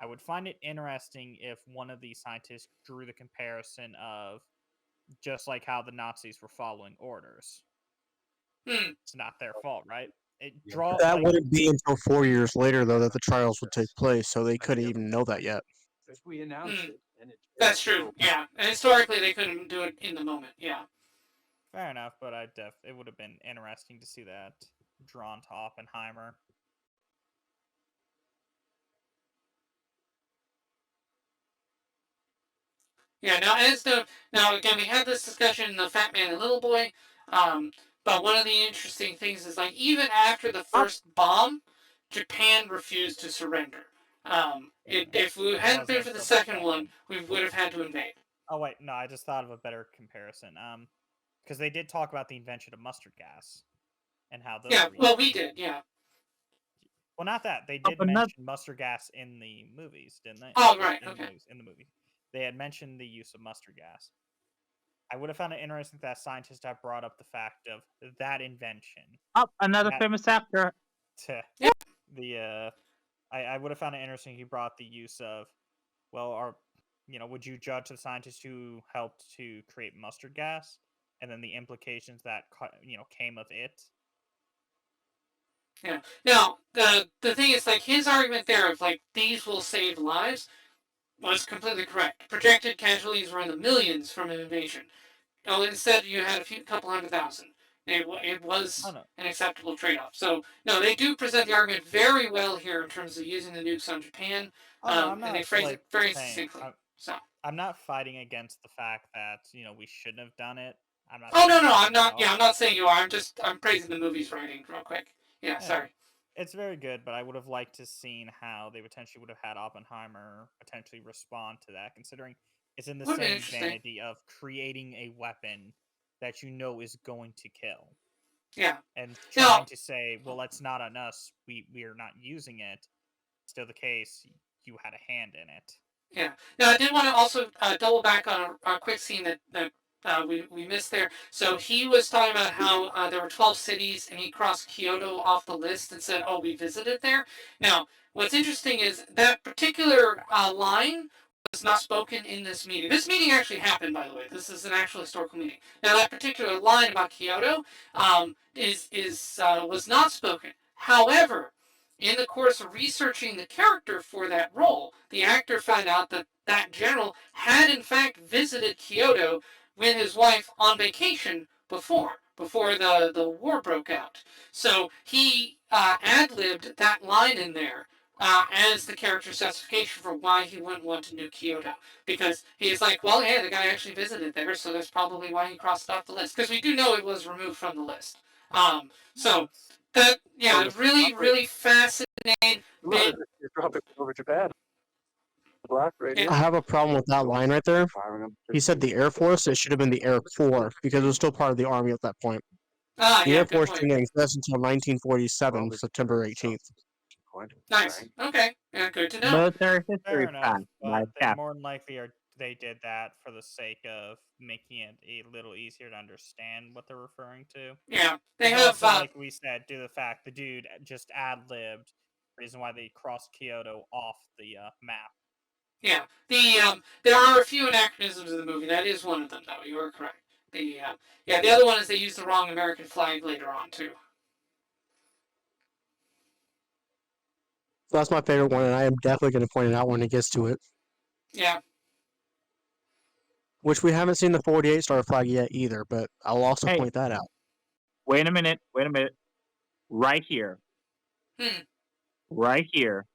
I would find it interesting if one of these scientists drew the comparison of just like how the Nazis were following orders. It's not their fault, right? That wouldn't be until 4 years later, though, that the trials would take place, so they couldn't even know that yet. That's true. Yeah, and historically they couldn't do it in the moment. Yeah. Fair enough, but it would have been interesting to see that drawn to Oppenheimer. Yeah. Now again, we had this discussion in the Fat Man and Little Boy, but one of the interesting things is even after the first bomb, Japan refused to surrender. If we hadn't been for the second one, we would have had to invade. Oh wait, no, I just thought of a better comparison. Because they did talk about the invention of mustard gas and how those. Yeah, well, we did. Yeah. Well, not that they did mention mustard gas in the movies, didn't they? Oh, right. Okay. In the movie, they had mentioned the use of mustard gas. I would have found it interesting that scientists have brought up the fact of that invention. Oh, another famous actor. Yep. I would have found it interesting. He brought the use of, well, would you judge the scientists who helped to create mustard gas, and then the implications that came of it? Yeah. Now the thing is, like, his argument there of like these will save lives was completely correct. Projected casualties were in the millions from an invasion. Instead you had a couple 100,000. It was an acceptable trade-off. So no, they do present the argument very well here in terms of using the nukes on Japan, and they phrase it very succinctly. So I'm not fighting against the fact that we shouldn't have done it. I'm not. Oh no, I'm not. Yeah, I'm not saying you are. I'm praising the movie's writing real quick. Yeah, sorry. It's very good, but I would have liked to seen how they potentially would have had Oppenheimer potentially respond to that, considering it's in the same vanity of creating a weapon that is going to kill. Yeah. And trying to say, well, that's not on us. We are not using it. Still the case, you had a hand in it. Yeah. Now, I did want to also double back on a quick scene that we missed there. So he was talking about how there were 12 cities, and he crossed Kyoto off the list and said, oh, we visited there. Now, what's interesting is that particular line was not spoken in this meeting. This meeting actually happened, by the way. This is an actual historical meeting. Now, that particular line about Kyoto was not spoken. However, in the course of researching the character for that role, the actor found out that general had in fact visited Kyoto with his wife on vacation before the war broke out. So he ad-libbed that line in there as the character's justification for why he wouldn't want to nuke Kyoto. Because he's like, well, yeah, the guy actually visited there, so that's probably why he crossed off the list. Because we do know it was removed from the list. So that, yeah, really fascinating. You're dropping over Japan. Black radio. I have a problem with that line right there. He said the Air Force, it should have been the Air Corps, because it was still part of the Army at that point. The Air Force didn't exist until 1947, September 18th. Nice. Okay. Yeah, good to know. Military history. Fair enough, but they more than likely they did that for the sake of making it a little easier to understand what they're referring to. Yeah, they have. Like we said, due to the fact the dude just ad-libbed the reason why they crossed Kyoto off the map. Yeah, there are a few anachronisms in the movie. That is one of them, though. You are correct. The other one is they used the wrong American flag later on too. So that's my favorite one, and I am definitely going to point it out when it gets to it. Yeah. Which we haven't seen the 48 star flag yet either, but I'll also point that out. Wait a minute. Right here. Right here.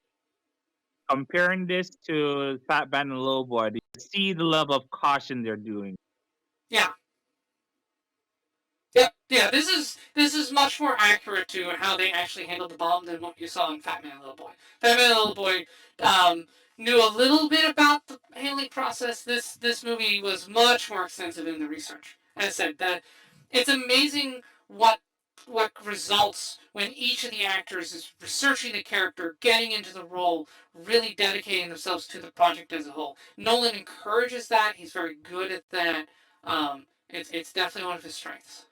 Comparing this to Fat Man and Little Boy, do you see the level of caution they're doing? Yeah. Yeah, this is much more accurate to how they actually handled the bomb than what you saw in Fat Man and Little Boy. Fat Man and Little Boy knew a little bit about the handling process. This movie was much more extensive in the research. As I said, that it's amazing what results when each of the actors is researching the character, getting into the role, really dedicating themselves to the project as a whole. Nolan encourages that. He's very good at that. It's definitely one of his strengths.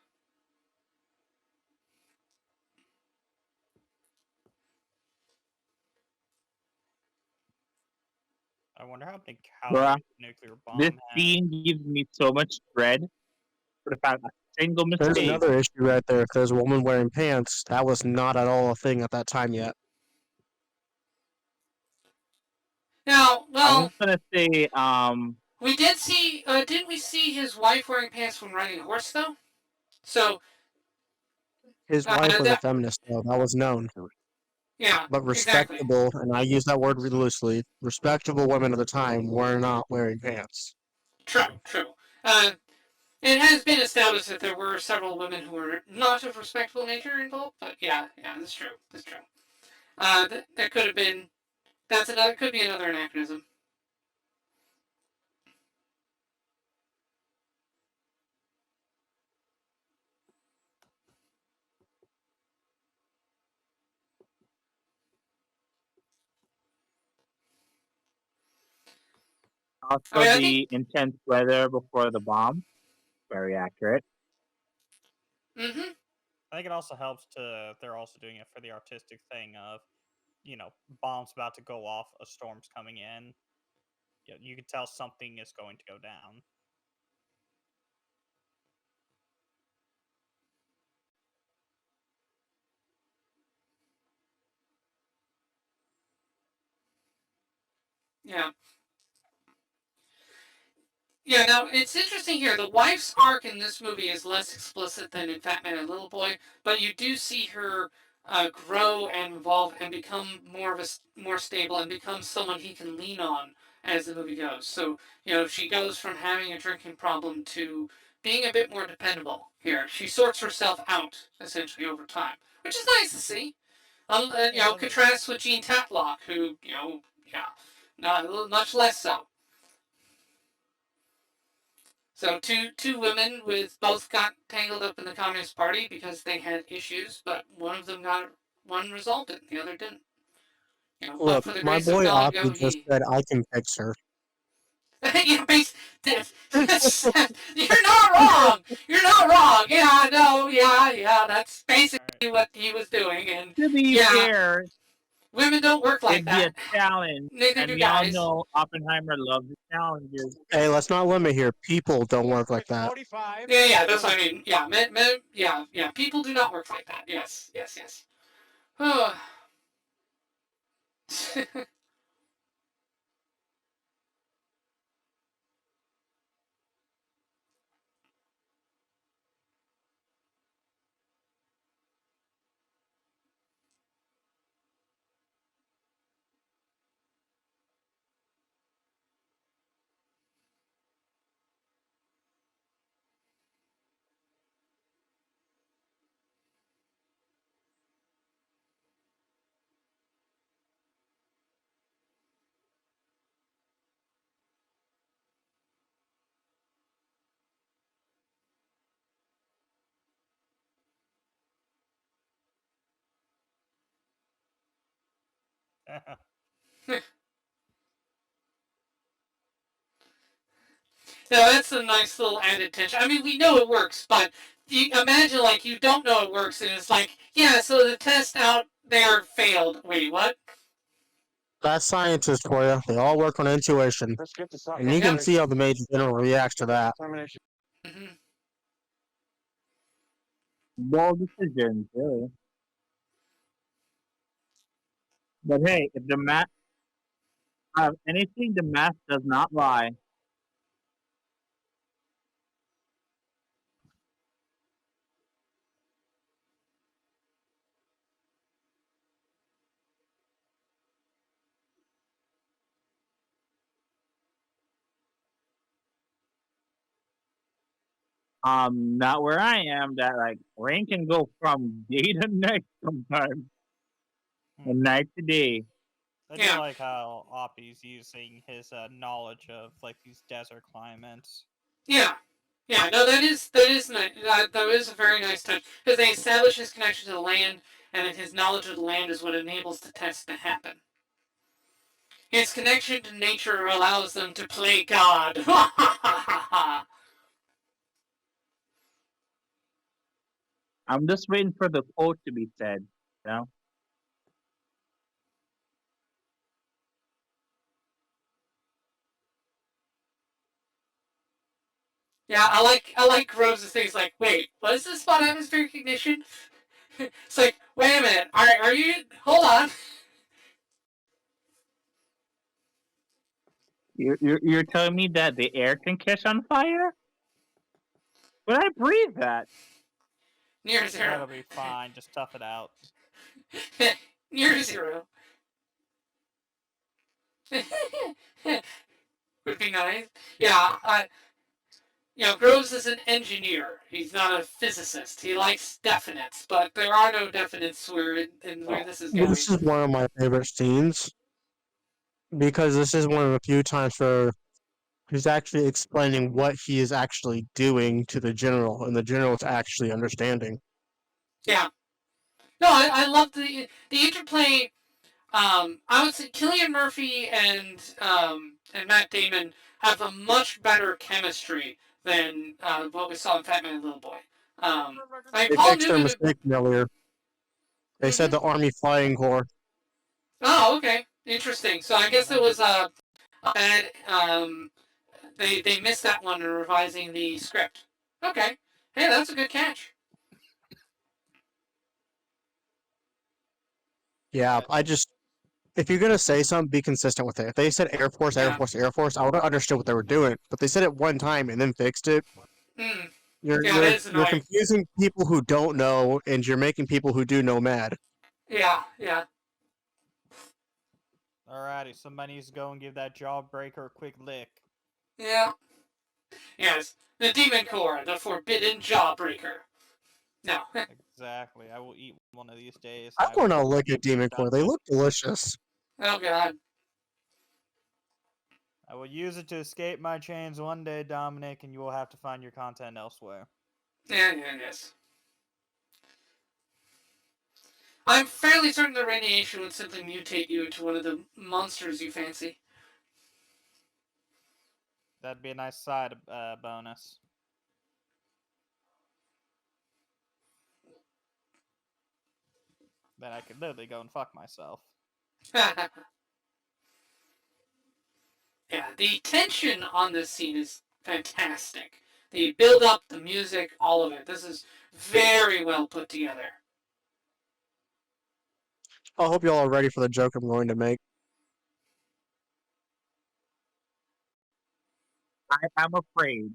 I wonder how big nuclear bomb. This scene gives me so much dread for the fact that a single mistake. There's another issue right there. If there's a woman wearing pants, that was not at all a thing at that time yet. Now, well, I'm gonna say, we did see, didn't we see his wife wearing pants when riding a horse, though? So, his wife was a feminist, though. That was known. Yeah, but respectable, exactly. And I use that word really loosely, respectable women of the time were not wearing pants. True. It has been established that there were several women who were not of respectable nature involved, but yeah, that's true. That could have been. Could be another anachronism. Also, the intense weather before the bomb, very accurate. Mm-hmm. I think it also helps to they're also doing it for the artistic thing of, bombs about to go off, a storm's coming in. You can tell something is going to go down. Yeah. Yeah, now it's interesting here. The wife's arc in this movie is less explicit than in Fat Man and Little Boy, but you do see her grow and evolve and become more stable and become someone he can lean on as the movie goes. So she goes from having a drinking problem to being a bit more dependable here. She sorts herself out essentially over time, which is nice to see. Contrasts with Jean Tatlock, who not much less so. So two women with both got tangled up in the Communist Party because they had issues, but one of them got one resolved it, the other didn't. Look, for the my grace of boy God, Oppie just said I can fix her. You're not wrong. You're not wrong. Yeah, no, yeah. That's basically what he was doing, and To be fair, women don't work like it'd be that. a challenge, Neither and do we all guys. know Oppenheimer loves the challenges. Hey, let's not limit here. People don't work like that. Yeah, that's what I mean. Yeah, men, yeah. People do not work like that. Yes. No, that's a nice little added tension. I mean, we know it works, but you imagine you don't know it works, and it's like, yeah, so the test out there failed. Wait, what? That's scientists for you. They all work on intuition. And you can see how the Major General reacts to that. Mm-hmm. Bold decisions, really. But hey, if the math anything, the math does not lie. Not where I am. That rain can go from day to night sometimes, and night to day. I do like how Oppie's using his knowledge of these desert climates. Yeah. No, that is nice. That is a very nice touch because they establish his connection to the land, and then his knowledge of the land is what enables the test to happen. His connection to nature allows them to play God. I'm just waiting for the quote to be said. You know. Yeah, I like Rose's things like, wait, what is this about atmospheric ignition? It's like, wait a minute, are you? Hold on. You're telling me that the air can catch on fire? But I breathe that. Near zero. That'll be fine. Just tough it out. Near zero. Would be nice. Yeah, Groves is an engineer. He's not a physicist. He likes definites, but there are no definites where this is going. This is one of my favorite scenes because this is one of the few times where he's actually explaining what he is actually doing to the general, and the general is actually understanding. Yeah. No, I love the interplay. I would say Cillian Murphy and Matt Damon have a much better chemistry than what we saw in Fat Man and Little Boy. They Paul fixed their Newman. mistake earlier. They said the Army Flying Corps. Oh, okay, interesting. So I guess it was bad. They missed that one in revising the script. Okay, hey, that's a good catch. Yeah, if you're gonna say something, be consistent with it. If they said Air Force, Air Force, Air Force, I would have understood what they were doing. But they said it one time and then fixed it. You're confusing people who don't know, and you're making people who do know mad. Yeah. Alrighty, somebody needs to go and give that jawbreaker a quick lick. Yeah. Yes, the Demon Core, the forbidden jawbreaker. No. Exactly. I will eat one of these days. I want to look at Demon Core. They look delicious. Oh God. I will use it to escape my chains one day, Dominic, and you will have to find your content elsewhere. Yes. I'm fairly certain the radiation would simply mutate you into one of the monsters you fancy. That'd be a nice side bonus. Then I could literally go and fuck myself. Yeah, the tension on this scene is fantastic. The build up, the music, all of it. This is very well put together. I hope y'all are ready for the joke I'm going to make. I'm afraid.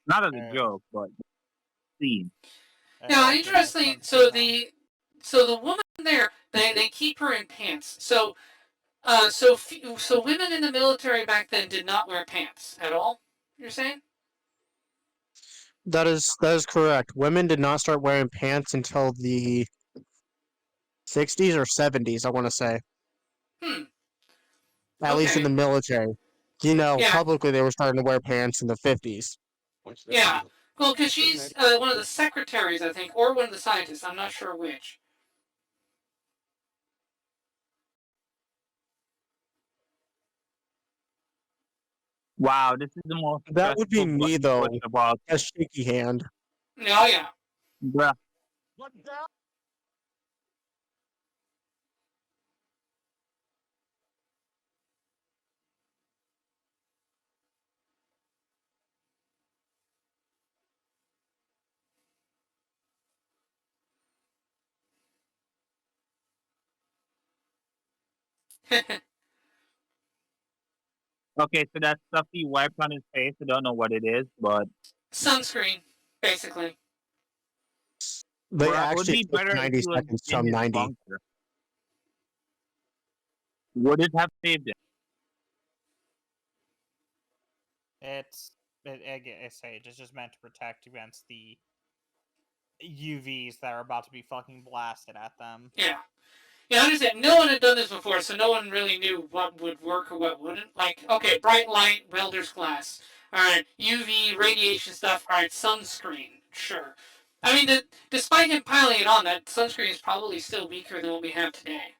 Not as a joke, but scene. Now, interesting. So the woman there, they keep her in pants. So women in the military back then did not wear pants at all. You're saying? That is correct. Women did not start wearing pants until the 60s or 70s, I want to say. At least in the military. Publicly they were starting to wear pants in the 50s. Yeah. Well, because she's one of the secretaries, I think, or one of the scientists. I'm not sure which. Wow, this is the most. That would be me, though. A shaky hand. Oh, yeah. Bruh. Okay, so that stuff he wiped on his face. I don't know what it is, but sunscreen, basically. They actually took 90 seconds from 90. Bunker. Would it have saved it? It's just meant to protect against the UVs that are about to be fucking blasted at them. Yeah. Yeah, I understand. No one had done this before, so no one really knew what would work or what wouldn't. Like, okay, bright light, welder's glass. Alright, UV, radiation stuff. Alright, sunscreen. Sure. I mean, despite him piling it on, that sunscreen is probably still weaker than what we have today.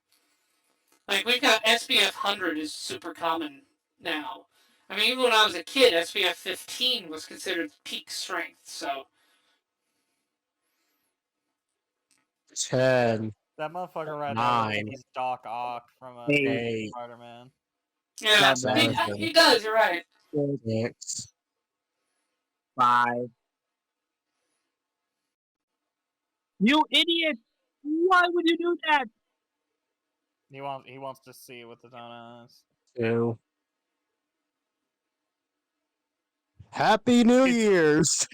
Like, we've got SPF 100 is super common now. I mean, even when I was a kid, SPF 15 was considered peak strength, so... 10. That motherfucker right 9. there is Doc Ock from 8. Spider-Man. Yeah, he does, you're right. 6. 5. You idiot! Why would you do that? He wants to see it with his own eyes. 2. Happy New Year's!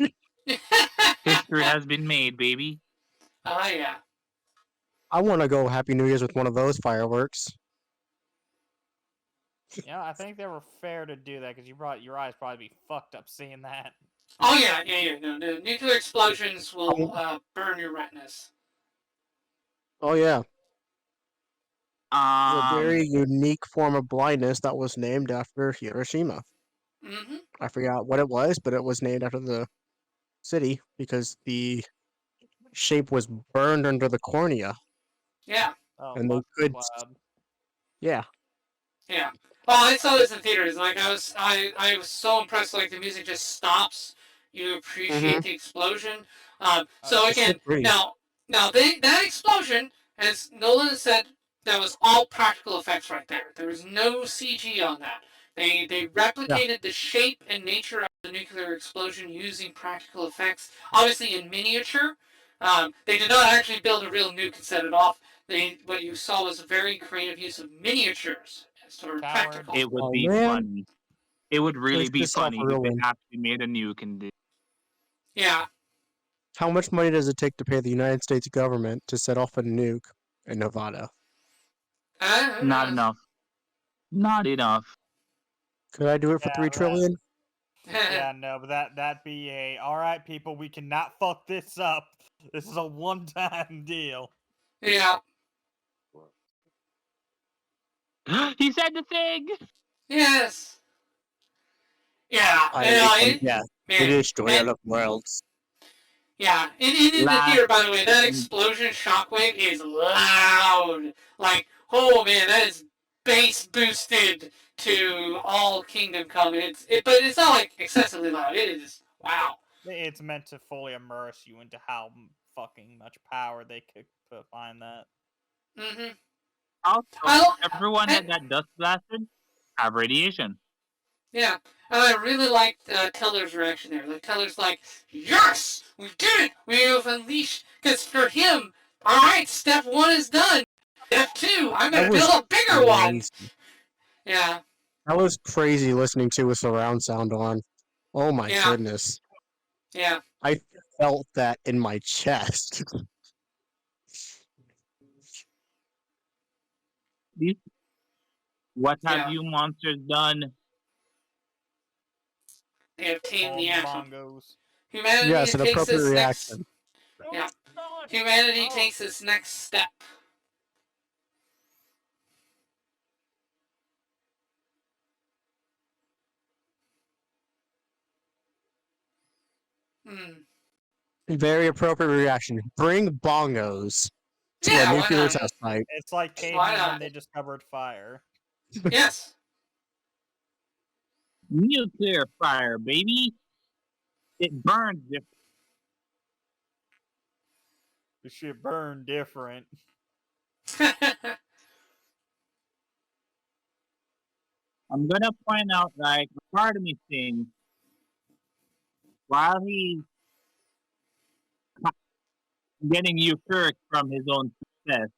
History has been made, baby. Oh, yeah. I want to go Happy New Year's with one of those fireworks. Yeah, I think they were fair to do that because your eyes probably be fucked up seeing that. Oh yeah. No, the nuclear explosions will burn your retinas. Oh yeah, a Um, very unique form of blindness that was named after Hiroshima. Mm-hmm. I forgot what it was, but it was named after the city because the shape was burned under the cornea, Yeah. Oh, and they fuck could, Cloud. yeah. Yeah. Oh, I saw this in theaters. Like I was so impressed. Like the music just stops. You appreciate Mm-hmm. the explosion. Oh So yeah. It's so again, pretty. now that explosion, as Nolan said, that was all practical effects right there. There was no CG on that. They Yeah. replicated the shape and nature of the nuclear explosion using practical effects, obviously in miniature. They did not actually build a real nuke and set it off. What you saw was a very creative use of miniatures as sort of Coward. practical. it would Oh be man, funny. It would they really should be have set off a funny if real they one. actually made a nuke and did. Yeah. How much money does it take to pay the United States government to set off a nuke in Nevada? Who Not knows? enough. Not enough. Could I do it for Yeah, 3 trillion? yeah, no, but that'd be a all right, people. We cannot fuck this up. This is a one-time deal. Yeah. He said the thing. Yes. Yeah. Yeah. It Man. destroyed And other worlds. yeah. And in the Last. theater, by the way, that explosion shockwave is loud. Like, oh man, that is bass boosted to all Kingdom Come. But it's not like excessively loud. It is wow. It's meant to fully immerse you into how fucking much power they could put behind that. Mm-hmm. Also, I everyone and that got dust blasted have radiation. Yeah, and I really liked Teller's reaction there. Like Teller's like, "Yes, we did it. We have unleashed." Because for him, all right, step one is done. Step two, I'm That gonna was build a bigger one. crazy. Yeah, That was crazy listening to with surround sound on. Oh my yeah, goodness. yeah, I felt that in my chest. These, what have yeah. you monsters done? They have tamed All the the atom. bongos. Humanity Yes, an takes appropriate this next. reaction. Yeah, humanity takes this next step. Hmm. Very appropriate reaction. Bring bongos to a Yeah, why nuclear not? test site. It's like Why cavemen when not? they discovered fire. Yes. Nuclear fire, baby. It burns. The shit burned different. I'm gonna point out, like, part of me thinks while he's getting euphoric from his own success,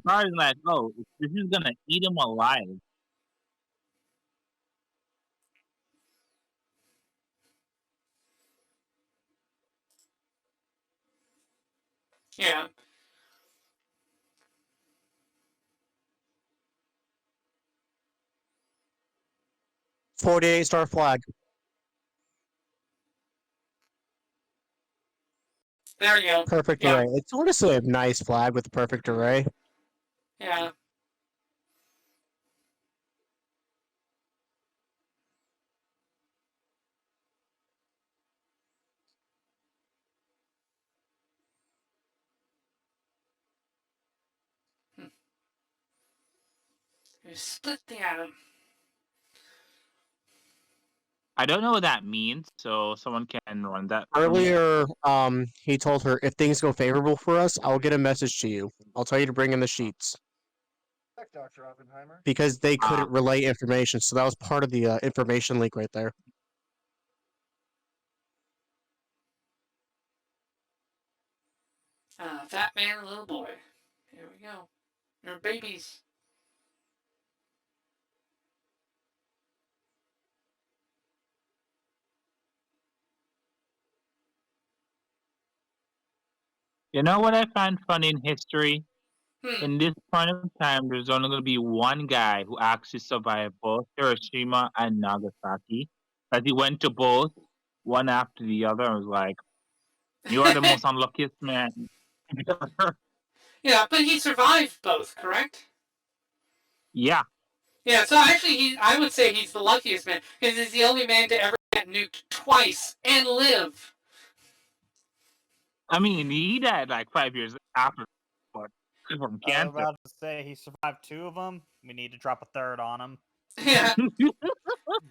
part of me like, oh, this is gonna eat him alive. Yeah. 48-star flag. There you go. Perfect Yeah. array. It's honestly a nice flag with a perfect array. Yeah. You split the atom. I don't know what that means, so someone can run that for me. Earlier, he told her, if things go favorable for us, I'll get a message to you. I'll tell you to bring in the sheets. Dr. Oppenheimer. Because they couldn't relay information, so that was part of the information leak right there. Fat man and little boy. Here we go. They're babies. You know what I find funny in history? In this point of time, there's only going to be one guy who actually survived both Hiroshima and Nagasaki. That he went to both, one after the other, and was like, "You are the most unluckiest man." Yeah, but he survived both, correct? Yeah, Yeah, so actually, I would say he's the luckiest man because he's the only man to ever get nuked twice and live. I mean, he died like 5 years after, but from I was cancer. about to say he survived 2 of them. We need to drop a third on him. Yeah. We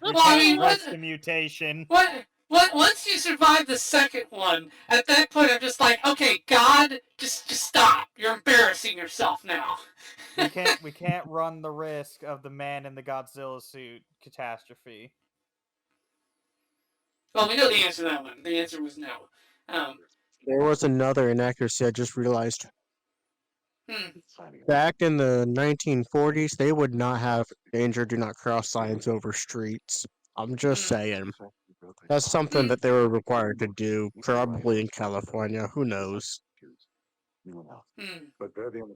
Well, I can't mean, risk the mutation. once you survive the second one, at that point, I'm just like, okay, God, just stop. You're embarrassing yourself now. We can't run the risk of the man in the Godzilla suit catastrophe. Well, we know the answer to that one. The answer was no. There was another inaccuracy I just realized. Hmm. Back in the 1940s, they would not have danger do not cross signs over streets. I'm just saying. That's something that they were required to do, probably in California. Who knows? But they're the only.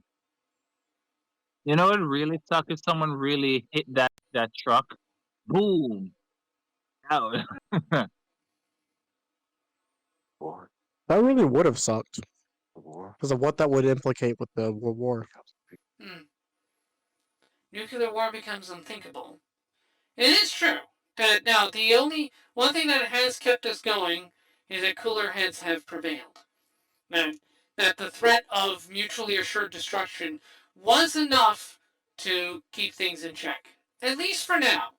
You know what really suck if someone really hit that truck, boom, out. That really would have sucked because of what that would implicate with the World War. Nuclear war becomes unthinkable. It is true. But now, the only one thing that has kept us going is that cooler heads have prevailed. That the threat of mutually assured destruction was enough to keep things in check. At least for now.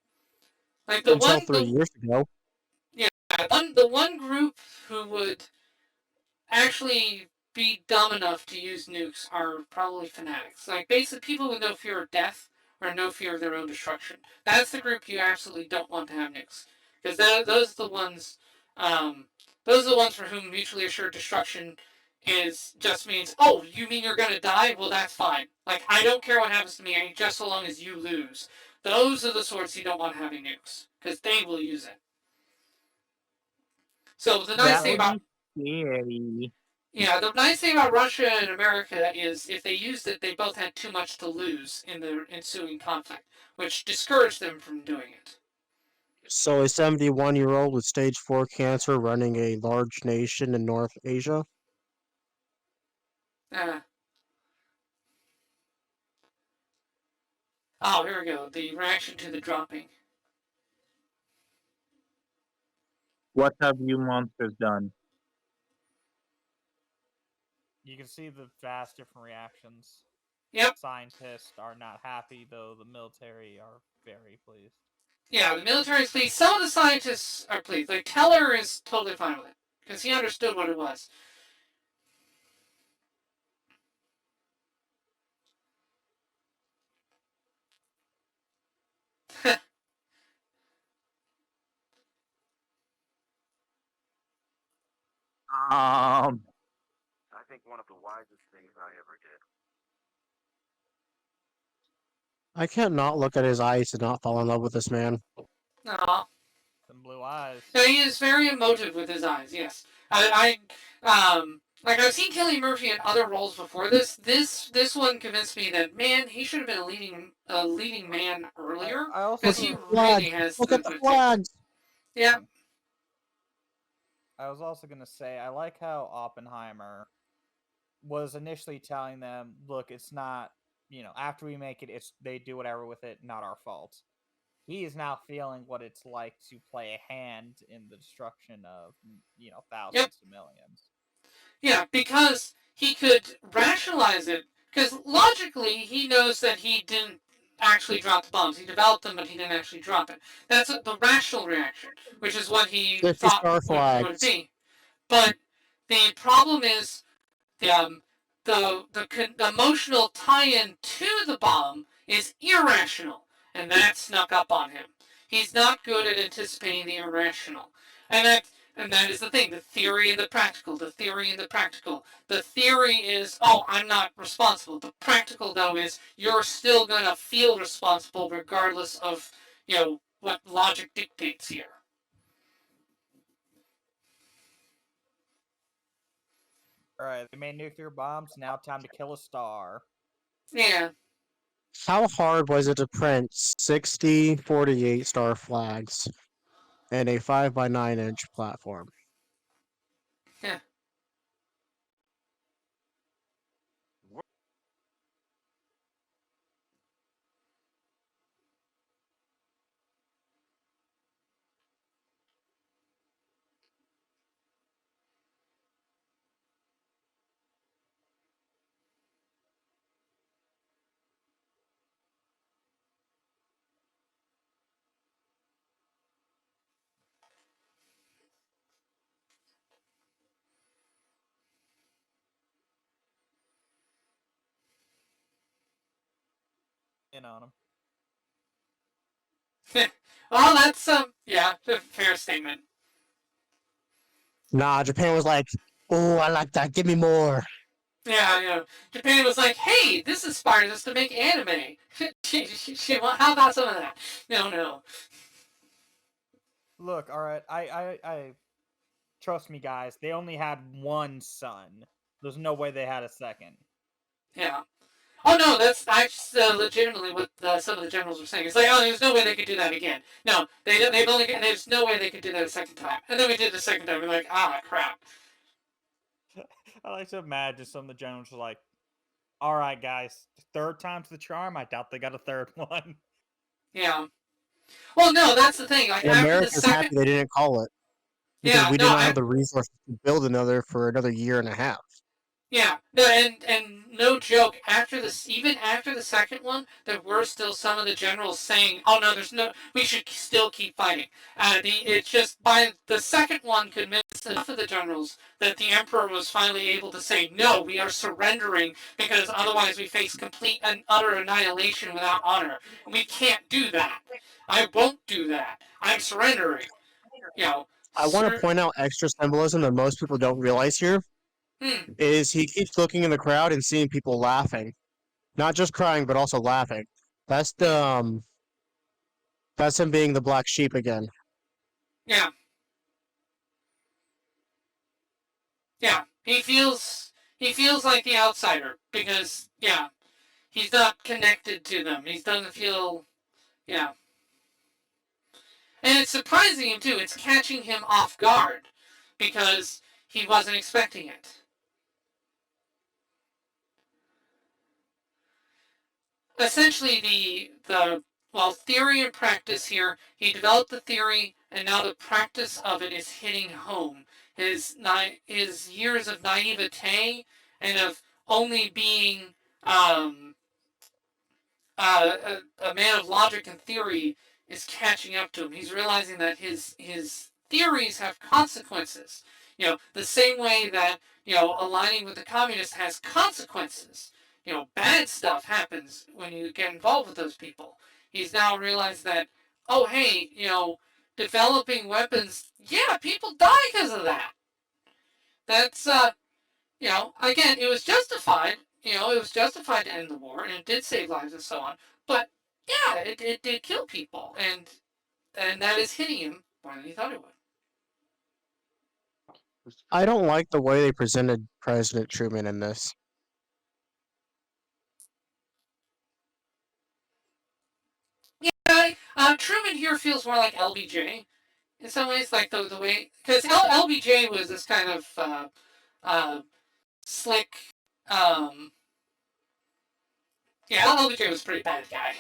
Like Until 3 years ago. the one group who would actually be dumb enough to use nukes are probably fanatics. Like basically people with no fear of death or no fear of their own destruction. That's the group you absolutely don't want to have nukes, because those are the ones. Those are the ones for whom mutually assured destruction is just means, oh, you mean you're gonna die? Well, that's fine. Like I don't care what happens to me, just so long as you lose. Those are the sorts you don't want having nukes, because they will use it. So the nice That thing would about be scary. the nice thing about Russia and America is if they used it, they both had too much to lose in the ensuing conflict, which discouraged them from doing it. So a 71-year-old with stage 4 cancer running a large nation in North Asia? Oh, here we go. The reaction to the dropping. What have you monsters done? You can see the vast different reactions. Yep. Scientists are not happy, though the military are very pleased. Yeah, the military is pleased. Some of the scientists are pleased. Like Teller is totally fine with it because he understood what it was. I think one of the wisest things I ever did. I can't not look at his eyes and not fall in love with this man. Aw. Some blue eyes. No, he is very emotive with his eyes. Yes, like I've seen Cillian Murphy in other roles before this. This one convinced me that man, he should have been a leading man earlier because he really has. Look at the flags. Yeah. I was also gonna say I like how Oppenheimer was initially telling them, "Look, it's not after we make it, it's they do whatever with it, not our fault." He is now feeling what it's like to play a hand in the destruction of thousands to millions. Yeah, because he could rationalize it. Because logically, he knows that he didn't actually drop the bombs. He developed them, but he didn't actually drop it. That's the rational reaction, which is what he 50 thought star would flags. be. But the problem is the the emotional tie-in to the bomb is irrational, and that snuck up on him. He's not good at anticipating the irrational, and that is the thing. The theory and the practical. The theory and the practical. The theory is, oh, I'm not responsible. The practical, though, is you're still gonna feel responsible regardless of what logic dictates here. All right, they made nuclear bombs. Now time to kill a star. Yeah. How hard was it to print 60 48 star flags and a 5x9 inch platform? Yeah. In on him. Well, that's yeah, a fair statement. Nah, Japan was like, oh, I like that. Give me more. Yeah, Japan was like, hey, this inspires us to make anime. How about some of that? No. Look, all right, I trust me, guys. They only had one son. There's no way they had a second. Yeah. Oh no, that's legitimately what some of the generals were saying. It's like, oh, there's no way they could do that again. No, there's no way they could do that a second time. And then we did the second time. We're like, ah, crap. I like to imagine some of the generals were like, all right, guys, third time's the charm. I doubt they got a third one. Yeah. Well, no, that's the thing. Like And after the America's happy second, they didn't call it because yeah, we no, did not have the resources to build another for another year and a half. yeah, no, and no joke. Even after the second one, there were still some of the generals saying, "Oh no, we should still keep fighting." It's just by the second one convinced enough of the generals that the emperor was finally able to say, "No, we are surrendering because otherwise we face complete and utter annihilation without honor. We can't do that. I won't do that. I'm surrendering." You know, I want to point out extra symbolism that most people don't realize here is he keeps looking in the crowd and seeing people laughing, not just crying but also laughing. That's the that's him being the black sheep again. Yeah. Yeah, he feels like the outsider because he's not connected to them. He doesn't feel yeah. And it's surprising him too. It's catching him off guard because he wasn't expecting it. Essentially the theory and practice here, he developed the theory and now the practice of it is hitting home. His years of naivete and of only being a man of logic and theory is catching up to him. He's realizing that his theories have consequences. The same way that aligning with the communists has consequences. Bad stuff happens when you get involved with those people. He's now realized that, oh hey, developing weapons, yeah, people die because of that. That's again, it was justified. It was justified to end the war, and it did save lives and so on. But yeah, it did kill people, and that is hitting him more than he thought it would. I don't like the way they presented President Truman in this. Yeah, Truman here feels more like LBJ in some ways, like the way because LBJ was this kind of slick. Um, yeah, LBJ was a pretty bad guy.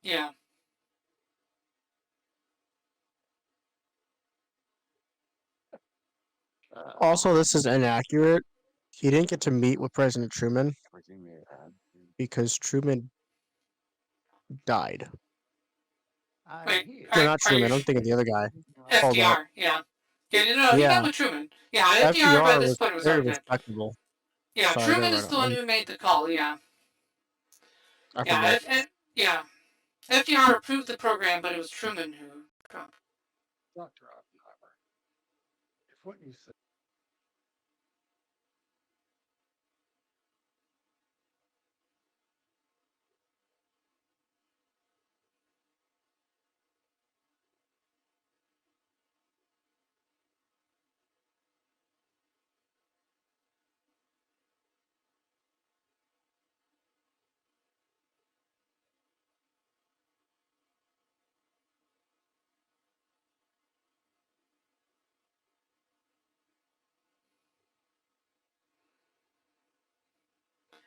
Yeah. Also, this is inaccurate. He didn't get to meet with President Truman because Truman died. Wait, No, are, not are you Truman. I'm thinking the other guy. Hold up. FDR, yeah. Yeah, no, he Yeah. met with Truman. Yeah, FDR by FDR this was point was very already dead. respectable. Yeah, Sorry, Truman go is right the one on. who made the call, yeah. I Yeah, forget. yeah. FDR approved the program, but it was Truman who... Dr. Oppenheimer, if what you said.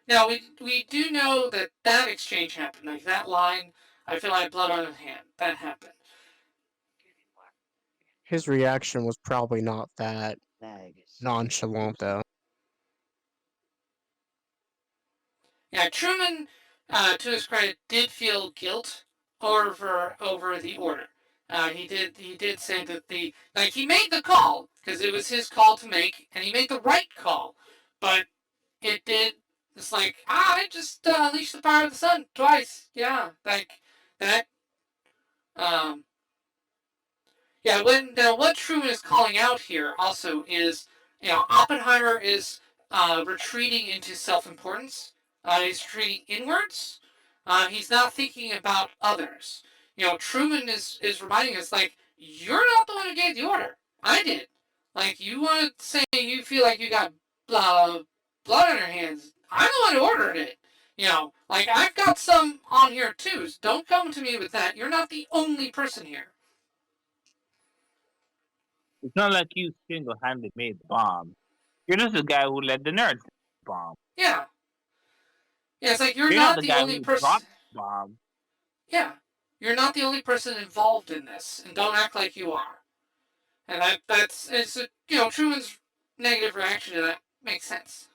Now, we do know that that exchange happened. Like, that line, I feel like blood on his hand. That happened. His reaction was probably not that nonchalant, though. Yeah, Truman, to his credit, did feel guilt over the order. He did say that he made the call because it was his call to make, and he made the right call, but it's like I just unleashed the power of the sun twice. Yeah, like that. Yeah, what Truman is calling out here also is, Oppenheimer is retreating into self-importance. He's retreating inwards. He's not thinking about others. Truman is reminding us, like, you're not the one who gave the order. I did. Like, you want to say you feel like you got blood on your hands. I'm the one who ordered it. Like, I've got some on here too. So don't come to me with that. You're not the only person here. It's not like you single-handedly made the bomb. You're just the guy who led the nerds to the bomb. Yeah. Yeah, it's like you're You're not the the guy only who person. dropped the bomb. Yeah. You're not the only person involved in this, and don't act like you are. And it's Truman's negative reaction to that makes sense.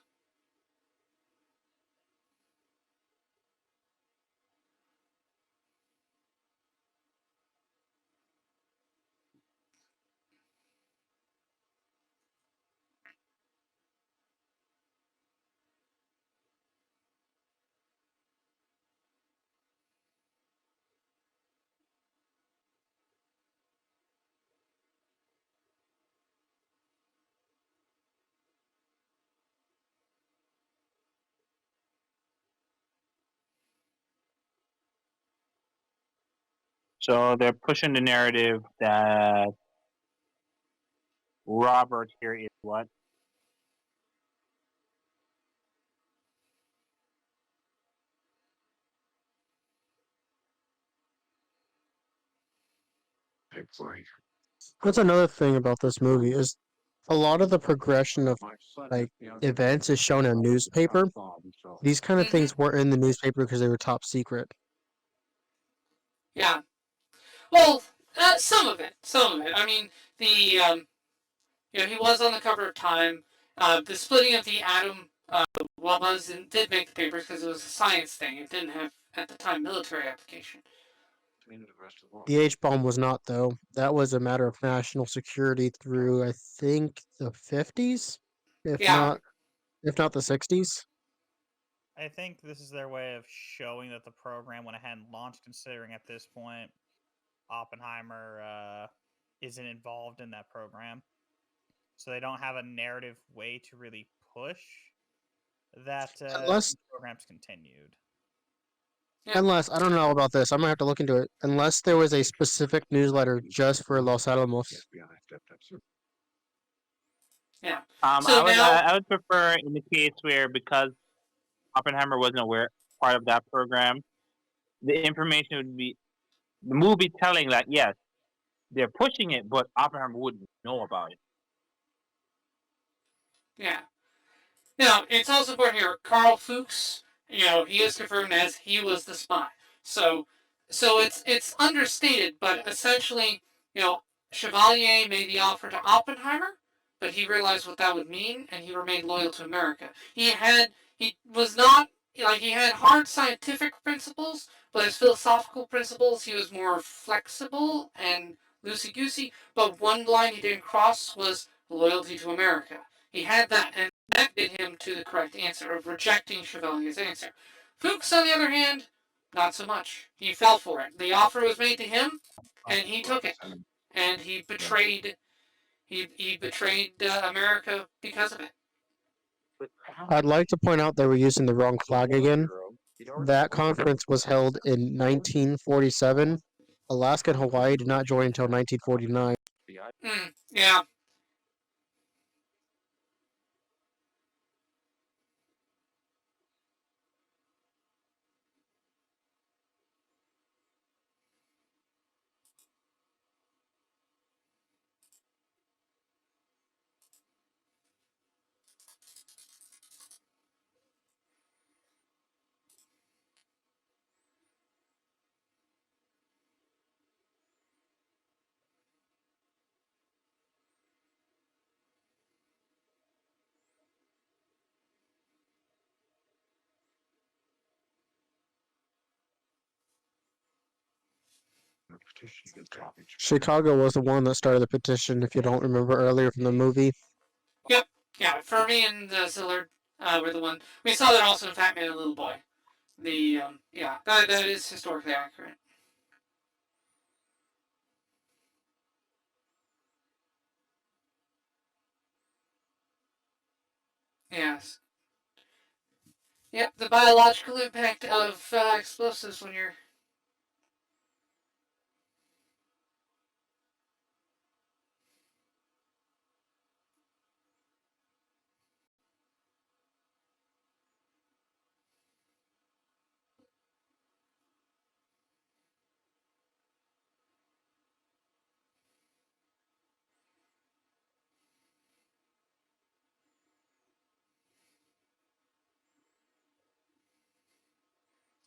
So they're pushing the narrative that Robert here is what? That's another thing about this movie is a lot of the progression of events is shown in a newspaper. These kind of things weren't in the newspaper because they were top secret. Yeah. Well, some of it. I mean, he was on the cover of Time. The splitting of the atom did make the papers because it was a science thing. It didn't have, at the time, military application. The H-bomb was not, though. That was a matter of national security through, I think, the 50s, if Yeah. not the 60s. I think this is their way of showing that the program went ahead and launched, considering at this point Oppenheimer isn't involved in that program. So they don't have a narrative way to really push that Unless program's continued. Yeah. Unless, I don't know about this, I'm gonna have to look into it. Unless there was a specific newsletter just for Los Alamos. Yeah. So I would prefer in the case where, because Oppenheimer wasn't part of that program, the information would be the movie telling that yes, they're pushing it, but Oppenheimer wouldn't know about it. Yeah. Now, it's also important here, Carl Fuchs, he is confirmed as he was the spy. So it's understated, but essentially, Chevalier made the offer to Oppenheimer, but he realized what that would mean, and he remained loyal to America. He was not, he had hard scientific principles, but his philosophical principles, he was more flexible and loosey-goosey, but one line he didn't cross was loyalty to America. He had that, and that led him to the correct answer of rejecting Chevalier's answer. Fuchs, on the other hand, not so much. He fell for it. The offer was made to him, and he took it. And he betrayed America because of it. I'd like to point out they were using the wrong flag again. That conference was held in 1947. Alaska and Hawaii did not join until 1949. Yeah. Chicago was the one that started the petition, if you don't remember earlier from the movie. Yep. Yeah. Furby and Zillard were the one. We saw that also in Fat Man and Little Boy. Yeah, that is historically accurate. Yes. Yep, the biological impact of explosives when you're.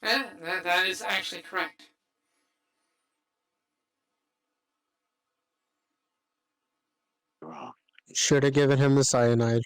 Yeah, that is actually correct. Should have given him the cyanide.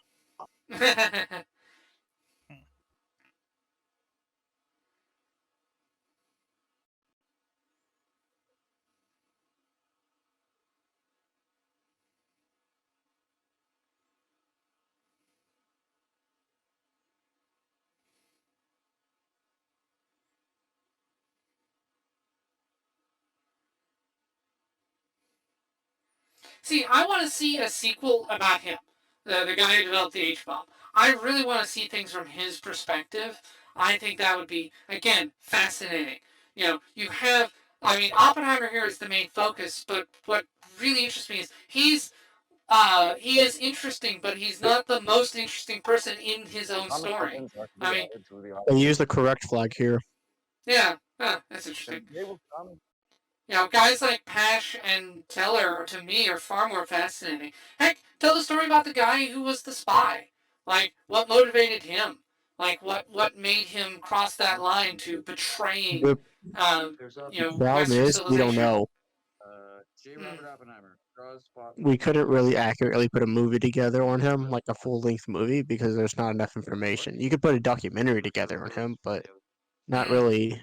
See, I want to see a sequel about him, the guy who developed the H bomb. I really want to see things from his perspective. I think that would be, again, fascinating. You have, I mean, Oppenheimer here is the main focus, but what really interests me is he is interesting, but he's not the most interesting person in his own story. I mean, They used the correct flag here. yeah, that's interesting. Guys like Pash and Teller, to me, are far more fascinating. Heck, tell the story about the guy who was the spy. Like, what motivated him? Like, what made him cross that line to betraying, The problem Western is, we don't civilization? know. We couldn't really accurately put a movie together on him, like a full-length movie, because there's not enough information. You could put a documentary together on him, but not really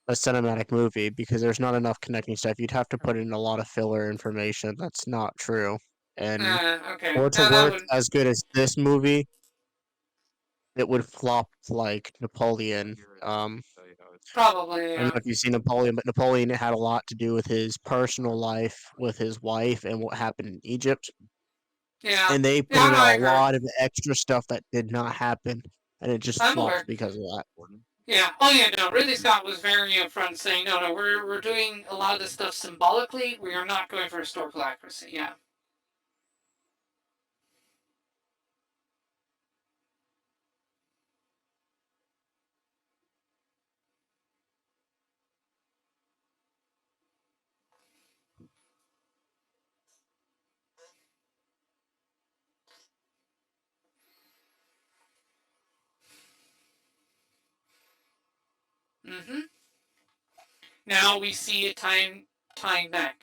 a cinematic movie, because there's not enough connecting stuff. You'd have to put in a lot of filler information that's not true. And Okay. for it to That work would as good as this movie, it would flop like Napoleon. probably, I don't know if you've seen Napoleon, but Napoleon had a lot to do with his personal life with his wife and what happened in Egypt. Yeah. And they put Yeah, in no, I a heard. lot of extra stuff that did not happen, and it just I'm aware. flopped because of that. Yeah. Oh, yeah, no. Ridley Scott was very upfront saying, no, we're doing a lot of this stuff symbolically. We are not going for historical accuracy. Yeah. Mm-hmm. Now we see it tying back.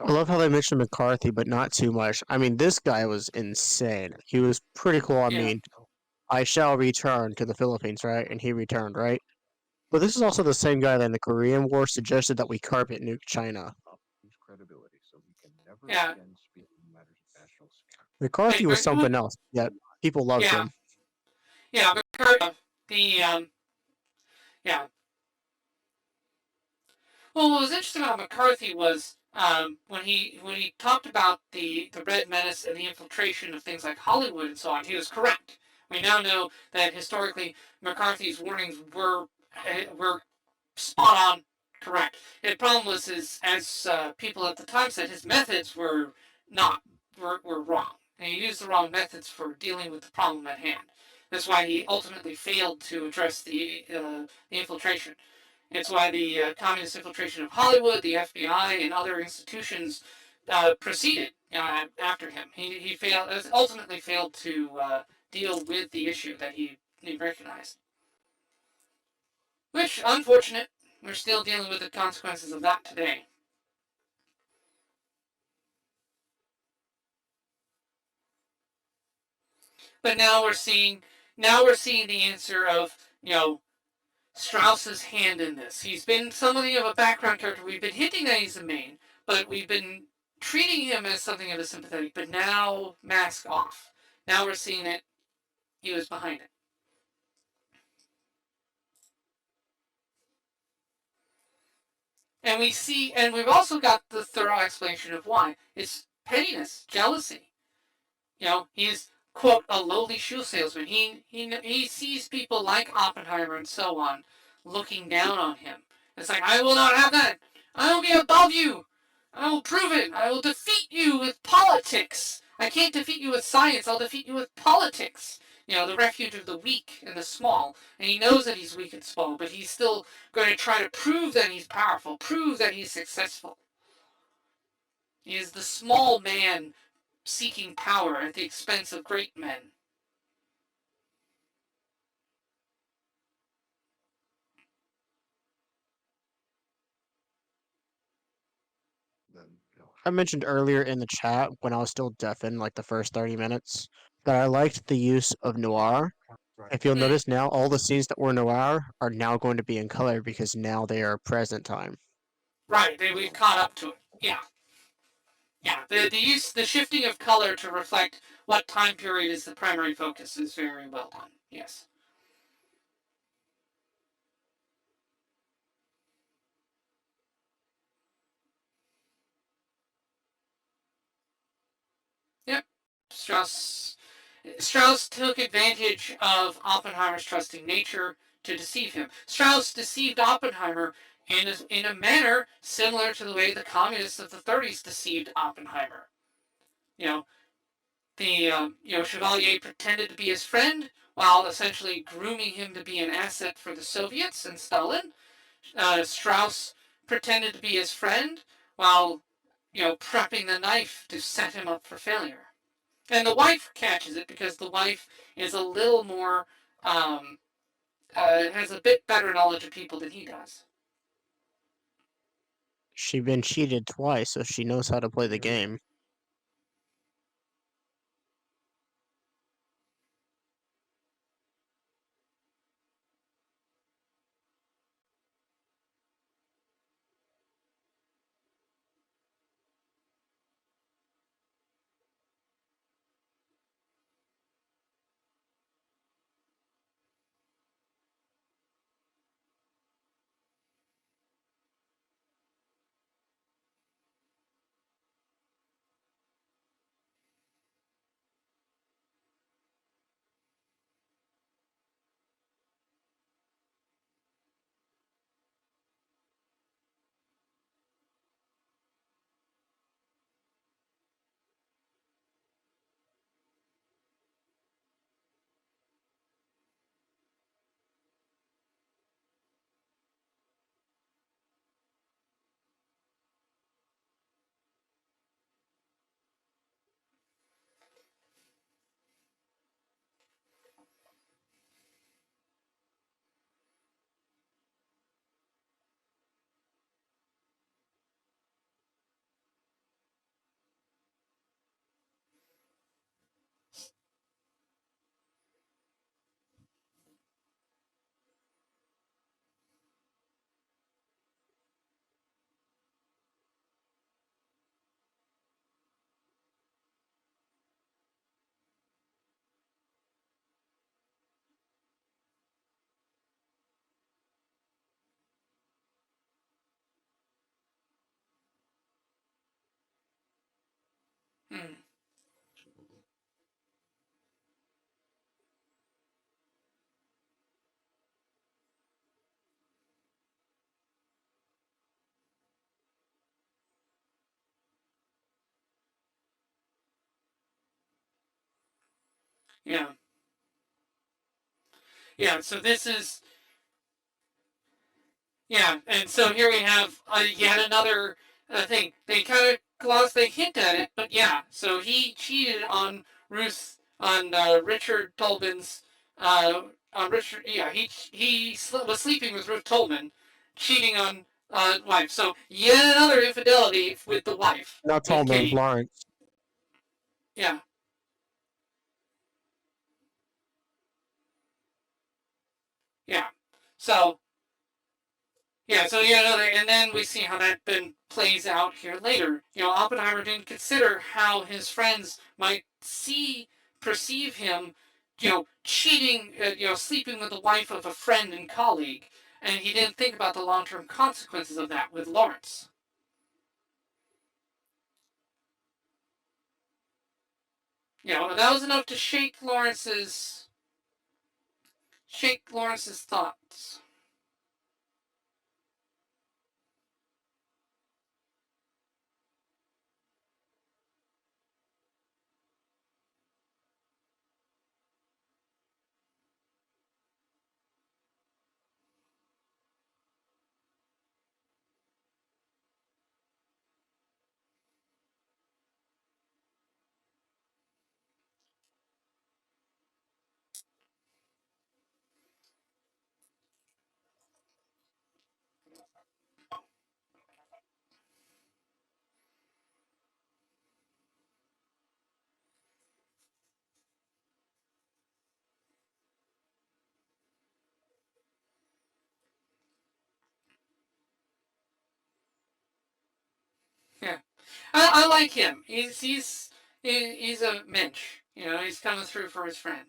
I love how they mentioned McCarthy, but not too much. I mean, this guy was insane. He was pretty cool. I Yeah. mean, I shall return to the Philippines, right? And he returned, right? But this is also the same guy that in the Korean War suggested that we carpet nuke China. Credibility, so we can never Yeah. again speak on matters of national security. McCarthy was Wait, something else, yet people loved yeah. him. Yeah, the yeah. Well, what was interesting about McCarthy was when he talked about the Red Menace and the infiltration of things like Hollywood and so on. He was correct. We now know that historically McCarthy's warnings were spot on correct. The problem was as people at the time said, his methods were not were wrong. And he used the wrong methods for dealing with the problem at hand. That's why he ultimately failed to address the infiltration. It's why the communist infiltration of Hollywood, the FBI, and other institutions proceeded after him. He ultimately failed to deal with the issue that he recognized. Which, unfortunate, we're still dealing with the consequences of that today. But now we're seeing the answer of Strauss's hand in this. He's been something of a background character. We've been hinting that he's the main, but we've been treating him as something of a sympathetic. But now, mask off. Now we're seeing it. He was behind it. And we've also got the thorough explanation of why. It's pettiness, jealousy. He's, quote, a lowly shoe salesman. He sees people like Oppenheimer and so on looking down on him. It's like, I will not have that. I will be above you. I will prove it. I will defeat you with politics. I can't defeat you with science. I'll defeat you with politics. The refuge of the weak and the small. And he knows that he's weak and small, but he's still going to try to prove that he's powerful, prove that he's successful. He is the small man seeking power at the expense of great men. I mentioned earlier in the chat when I was still deafened, like the first 30 minutes, that I liked the use of noir. If you'll notice now, all the scenes that were noir are now going to be in color because now they are present time. Right, we've caught up to it. Yeah. Yeah, the shifting of color to reflect what time period is the primary focus is very well done. Yes. Yep. Strauss took advantage of Oppenheimer's trusting nature to deceive him. Strauss deceived Oppenheimer in a manner similar to the way the communists of the 30s deceived Oppenheimer. Chevalier pretended to be his friend while essentially grooming him to be an asset for the Soviets and Stalin. Strauss pretended to be his friend while, prepping the knife to set him up for failure. And the wife catches it because the wife is a little more, has a bit better knowledge of people than he does. She's been cheated twice, so she knows how to play the game. Hmm. Yeah. Yeah. So this is yeah, and so here we have yet another thing. They kind of gloss, they hint at it, but yeah. So he cheated on Richard Tolman's, on Richard. Yeah, was sleeping with Ruth Tolman, cheating on wife. So yet another infidelity with the wife, Not with Tallman, Kitty. Lawrence. Yeah, yeah. So yeah, so yeah, no, and then we see how that then plays out here later. Oppenheimer didn't consider how his friends might perceive him, cheating, sleeping with the wife of a friend and colleague, and he didn't think about the long-term consequences of that with Lawrence. That was enough to shake Lawrence's thoughts. Yeah, I like him. He's a mensch. He's coming through for his friend.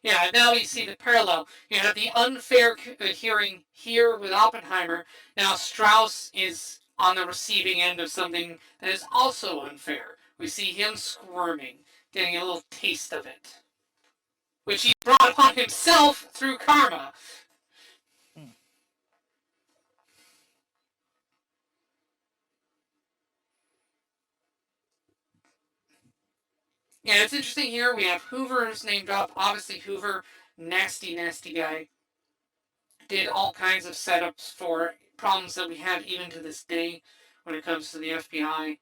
Yeah, now we see the parallel. You have the unfair hearing here with Oppenheimer. Now Strauss is on the receiving end of something that is also unfair. We see him squirming, getting a little taste of it, which he brought upon himself through karma. Hmm. Yeah, it's interesting here. We have Hoover's name drop. Obviously, Hoover, nasty, nasty guy, did all kinds of setups for problems that we have even to this day when it comes to the FBI.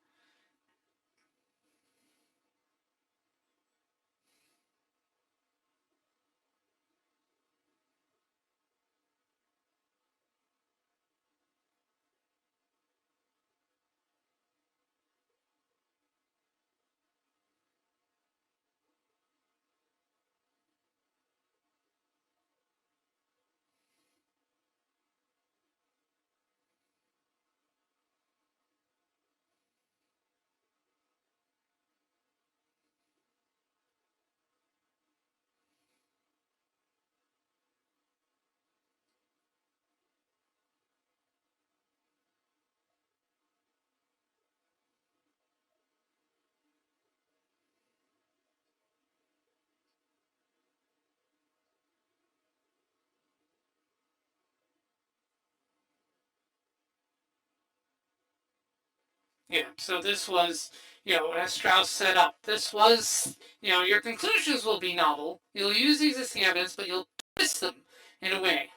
Yeah, so this was, as Strauss set up, this was, your conclusions will be novel. You'll use existing evidence, but you'll twist them in a way.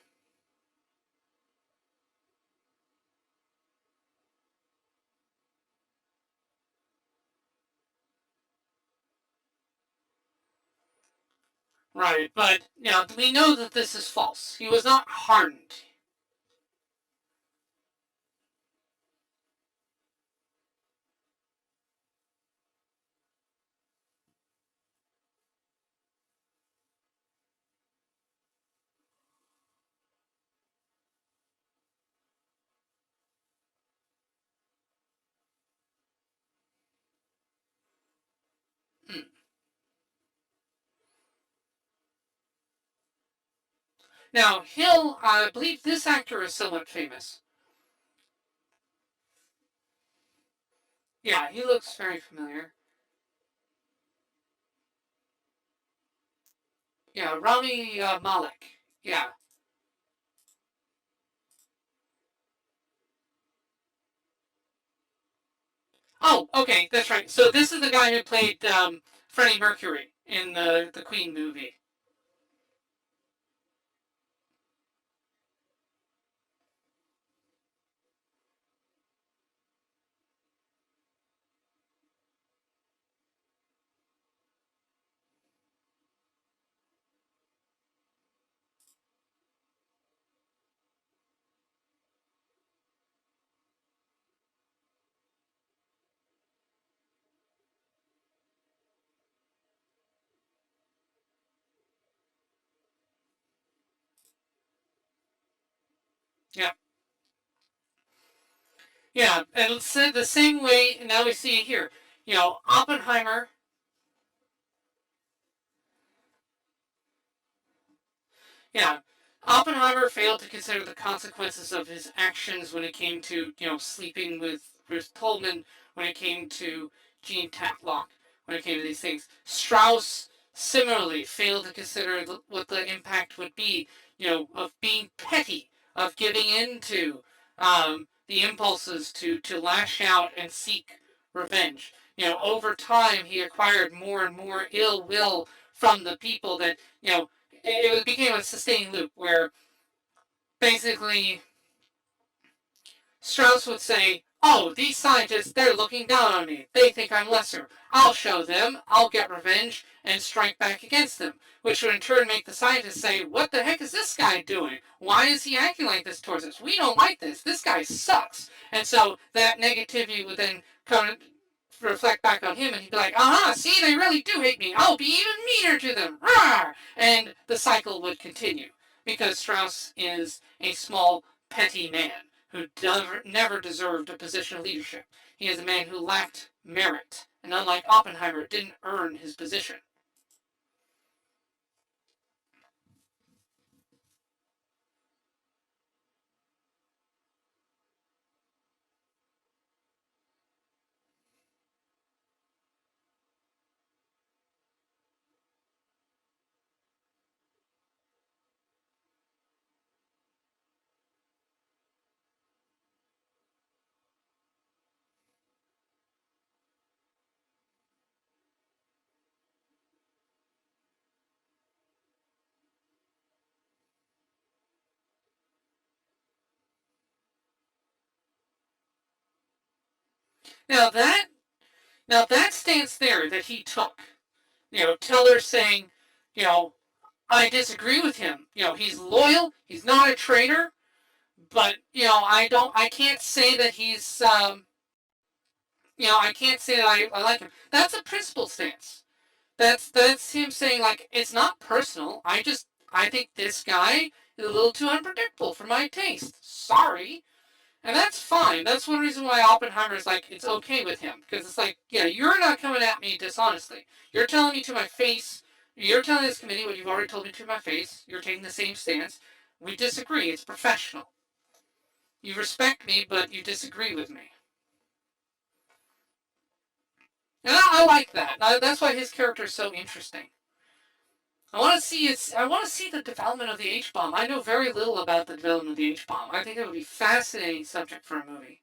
Right, but, we know that this is false. He was not hardened. Now, Hill, I believe this actor is somewhat famous. Yeah, he looks very familiar. Yeah, Rami Malek. Yeah. Oh, okay, that's right. So this is the guy who played Freddie Mercury in the Queen movie. Yeah. Yeah, and it's the same way, now we see it here. Oppenheimer. Yeah. Oppenheimer failed to consider the consequences of his actions when it came to, sleeping with Ruth Pullman, when it came to Gene Tatlock, when it came to these things. Strauss similarly failed to consider what the impact would be, of being petty, of giving in to the impulses to lash out and seek revenge. Over time, he acquired more and more ill will from the people that, it became a sustained loop where basically Strauss would say, "Oh, these scientists, they're looking down on me. They think I'm lesser. I'll show them. I'll get revenge and strike back against them." Which would in turn make the scientists say, "What the heck is this guy doing? Why is he acting like this towards us? We don't like this. This guy sucks." And so that negativity would then come reflect back on him, and he'd be like, see, they really do hate me. I'll be even meaner to them. Rawr! And the cycle would continue because Strauss is a small, petty man who never deserved a position of leadership. He is a man who lacked merit, and unlike Oppenheimer, didn't earn his position. Now that now that stance there that he took, Teller saying, you know, I disagree with him. He's loyal. He's not a traitor. But I can't say that I can't say that I like him. That's a principled stance. That's him saying like it's not personal. I think this guy is a little too unpredictable for my taste. Sorry. And that's fine. That's one reason why Oppenheimer is like, it's okay with him. Because it's like, yeah, you're not coming at me dishonestly. You're telling me to my face. You're telling this committee what you've already told me to my face. You're taking the same stance. We disagree. It's professional. You respect me, but you disagree with me. And I like that. That's why his character is so interesting. I want to see the development of the H bomb. I know very little about the development of the H bomb. I think it would be a fascinating subject for a movie.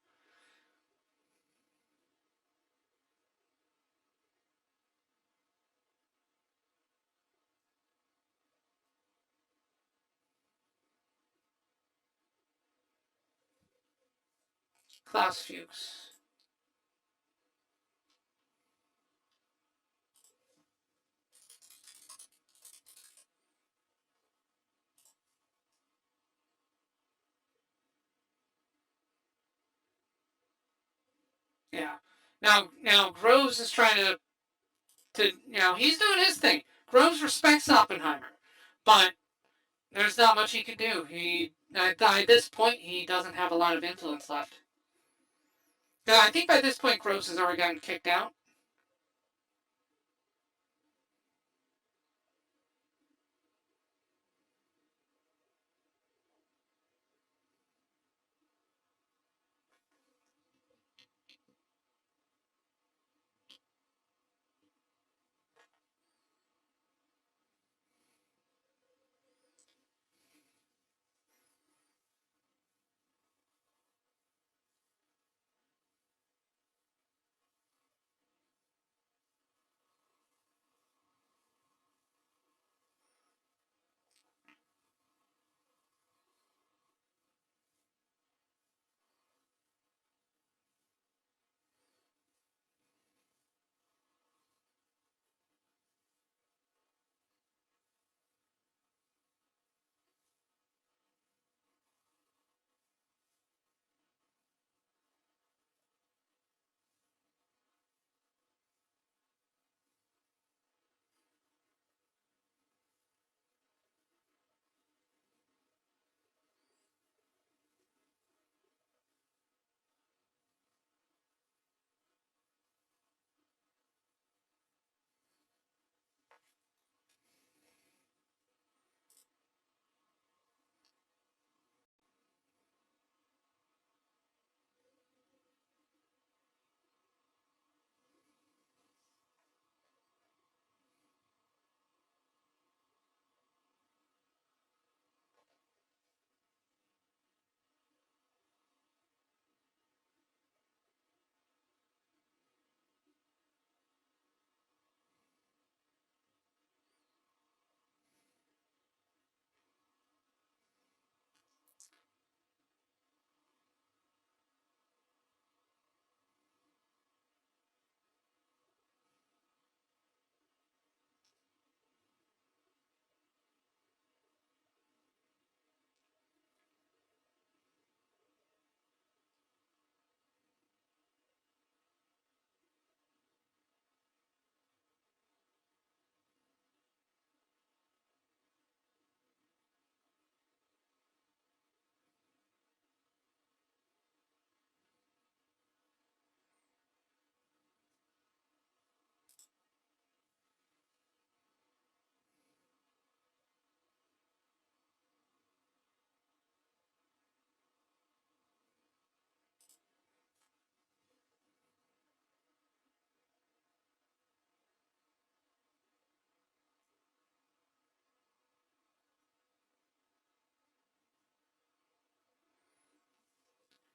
Klaus Fuchs. Yeah. Now Groves is trying he's doing his thing. Groves respects Oppenheimer, but there's not much he can do. At this point he doesn't have a lot of influence left. I think by this point Groves has already gotten kicked out.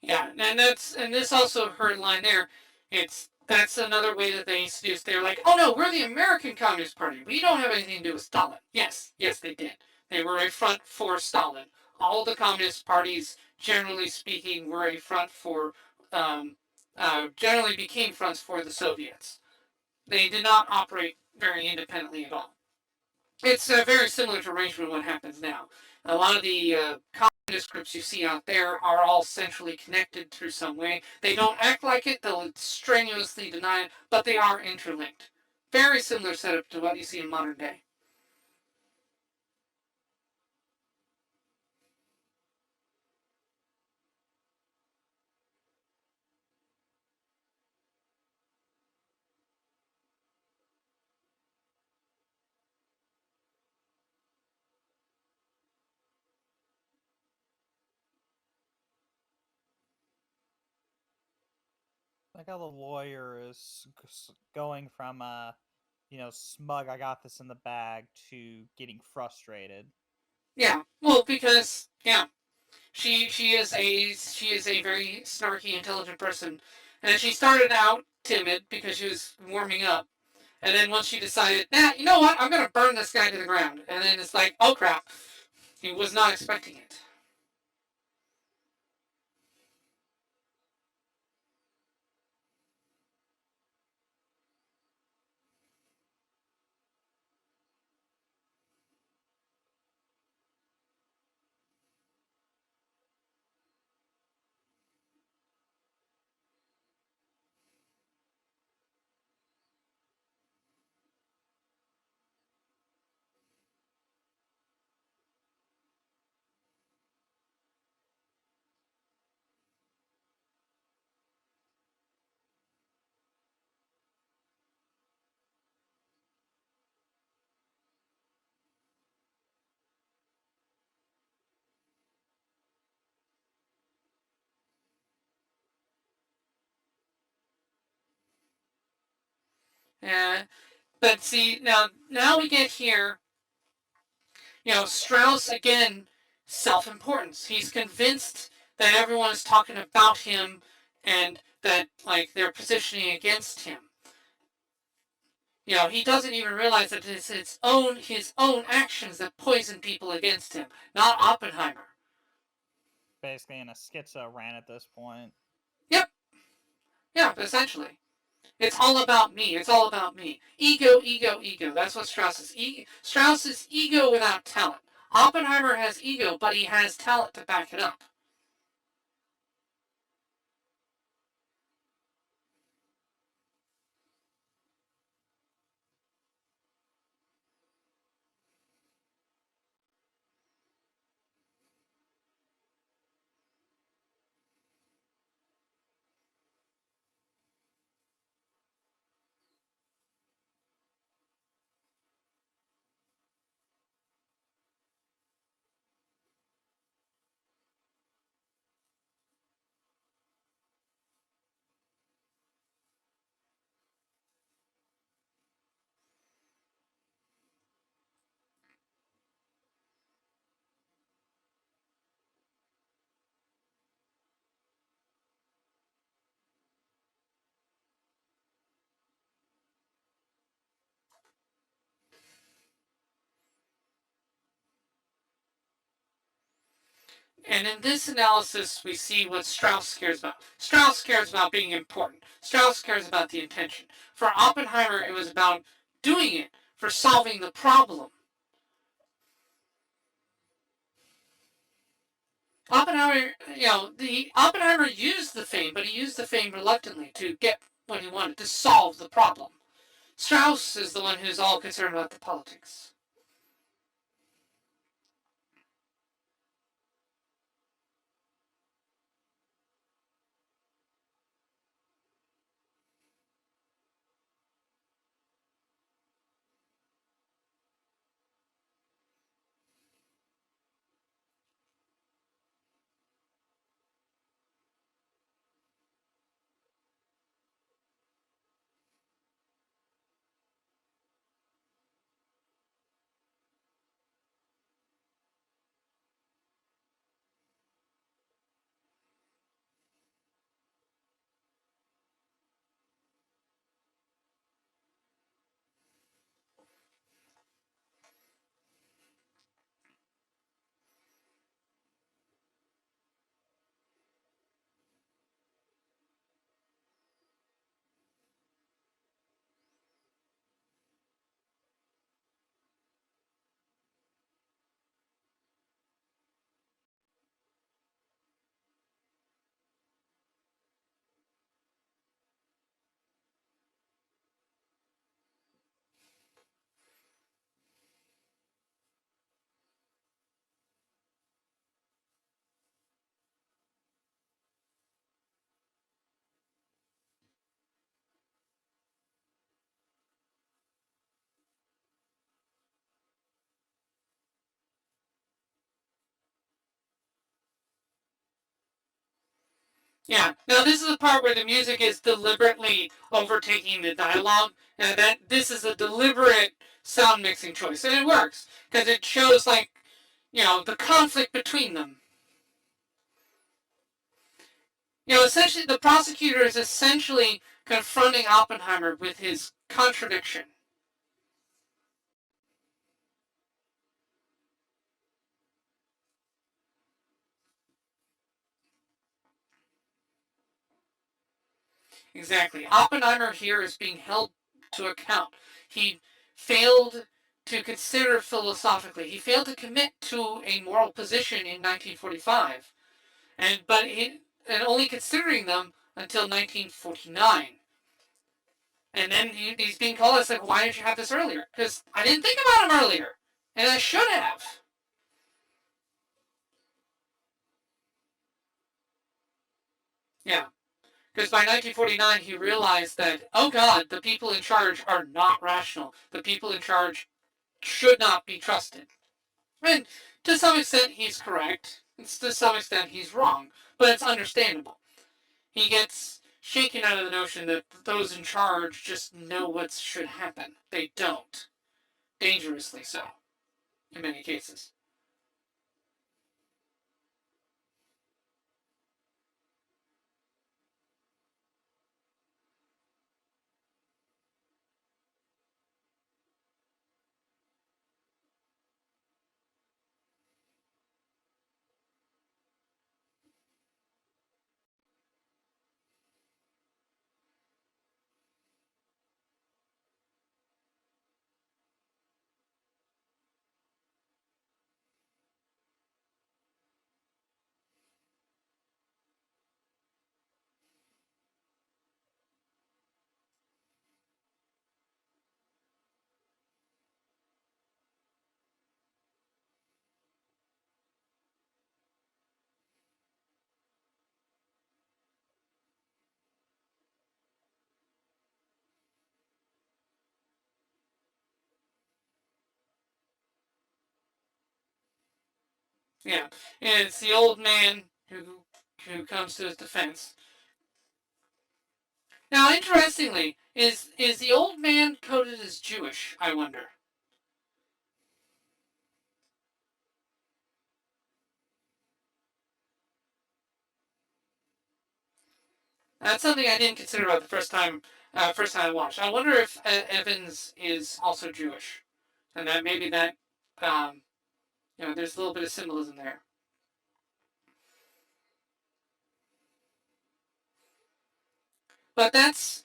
Yeah, and this also her line there. That's another way that they seduce. They're like, oh no, we're the American Communist Party. We don't have anything to do with Stalin. Yes, they did. They were a front for Stalin. All the communist parties, generally speaking, were a front for, generally became fronts for the Soviets. They did not operate very independently at all. It's very similar to arrangement what happens now. A lot of the communist groups you see out there are all centrally connected through some way. They don't act like it, they'll strenuously deny it, but they are interlinked. Very similar setup to what you see in modern day. Like how the lawyer is going from smug, I got this in the bag, to getting frustrated. Yeah, well, because she is a very snarky, intelligent person, and she started out timid because she was warming up, and then once she decided, you know what, I'm gonna burn this guy to the ground, and then it's like, oh crap, he was not expecting it. Yeah, but see now we get here. Strauss again, self-importance. He's convinced that everyone is talking about him and that like they're positioning against him. He doesn't even realize that it's his own actions that poison people against him, not Oppenheimer. Basically in a schizo rant at this point. Yep. Yeah, essentially. It's all about me. It's all about me. Ego, ego, ego. That's what Strauss is. Strauss is ego without talent. Oppenheimer has ego, but he has talent to back it up. And in this analysis, we see what Strauss cares about. Strauss cares about being important. Strauss cares about the intention. For Oppenheimer, it was about doing it, for solving the problem. Oppenheimer used the fame, but he used the fame reluctantly to get what he wanted, to solve the problem. Strauss is the one who's all concerned about the politics. Yeah. Now this is the part where the music is deliberately overtaking the dialogue, and that this is a deliberate sound mixing choice, and it works because it shows the conflict between them. Essentially, the prosecutor is essentially confronting Oppenheimer with his contradiction. Exactly. Oppenheimer here is being held to account. He failed to consider philosophically. He failed to commit to a moral position in 1945, and only considering them until 1949. And then he's being called. It's like, why didn't you have this earlier? Because I didn't think about him earlier, and I should have. Yeah. Because by 1949, he realized that, oh God, the people in charge are not rational. The people in charge should not be trusted. And to some extent, he's correct. To some extent, he's wrong. But it's understandable. He gets shaken out of the notion that those in charge just know what should happen. They don't. Dangerously so, in many cases. Yeah, and it's the old man who comes to his defense. Now, interestingly, is the old man coded as Jewish? I wonder. That's something I didn't consider about the first time I watched. I wonder if Evans is also Jewish, and that maybe that um, there's a little bit of symbolism there. But that's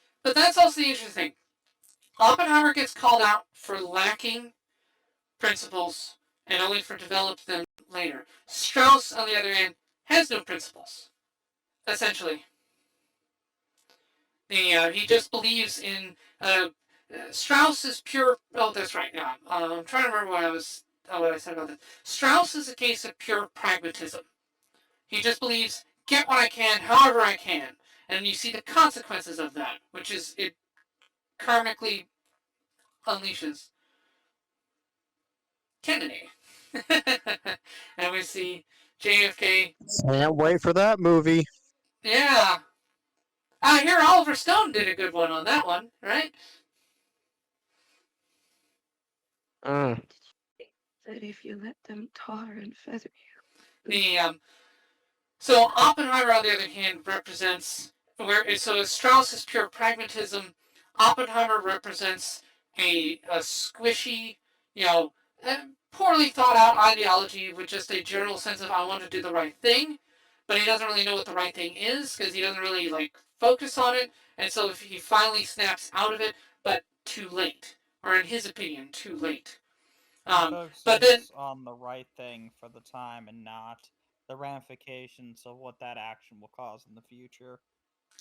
also the interesting thing. Oppenheimer gets called out for lacking principles and only for developing them later. Strauss, on the other hand, has no principles. Essentially, he just believes in Strauss is pure. Oh, that's right. Yeah, I'm trying to remember what I said about this. Strauss is a case of pure pragmatism. He just believes get what I can, however I can, and you see the consequences of that, which is it karmically unleashes Kennedy, and we see JFK. Can't wait for that movie. Yeah, I hear Oliver Stone did a good one on that one, right? Uh, That if you let them tar and feather you. The So Oppenheimer, on the other hand, represents so Strauss is pure pragmatism. Oppenheimer represents a squishy, you know, poorly thought out ideology with just a general sense of I want to do the right thing, but he doesn't really know what the right thing is because he doesn't really focus on it, and so if he finally snaps out of it, but too late, or in his opinion, too late. But then Focuses on the right thing for the time and not the ramifications of what that action will cause in the future.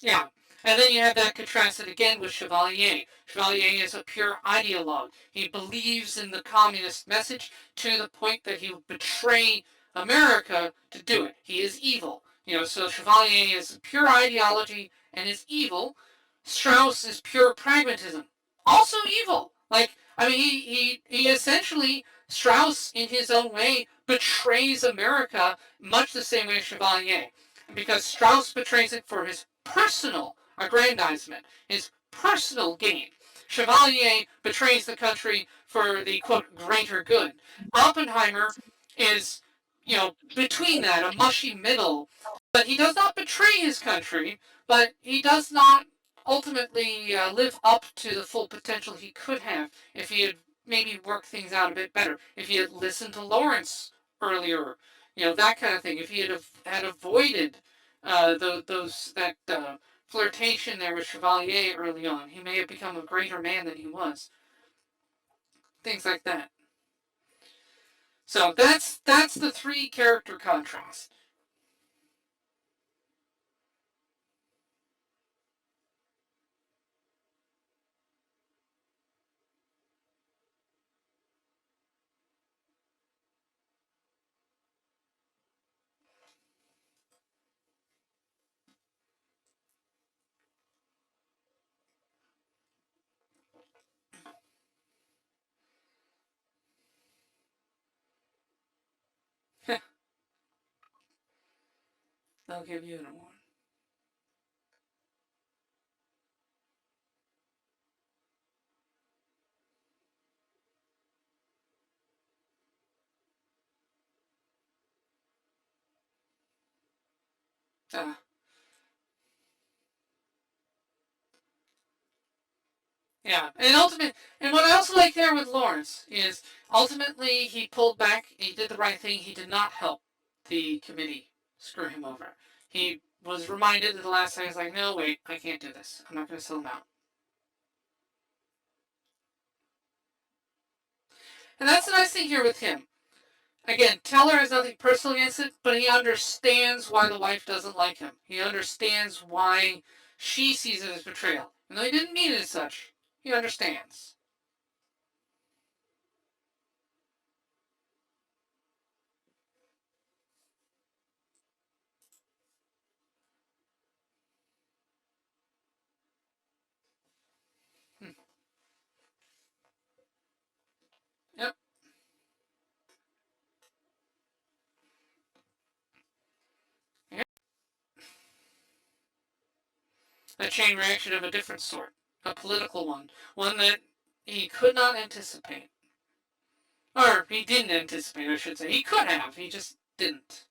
Yeah, and then you have that contrasted again with Chevalier. Chevalier is a pure ideologue. He believes in the communist message to the point that he will betray America to do it. He is evil. So Chevalier is pure ideology and is evil. Strauss is pure pragmatism, also evil. I mean, he essentially, Strauss, in his own way, betrays America much the same way as Chevalier. because Strauss betrays it for his personal aggrandizement, his personal gain. Chevalier betrays the country for the quote greater good. Oppenheimer is, between that, a mushy middle. But he does not betray his country, but he does not ultimately live up to the full potential he could have if he had maybe worked things out a bit better. If he had listened to Lawrence earlier, that kind of thing. If he had avoided that flirtation there with Chevalier early on, he may have become a greater man than he was. Things like that. So that's the three character contrast. They'll give you an award. Yeah, and what I also like there with Lawrence is ultimately he pulled back. He did the right thing. He did not help the committee screw him over. He was reminded at the last time. He's like, no, wait, I can't do this. I'm not going to sell him out. And that's the nice thing here with him. Again, Teller has nothing personal against it, but he understands why the wife doesn't like him. He understands why she sees it as betrayal. Even though he didn't mean it as such, he understands. Yep. Yep. A chain reaction of a different sort. A political one. One that he could not anticipate. Or he didn't anticipate, I should say. He could have, he just didn't.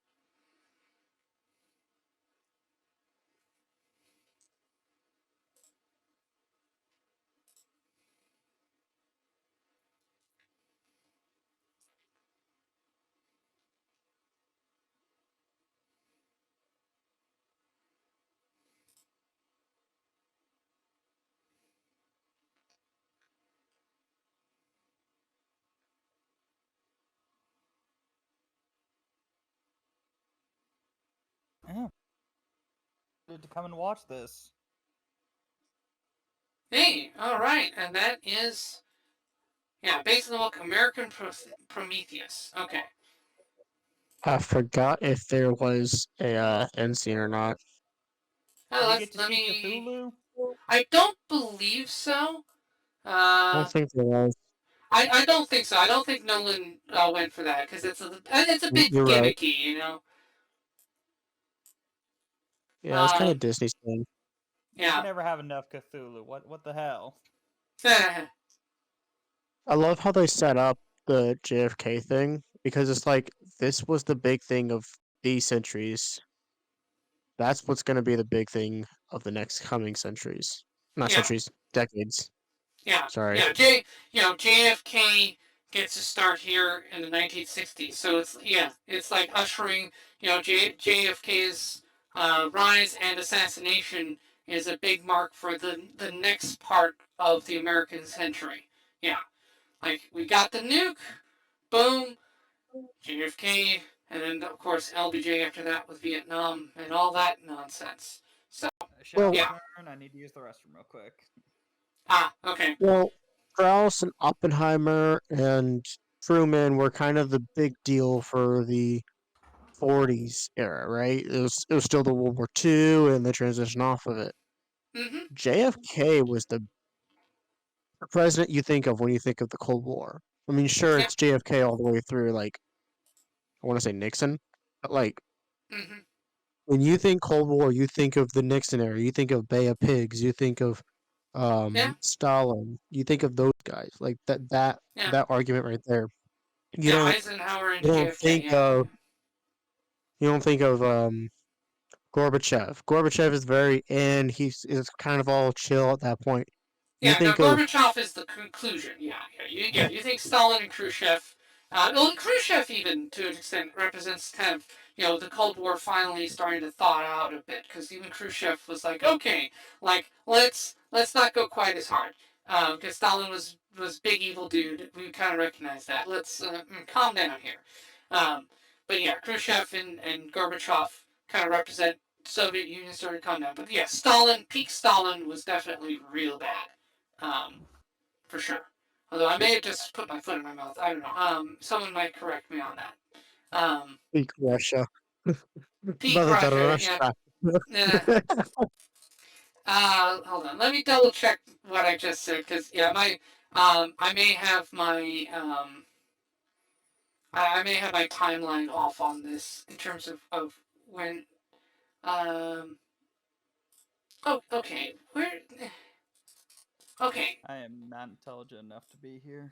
Yeah. To come and watch this. Hey, alright, and that is, based on the book American Prometheus. Okay. I forgot if there was a end scene or not. Did you get to see Cthulhu? I don't believe so. I don't think there was. I don't think so. I don't think Nolan went for that because it's a bit You're right. gimmicky, you know. Yeah, it's kind of Disney's thing. You can never have enough Cthulhu. What the hell? I love how they set up the JFK thing because it's like this was the big thing of these centuries. That's what's going to be the big thing of the next coming centuries. Not centuries, decades. Yeah. Sorry. Yeah, JFK gets to start here in the 1960s. So it's like ushering, JFK's rise and assassination is a big mark for the next part of the American century. Yeah. Like, we got the nuke, boom, JFK, and then, of course, LBJ after that with Vietnam and all that nonsense. So, I need to use the restroom real quick. Okay. Well, Strauss and Oppenheimer and Truman were kind of the big deal for the 40s era, right? It was still the World War II and the transition off of it. Mm-hmm. JFK was the president you think of when you think of the Cold War. I mean, sure, it's JFK all the way through, like, I want to say Nixon, but, like, mm-hmm. when you think Cold War, you think of the Nixon era. You think of Bay of Pigs. You think of Yeah, Stalin. You think of those guys. Like yeah, that argument right there. You yeah. don't Eisenhower and you don't JFK. think Yeah, of you don't think of Gorbachev. Gorbachev is very in. He's is kind of all chill at that point. You yeah. No, think of Gorbachev is the conclusion. You think Stalin and Khrushchev. Well, Khrushchev even to an extent represents kind of the Cold War finally starting to thaw out a bit because even Khrushchev was like, okay, like let's not go quite as hard because Stalin was big evil dude. We kind of recognize that. Let's calm down here. Um, but yeah, Khrushchev and Gorbachev kind of represent Soviet Union started to calm down. But yeah, peak Stalin was definitely real bad, for sure. Although I may have just put my foot in my mouth. I don't know. Someone might correct me on that. peak Russia. Peak Russia, yeah. Yeah. Hold on. Let me double check what I just said because I may have my timeline off on this in terms of when. Um. Oh, okay. Where? Okay. I am not intelligent enough to be here.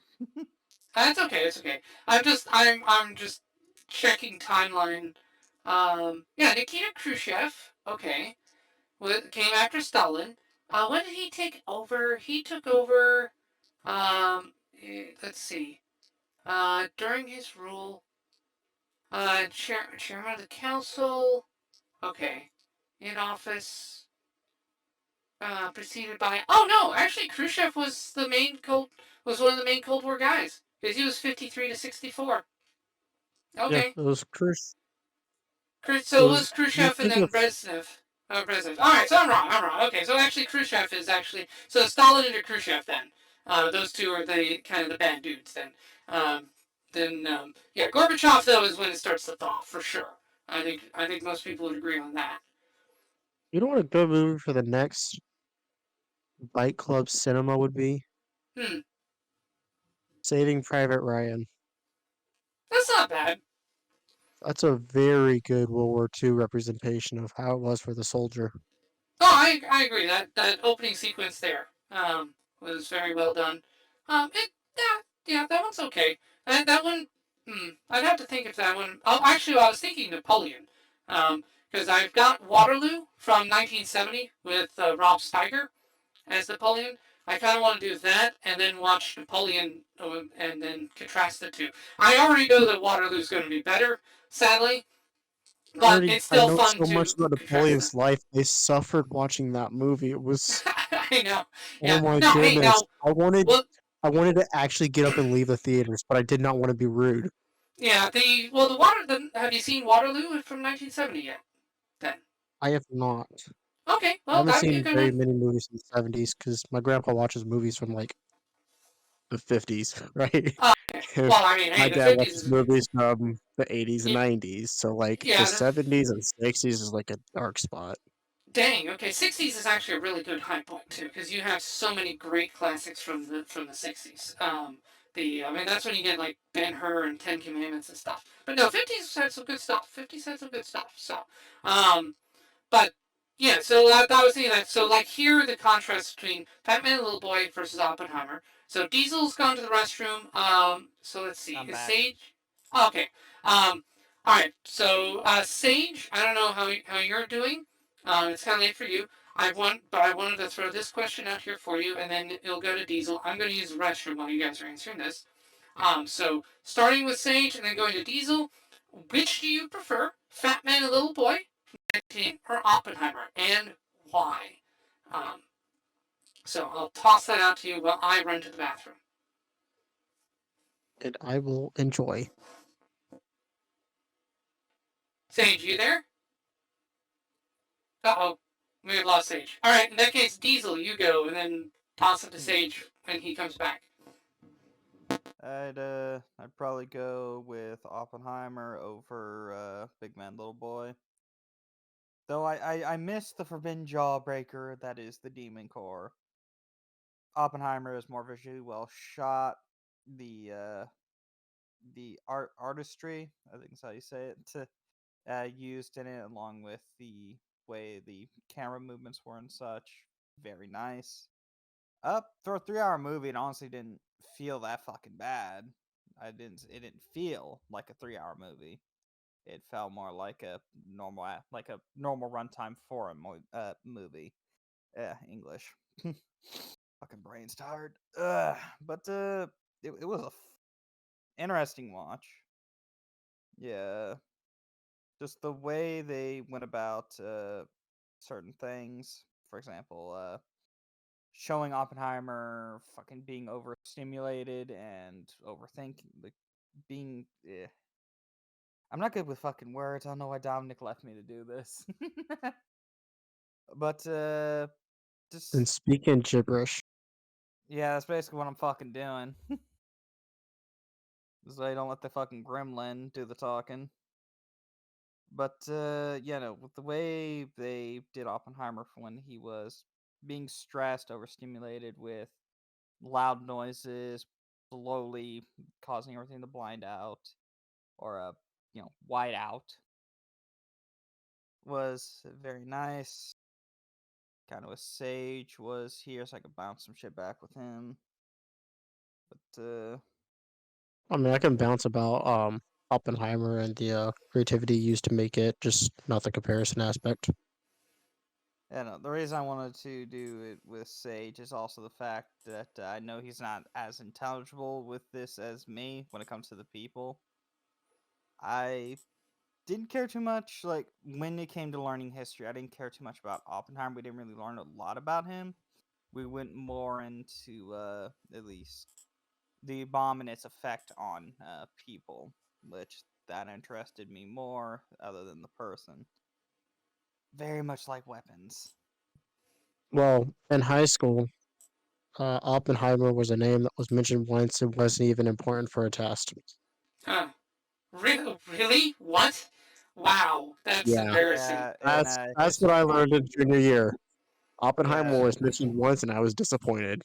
That's okay. It's okay. I'm just checking timeline. Yeah, Nikita Khrushchev. Okay, came after Stalin. When did he take over? He took over. Let's see. During his rule, chairman of the council. Okay, in office. Preceded by. Oh no, actually, Khrushchev was one of the main Cold War guys because he was 53 to 64. Yeah, Okay. it was Khrushchev. It So it was was you Khrushchev and think then of Brezhnev. Oh, Brezhnev. All right, so I'm wrong. I'm wrong. Okay, so actually Khrushchev is actually so Stalin and Khrushchev then. Those two are the kind of the bad dudes then. Um, yeah, Gorbachev though is when it starts to thaw for sure. I think most people would agree on that. you know what a good movie for the next Byte Club cinema would be? Hmm, Saving Private Ryan. that's not bad. That's a very good World War II representation of how it was for the soldier. Oh, I agree. That opening sequence there was very well done. Yeah, that one's okay. That one, I'd have to think if that one. Oh, actually, I was thinking Napoleon, because I've got Waterloo from 1970 with Rob Steiger as Napoleon. I kind of want to do that and then watch Napoleon and then contrast the two. I already know that Waterloo's going to be better, sadly, but it's I still know fun so much to about contrast them. Napoleon's life. I suffered watching that movie. It was I know. oh Yeah. my No. Hey. goodness. Now. Well. I wanted to actually get up and leave the theaters, but I did not want to be rude. Yeah. The water. Have you seen Waterloo from 1970 yet? Then. I have not. Okay. I Well, haven't that'd be a seen good very one. many movies in the 70s because my grandpa watches movies from like the 50s, right? Okay. And Well, I mean, my hey, the dad 50s watches is. movies from the 80s and Yeah. 90s. So like the Yeah. 70s and 60s is like a dark spot. Dang. Okay. 60s is actually a really good high point too, because you have so many great classics from the 60s. I mean that's when you get like Ben Hur and Ten Commandments and stuff. But no, 50s had some good stuff. 50s had some good stuff. So, um, But yeah, so I was thinking that. So like here, the contrast between Batman and Little Boy versus Oppenheimer. So Diesel's gone to the restroom. So let's see. I'm Is back. Sage? Oh, okay. All right. So Sage, I don't know how you're doing. It's kind of late for you. But I wanted to throw this question out here for you, and then it'll go to Diesel. I'm going to use the restroom while you guys are answering this. So starting with Sage and then going to Diesel. Which do you prefer, Fat Man and Little Boy, or Oppenheimer, and why? Um, so I'll toss that out to you while I run to the bathroom. And I will enjoy. Sage, you there? Uh-oh. We have lost Sage. Alright, in that case, Diesel, you go, and then toss it to Sage when he comes back. I'd probably go with Oppenheimer over Big Man Little Boy. Though I miss the Forbidden Jawbreaker that is the Demon Core. Oppenheimer is more visually well shot. The artistry, I think is how you say it. used in it, along with the way the camera movements were and such. Very nice. For a 3-hour movie, it honestly didn't feel that fucking bad. It didn't feel like a 3-hour movie. It felt more like a normal runtime for a movie. English. Fucking brain's tired. But it was a interesting watch. Yeah, just the way they went about certain things. For example, showing Oppenheimer fucking being overstimulated and overthinking, like being. I'm not good with fucking words. I don't know why Dominic left me to do this. But just And speaking gibberish. yeah, that's basically what I'm fucking doing. So they don't let the fucking gremlin do the talking. But yeah, no, with the way they did Oppenheimer for when he was being stressed, overstimulated with loud noises, slowly causing everything to blind out or white out, was very nice. Kind of a Sage was here, so I could bounce some shit back with him. But I mean, I can bounce about Oppenheimer and the creativity used to make it, just not the comparison aspect. yeah, no, the reason I wanted to do it with Sage is also the fact that I know he's not as intelligible with this as me when it comes to the people. I didn't care too much, like, when it came to learning history, I didn't care too much about Oppenheimer. We didn't really learn a lot about him. We went more into, at least, the bomb and its effect on people, which that interested me more, other than the person. Very much like weapons. Well, in high school, Oppenheimer was a name that was mentioned once. It wasn't even important for a test. Huh. Really? What? Wow, that's Yeah, embarrassing. Yeah, in that's what I history. learned in junior year. Oppenheimer Yeah, was mentioned once, and I was disappointed.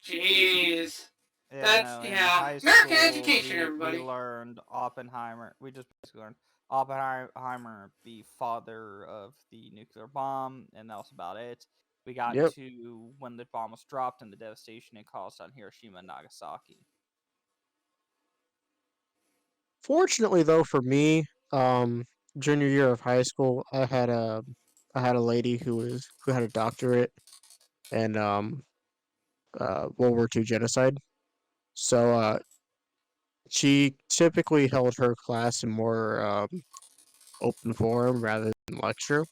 Jeez. yeah, That's, no. In yeah. high American school, education, we everybody. learned Oppenheimer. We just basically learned Oppenheimer, the father of the nuclear bomb, and that was about it. We got Yep. to when the bomb was dropped and the devastation it caused on Hiroshima and Nagasaki. Fortunately, though, for me, um, junior year of high school, I had a lady who had a doctorate in World War II genocide. So she typically held her class in more open forum rather than lecture.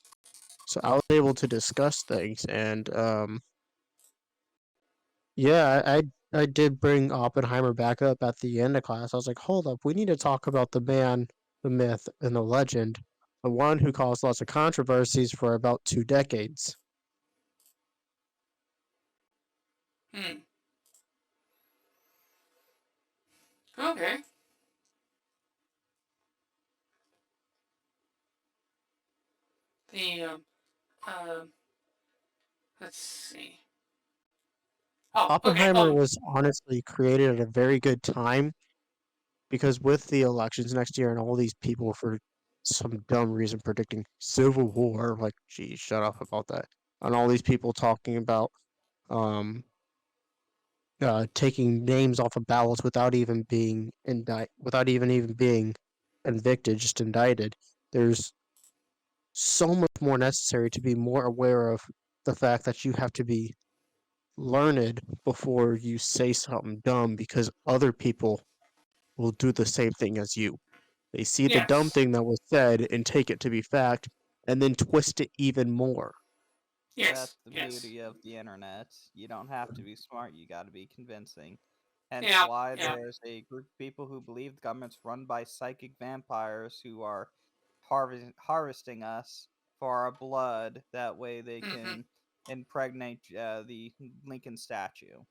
So I was able to discuss things, and yeah, I did bring Oppenheimer back up at the end of class. I was like, hold up, we need to talk about the man, the myth, and the legend, the one who caused lots of controversies for about 2 decades. Hmm. Okay. The, um, let's see. Oh, okay. Oppenheimer was honestly created at a very good time because with the elections next year and all these people for some dumb reason predicting civil war, like, geez, shut up about that, and all these people talking about um taking names off of ballots without even being without even being convicted, just indicted. There's so much more necessary to be more aware of the fact that you have to be learned before you say something dumb because other people will do the same thing as you. They see the dumb yes. thing that was said and take it to be fact and then twist it even more. Yes. That's the Yes. beauty of the internet. You don't have to be smart, you gotta be convincing. Hence Yeah. why Yeah. there's a group of people who believe the government's run by psychic vampires who are harvesting us for our blood. That way they Mm-hmm. can impregnate the Lincoln statue.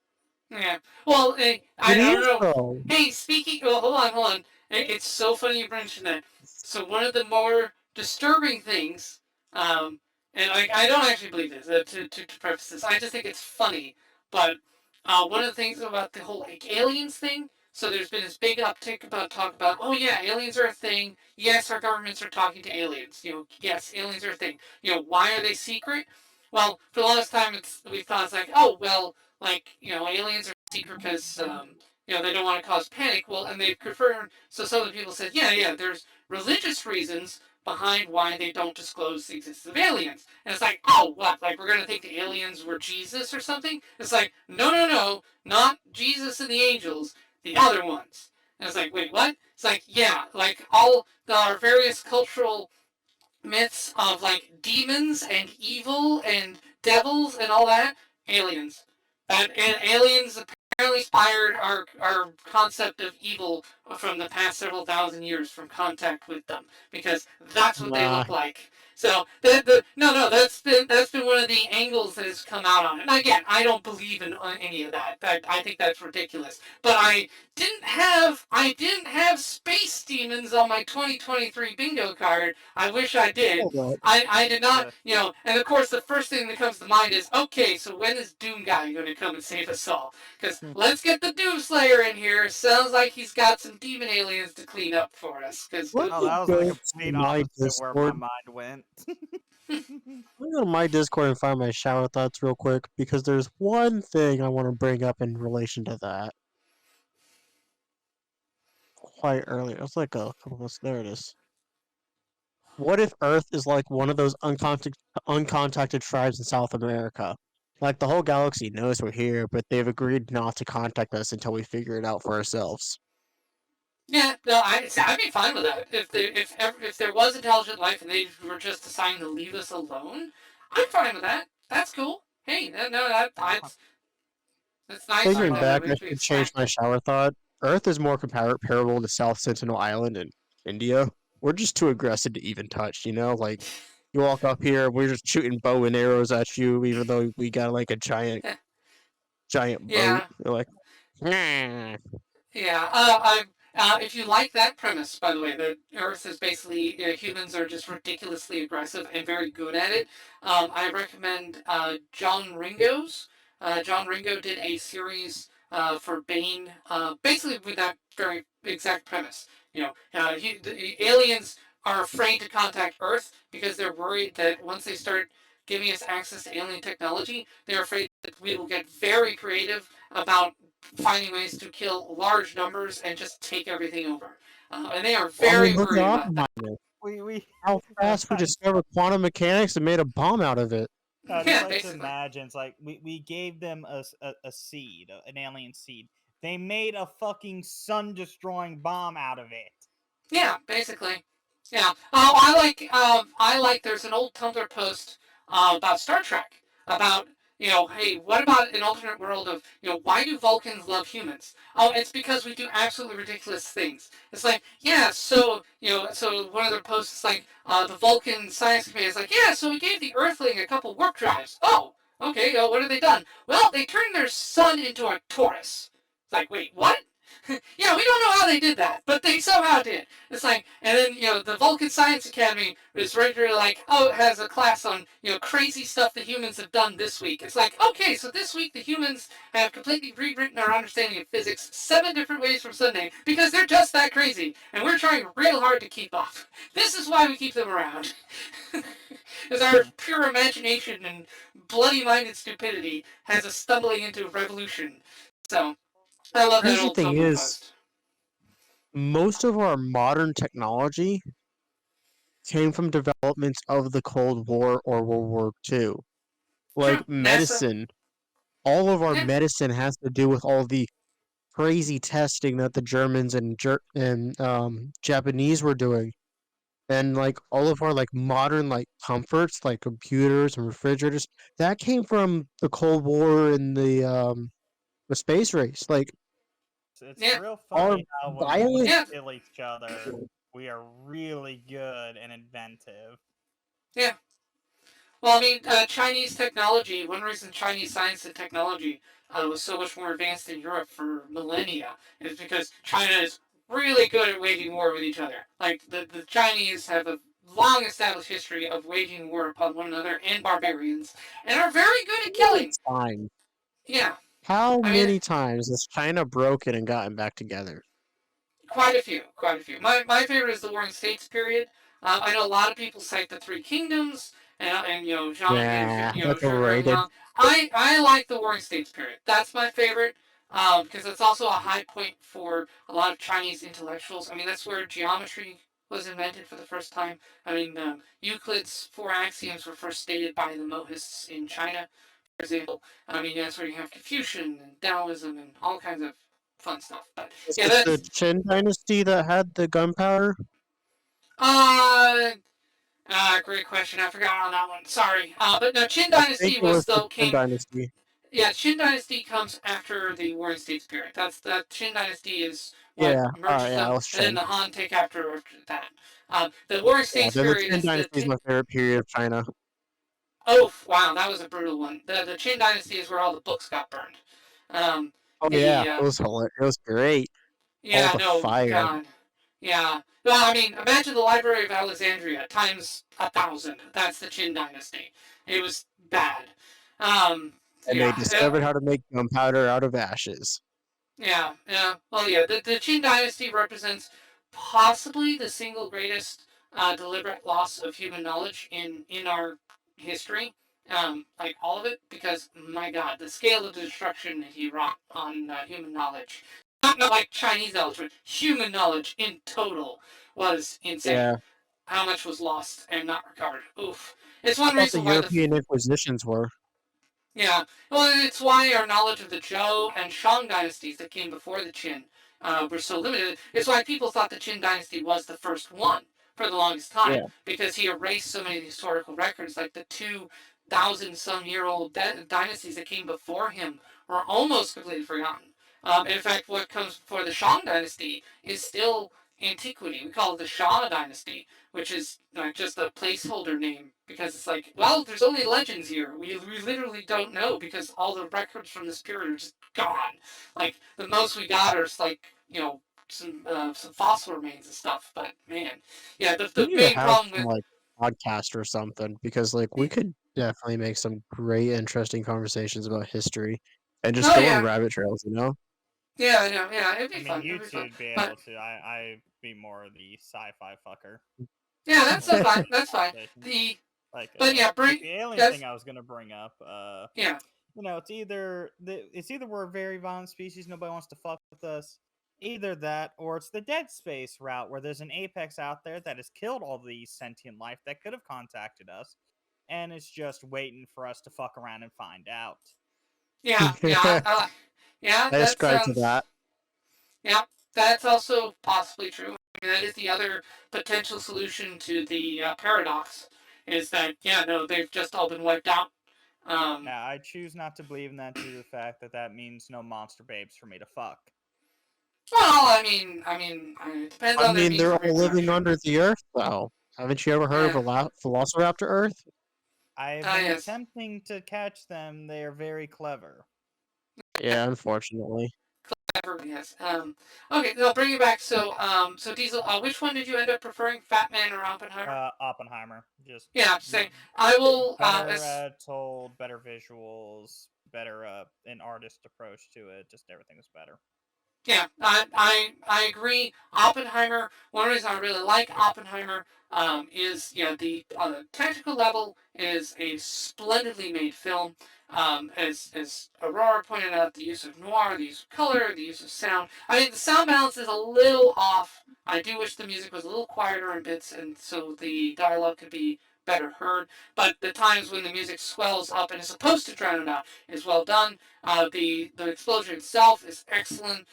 Yeah. Well, It I don't is know. though. Hey, speaking. Well, hold on. It's so funny you mentioned that. So one of the more disturbing things, and like I don't actually believe this. To preface this, I just think it's funny. But one of the things about the whole like aliens thing. So there's been this big uptick about talk about, oh yeah, aliens are a thing. Yes, our governments are talking to aliens. Yes, aliens are a thing. Why are they secret? Well, for the longest time, we thought it's like, oh well, aliens are secret because they don't want to cause panic. Well, and they've confirmed. So some of the people said, yeah, there's religious reasons behind why they don't disclose the existence of aliens. And it's like, oh, what? Like, we're going to think the aliens were Jesus or something? It's like, no, not Jesus and the angels, the other ones. And it's like, wait, what? It's like, yeah, like all our various cultural myths of like demons and evil and devils and all that, aliens. And aliens apparently inspired our concept of evil from the past several thousand years from contact with them, because that's what they Nah, look like. So no, that's been one of the angles that has come out on it. And again, I don't believe in any of that. I think that's ridiculous. But I didn't have space demons on my 2023 bingo card. I wish I did. hold up. I did not, Yeah. and of course the first thing that comes to mind is, okay, so when is Doom Guy going to come and save us all? Because let's get the Doom Slayer in here. Sounds like he's got some demon aliens to clean up for us. Because What Oh, that was go the to complete my opposite where my Discord? mind went. Let me go to my Discord and find my shower thoughts real quick because there's one thing I want to bring up in relation to that. Quite early. It was like a couple of us. There it is. What if Earth is like one of those uncontacted tribes in South America? Like the whole galaxy knows we're here, but they've agreed not to contact us until we figure it out for ourselves. yeah, no, I'd be fine with that. If there was intelligent life and they were just deciding to leave us alone, I'm fine with that. That's cool. Hey, that's nice. Figuring back, We I we should change expect my it. shower thought. Earth is more comparable to South Sentinel Island in India. We're just too aggressive to even touch, you know? Like, you walk up here, we're just shooting bow and arrows at you, even though we got like a giant boat. Yeah, You're like, nah. yeah. If you like that premise, by the way, that Earth is basically humans are just ridiculously aggressive and very good at it. I recommend John Ringo's. John Ringo did a series for Bane, basically with that very exact premise. The aliens are afraid to contact Earth because they're worried that once they start giving us access to alien technology, they're afraid that we will get very creative about finding ways to kill large numbers and just take everything over. And they are I mean, very look at worried about that. Oppenheimer. We How fast we discovered quantum mechanics and made a bomb out of it. I just Yeah, like to basically. imagine it's like we gave them a seed, an alien seed. They made a fucking sun destroying bomb out of it. Yeah, basically. Yeah. Oh, I like. There's an old Tumblr post about Star Trek about hey, what about an alternate world of why do Vulcans love humans? Oh, it's because we do absolutely ridiculous things. It's like yeah, so one of their posts is like the Vulcan science committee is like yeah, so we gave the Earthling a couple warp drives. Oh, okay. What have they done? Well, they turned their sun into a Taurus. It's like wait, what? Yeah, we don't know how they did that, but they somehow did. It's like, and then the Vulcan Science Academy is regularly like, oh, it has a class on crazy stuff the humans have done this week. It's like, okay, so this week the humans have completely rewritten our understanding of physics 7 different ways from Sunday because they're just that crazy, and we're trying real hard to keep up. This is why we keep them around. Because our pure imagination and bloody-minded stupidity has us stumbling into revolution. So. I love that Crazy old thing Tumblr is, post. most of our modern technology came from developments of the Cold War or World War II. True. Like NASA. medicine, all of our Yeah. medicine has to do with all the crazy testing that the Germans and Japanese were doing, and like all of our like modern like comforts, like computers and refrigerators, that came from the Cold War and the space race. Like It's Yeah. real our funny how when we violent, Yeah. kill each other, we are really good and inventive. Yeah. Well, I mean, Chinese technology. One reason Chinese science and technology was so much more advanced in Europe for millennia is because China is really good at waging war with each other. Like the Chinese have a long established history of waging war upon one another and barbarians, and are very good at killing. it's fine. Yeah. How I mean, many times has China broken and gotten back together? quite a few, quite a few. My favorite is the Warring States period. I know a lot of people cite the Three Kingdoms, and Nah, that's Zhang overrated. Yang. I like the Warring States period. That's my favorite. Because it's also a high point for a lot of Chinese intellectuals. I mean, that's where geometry was invented for the first time. I mean, Euclid's four axioms were first stated by the Mohists in China, for example. I mean, that's where you have Confucian and Taoism and all kinds of fun stuff. But Is yeah, it the that's Qin dynasty that had the gunpowder? uh, great question. I forgot on that one. Sorry. But no, Qin I think Dynasty it was was the though Qin came. dynasty. Yeah, Qin Dynasty comes after the Warring States period. That Qin Dynasty is what Yeah, merges yeah, them, it was and then Qin. the Han take after that. The Warring Yeah, States then the period Qin is the dynasty is my favorite period of China. oh wow, that was a brutal one. The Qin Dynasty is where all the books got burned. Um, Oh yeah, the it was hilarious. It was great. All Yeah, the no, fire. God. Yeah. Well, I mean, imagine the Library of Alexandria times 1,000. That's the Qin Dynasty. It was bad. Um, And they yeah, discovered how to make gunpowder out of ashes. yeah. Well, yeah, the Qin Dynasty represents possibly the single greatest deliberate loss of human knowledge in our history. Like all of it, because my God, the scale of the destruction that he wrought on human knowledge, not like Chinese knowledge, but human knowledge in total was insane. Yeah. How much was lost and not recovered? Oof. It's How one about the reason why the European Inquisitions were? yeah, well, it's why our knowledge of the Zhou and Shang dynasties that came before the Qin were so limited. It's why people thought the Qin dynasty was the first one for the longest time, Yeah. because he erased so many historical records, like the 2,000-some-year-old dynasties that came before him were almost completely forgotten. In fact, what comes before the Shang dynasty is still antiquity. We call it the Shah dynasty, which is like just a placeholder name because it's like, well, there's only legends here. We literally don't know because all the records from this period are just gone. Like the most we got are like some fossil remains and stuff. But man, yeah, We the need to main have problem some with like podcast or something because like we could definitely make some great interesting conversations about history and just oh go on yeah rabbit trails, you know? yeah I know yeah it'd I be mean, fun you it'd be fun two'd be but able to. I'd be more the sci-fi fucker. yeah that's When so it comes fine to that's fine conversation. the Like, but yeah like bring the alien yes thing I was gonna bring up. yeah It's either we're a very violent species, nobody wants to fuck with us. Either that, or it's the Dead Space route where there's an apex out there that has killed all the sentient life that could have contacted us, and it's just waiting for us to fuck around and find out. yeah I that ascribe to sounds that. yeah, that's also possibly true. I mean, that is the other potential solution to the paradox. Is that yeah, no, they've just all been wiped out. Um, Now, I choose not to believe in that due to the fact that that means no monster babes for me to fuck. well, it depends I on their mean, means they're of all living reproduction. under the earth, though. Haven't you ever heard of Yeah. a Velociraptor Earth? I have been Yes. attempting to catch them. They are very clever. Yeah, unfortunately. Yes. Okay, so I'll bring you back. So Diesel, which one did you end up preferring, Fat Man or Oppenheimer? Oppenheimer. Just Yeah, I'm saying I will. better told, better visuals, better an artist approach to it. Just everything was better. Yeah, I agree. Oppenheimer. One reason I really like Oppenheimer is the on the technical level is a splendidly made film. As Aurora pointed out, the use of noir, the use of color, the use of sound. I mean, the sound balance is a little off. I do wish the music was a little quieter in bits, and so the dialogue could be better heard. But the times when the music swells up and is supposed to drown it out is well done. The explosion itself is excellent.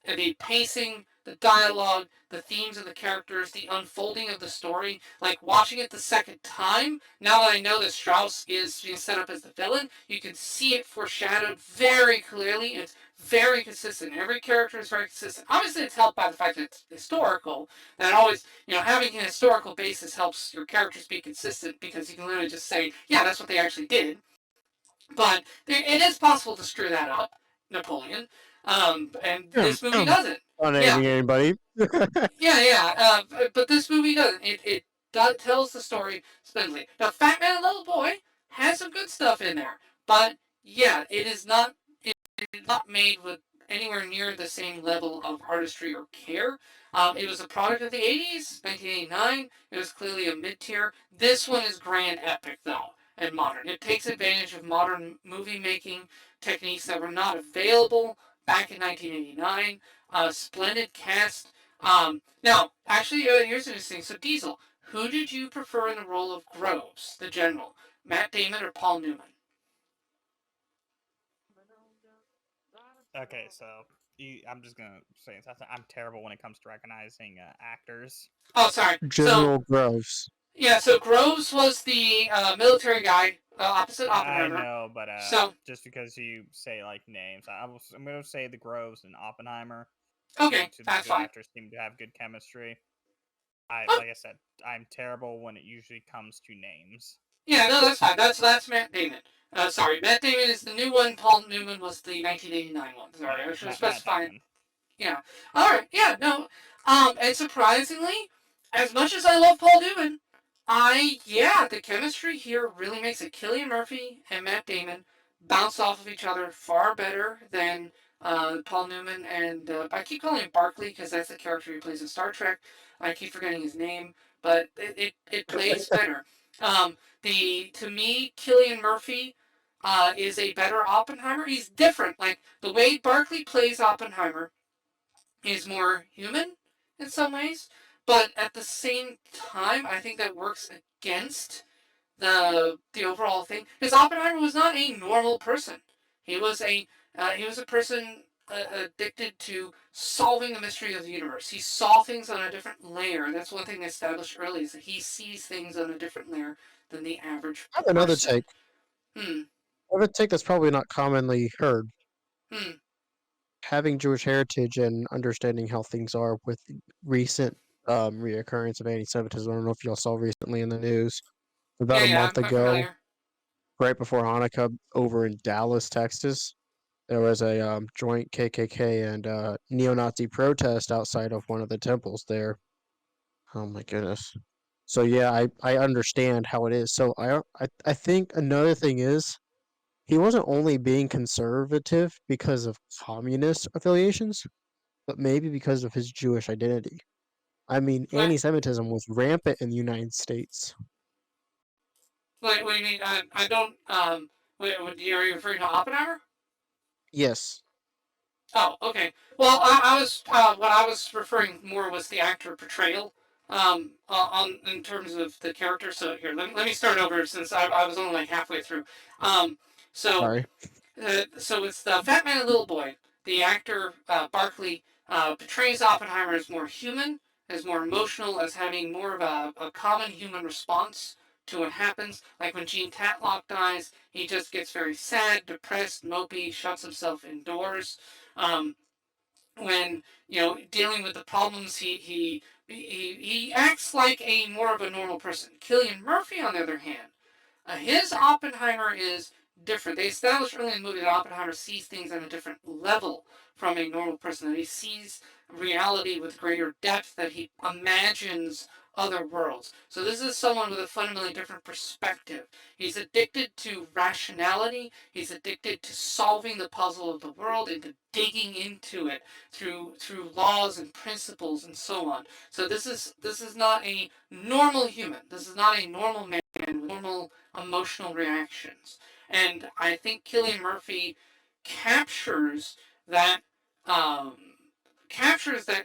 And the pacing, the dialogue, the themes of the characters, the unfolding of the story. Like watching it the second time, now that I know that Strauss is being set up as the villain, you can see it foreshadowed very clearly. It's very consistent. Every character is very consistent. Obviously, it's helped by the fact that it's historical. That always, having an historical basis helps your characters be consistent because you can literally just say, yeah, that's what they actually did. But it is possible to screw that up, Napoleon. And this movie doesn't. Not Yeah, naming anybody. yeah. But this movie doesn't. It tells the story splendidly. Now, Fat Man and Little Boy has some good stuff in there, but yeah, it not made with anywhere near the same level of artistry or care. It was a product of the 80s, 1989. It was clearly a mid-tier. This one is grand epic, though, and modern. It takes advantage of modern movie-making techniques that were not available back in 1989. Splendid cast. Now, actually, here's interesting. So, Diesel, who did you prefer in the role of Groves, the general? Matt Damon or Paul Newman? Okay, so I'm just gonna say something. I'm terrible when it comes to recognizing actors. Oh, sorry. General Groves. Yeah, so Groves was the military guy opposite Oppenheimer. I know, but so just because you say like names, I'm gonna say the Groves and Oppenheimer. Okay, The that's two fine. actors seem to have good chemistry. Oh. Like I said, I'm terrible when it usually comes to names. Yeah, no, that's fine. That's Matt Damon. Sorry, Matt Damon is the new one. Paul Newman was the 1989 one. Sorry, I should have specified. Yeah. All right. Yeah. No. And surprisingly, as much as I love Paul Newman, the chemistry here really makes it. Cillian Murphy and Matt Damon bounce off of each other far better than Paul Newman and I keep calling him Barkley because that's the character he plays in Star Trek. I keep forgetting his name, but it plays better. To me, Cillian Murphy is a better Oppenheimer. He's different. Like the way Barkley plays Oppenheimer is more human in some ways, but at the same time, I think that works against the overall thing. Because Oppenheimer was not a normal person. He was a person addicted to solving the mystery of the universe. He saw things on a different layer. And that's one thing established early is that he sees things on a different layer than the average I have another person. take. I have a take that's probably not commonly heard. Having Jewish heritage and understanding how things are with recent reoccurrence of anti-Semitism. I don't know if y'all saw recently in the news. About a month ago, right before Hanukkah, over in Dallas, Texas, there was a joint KKK and neo-Nazi protest outside of one of the temples there. Oh my goodness. So yeah, I understand how it is. So I think another thing is he wasn't only being conservative because of communist affiliations, but maybe because of his Jewish identity. I mean, anti-Semitism was rampant in the United States. What do you mean? I don't. Are you referring to Oppenheimer? Yes. Oh, okay. Well, I was what I was referring more was the actor portrayal. On in terms of the character. So here, let me start over since I was only like halfway through. Sorry. So it's the Fat Man and Little Boy. The actor Barkley portrays Oppenheimer as more human, as more emotional, as having more of a common human response to what happens. Like when Gene Tatlock dies, he just gets very sad, depressed, mopey, shuts himself indoors. When dealing with the problems, he acts like a more of a normal person. Cillian Murphy, on the other hand, his Oppenheimer is different. They established early in the movie that Oppenheimer sees things on a different level from a normal person. That he sees reality with greater depth. That he imagines other worlds. So this is someone with a fundamentally different perspective. He's addicted to rationality. He's addicted to solving the puzzle of the world and to digging into it through laws and principles and so on. So this is not a normal human. This is not a normal man with normal emotional reactions. And I think Cillian Murphy captures that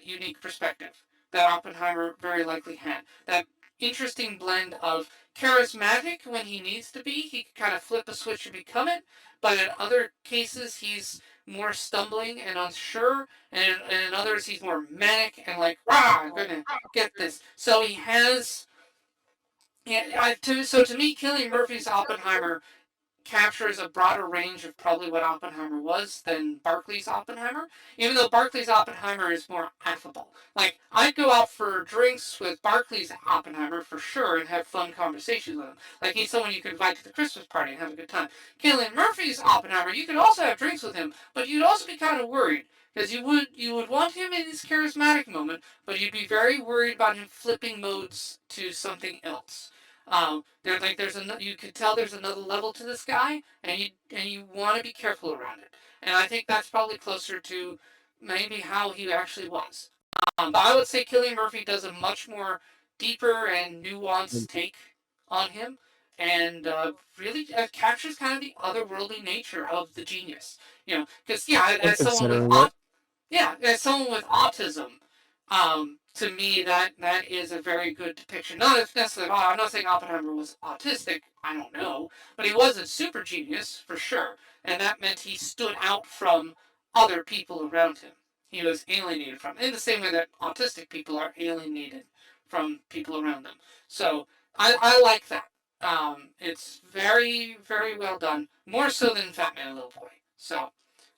unique perspective that Oppenheimer very likely had. That interesting blend of charismatic when he needs to be. He can kind of flip a switch and become it. But in other cases, he's more stumbling and unsure. And in others, he's more manic and like, rah, I'm going to get this. So he has... Yeah, to me, Cillian Murphy's Oppenheimer captures a broader range of probably what Oppenheimer was than Barkley's Oppenheimer, even though Barkley's Oppenheimer is more affable. Like, I'd go out for drinks with Barkley's Oppenheimer for sure and have fun conversations with him. Like, he's someone you could invite to the Christmas party and have a good time. Cillian Murphy's Oppenheimer, you could also have drinks with him, but you'd also be kind of worried. Because you would want him in his charismatic moment, but you'd be very worried about him flipping modes to something else. You could tell there's another level to this guy, and you want to be careful around it. And I think that's probably closer to maybe how he actually was. But I would say Cillian Murphy does a much more deeper and nuanced take on him, and really captures kind of the otherworldly nature of the genius. Because I'm as someone with considering it. as someone with autism, to me that is a very good depiction. Not necessarily, I'm not saying Oppenheimer was autistic. I don't know, but he was a super genius for sure, and that meant he stood out from other people around him. He was alienated from, in the same way that autistic people are alienated from people around them. So I like that. It's very, very well done. More so than Fat Man and Little Boy. So,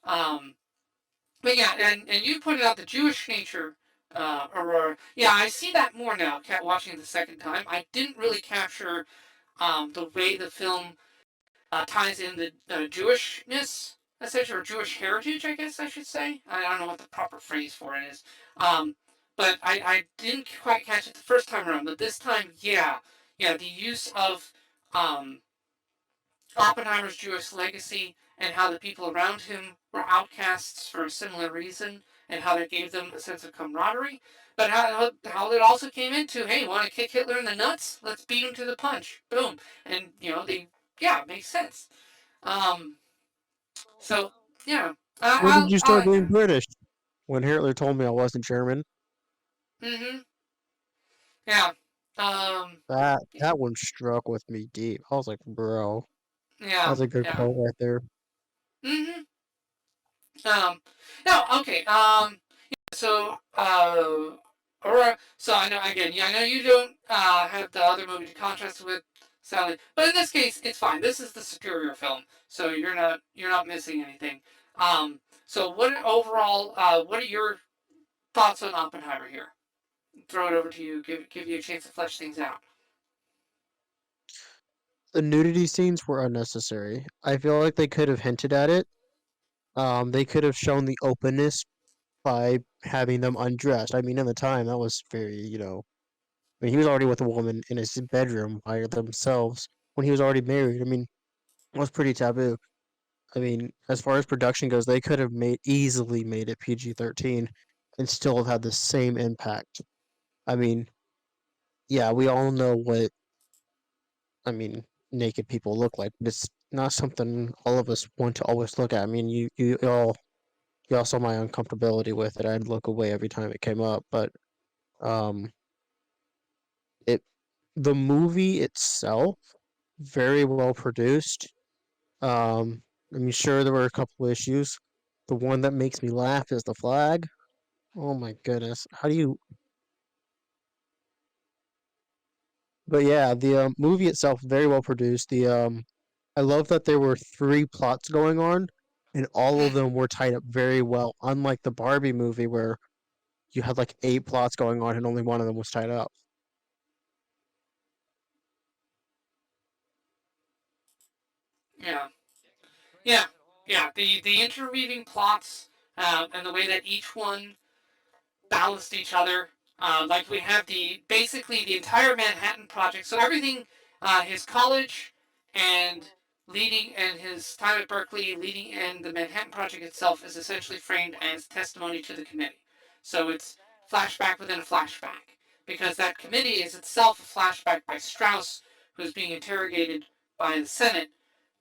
but yeah, and you pointed out the Jewish nature, Aurora. Yeah, I see that more now. Watching it the second time, I didn't really capture the way the film ties in the Jewishness, essentially, or Jewish heritage, I guess I should say. I don't know what the proper phrase for it is. But I didn't quite catch it the first time around. But this time, yeah, the use of um, Oppenheimer's Jewish legacy and how the people around him were outcasts for a similar reason, and how that gave them a sense of camaraderie. But how it also came into, hey, want to kick Hitler in the nuts? Let's beat him to the punch. Boom. And, it makes sense. Um, so, yeah. When did you I start like being that. British? When Hitler told me I wasn't German. Mm-hmm. Yeah. Um, That one struck with me deep. I was like, bro, yeah. that's a good Yeah. quote right there. Mm-hmm. No, okay. So, Aurora. So I know again. Yeah, I know you don't have the other movie to contrast with, Sally. But in this case, it's fine. This is the superior film, so you're not missing anything. So what overall? What are your thoughts on Oppenheimer here? Throw it over to you. Give you a chance to flesh things out. The nudity scenes were unnecessary. I feel like they could have hinted at it. They could have shown the openness by having them undressed. I mean, in the time, that was very, I mean, he was already with a woman in his bedroom by themselves when he was already married. I mean, it was pretty taboo. I mean, as far as production goes, they could have easily made it PG-13 and still have had the same impact. I mean, yeah, we all know what naked people look like, but it's not something all of us want to always look at. I mean, you all saw my uncomfortability with it. I'd look away every time it came up, but um, it the movie itself very well produced. I mean, sure there were a couple issues. The one that makes me laugh is the flag. Oh my goodness, how do you? But yeah, the movie itself very well produced. I love that there were three plots going on, and all of Mm, them were tied up very well. Unlike the Barbie movie, where you had like eight plots going on and only one of them was tied up. yeah. Yeah. Yeah. The interweaving plots, and the way that each one balanced each other. Like we have basically the entire Manhattan Project. So everything, his college and his time at Berkeley leading, and the Manhattan Project itself is essentially framed as testimony to the committee. So it's flashback within a flashback, because that committee is itself a flashback by Strauss, who's being interrogated by the Senate,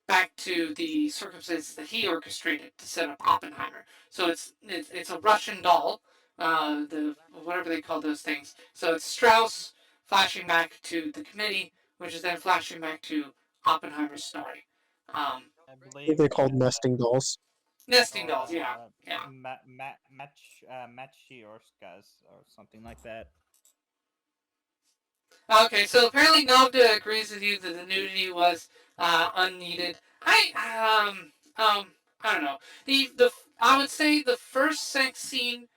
back to the circumstances that he orchestrated to set up Oppenheimer. So it's a Russian doll, the whatever they call those things. So it's Strauss flashing back to the committee, which is then flashing back to Oppenheimer's story. Um, I I think believe they're called nesting dolls. nesting or dolls, yeah, yeah. Matchiorskas or something like that. Okay, so apparently Nogda agrees with you that the nudity was unneeded. I don't know. The I would say the first sex scene,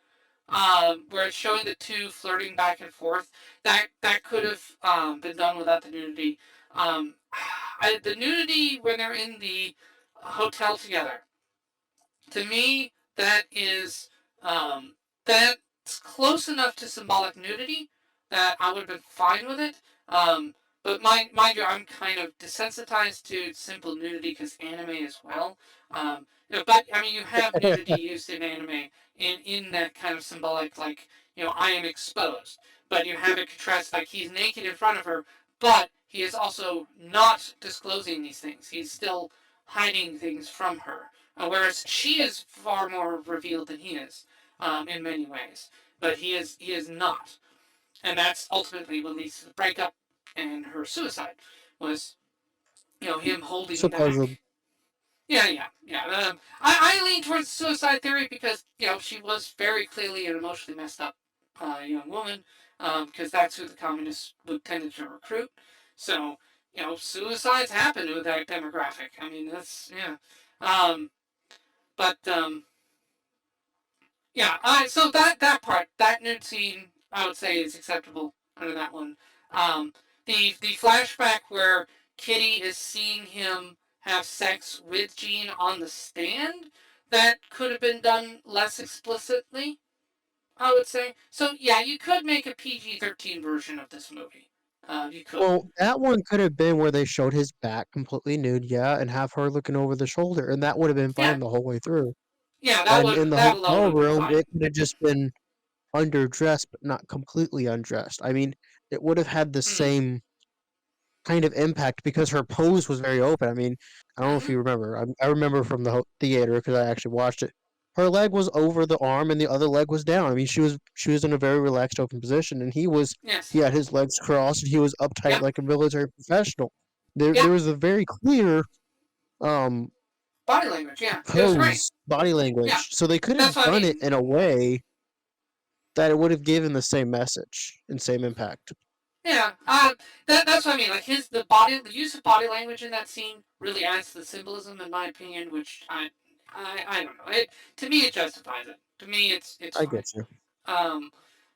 where it's showing the two flirting back and forth, that could have been done without the nudity. Um, the nudity when they're in the hotel together, to me, that is that's close enough to symbolic nudity that I would have been fine with it. But mind you, I'm kind of desensitized to simple nudity because anime as well. But I mean, you have nudity used in anime in that kind of symbolic, like, I am exposed. But you have it contrast, like, he's naked in front of her, but he is also not disclosing these things. He's still hiding things from her. Whereas she is far more revealed than he is, in many ways. But he is not, and that's ultimately what leads to the breakup and her suicide. Was him holding Supposedly. back. Yeah. I lean towards the suicide theory because she was very clearly an emotionally messed up young woman, because that's who the communists would tend to recruit. So suicides happen with that demographic. I mean, that's yeah. But Yeah, so that part, that nude scene, I would say is acceptable under that one. The flashback where Kitty is seeing him have sex with Jean on the stand, that could have been done less explicitly, I would say. So yeah, you could make a PG-13 version of this movie. You could. Well, that one could have been where they showed his back completely nude, yeah, and have her looking over the shoulder, and that would have been Yeah, fine the whole way through. yeah, And in the that alone hotel would have been room, fine. it could have just been underdressed, but not completely undressed. I mean, it would have had the Mm. same kind of impact because her pose was very open. I mean, I don't know if Mm-hmm. you remember. I remember from the theater because I actually watched it. Her leg was over the arm, and the other leg was down. I mean, she was in a very relaxed, open position, and he Yes. had his legs crossed, and he was uptight Yep. like a military professional. There Yep. was a very clear um Body language. Yeah, it was great. pose, body Yeah, language. So they could that's have what I done it mean. in a way that it would have given the same message and same impact. Yeah, that's what I mean. Like the use of body language in that scene really adds to the symbolism, in my opinion. Which I don't know. To me, it justifies it. To me, it's I fine. get you. Um,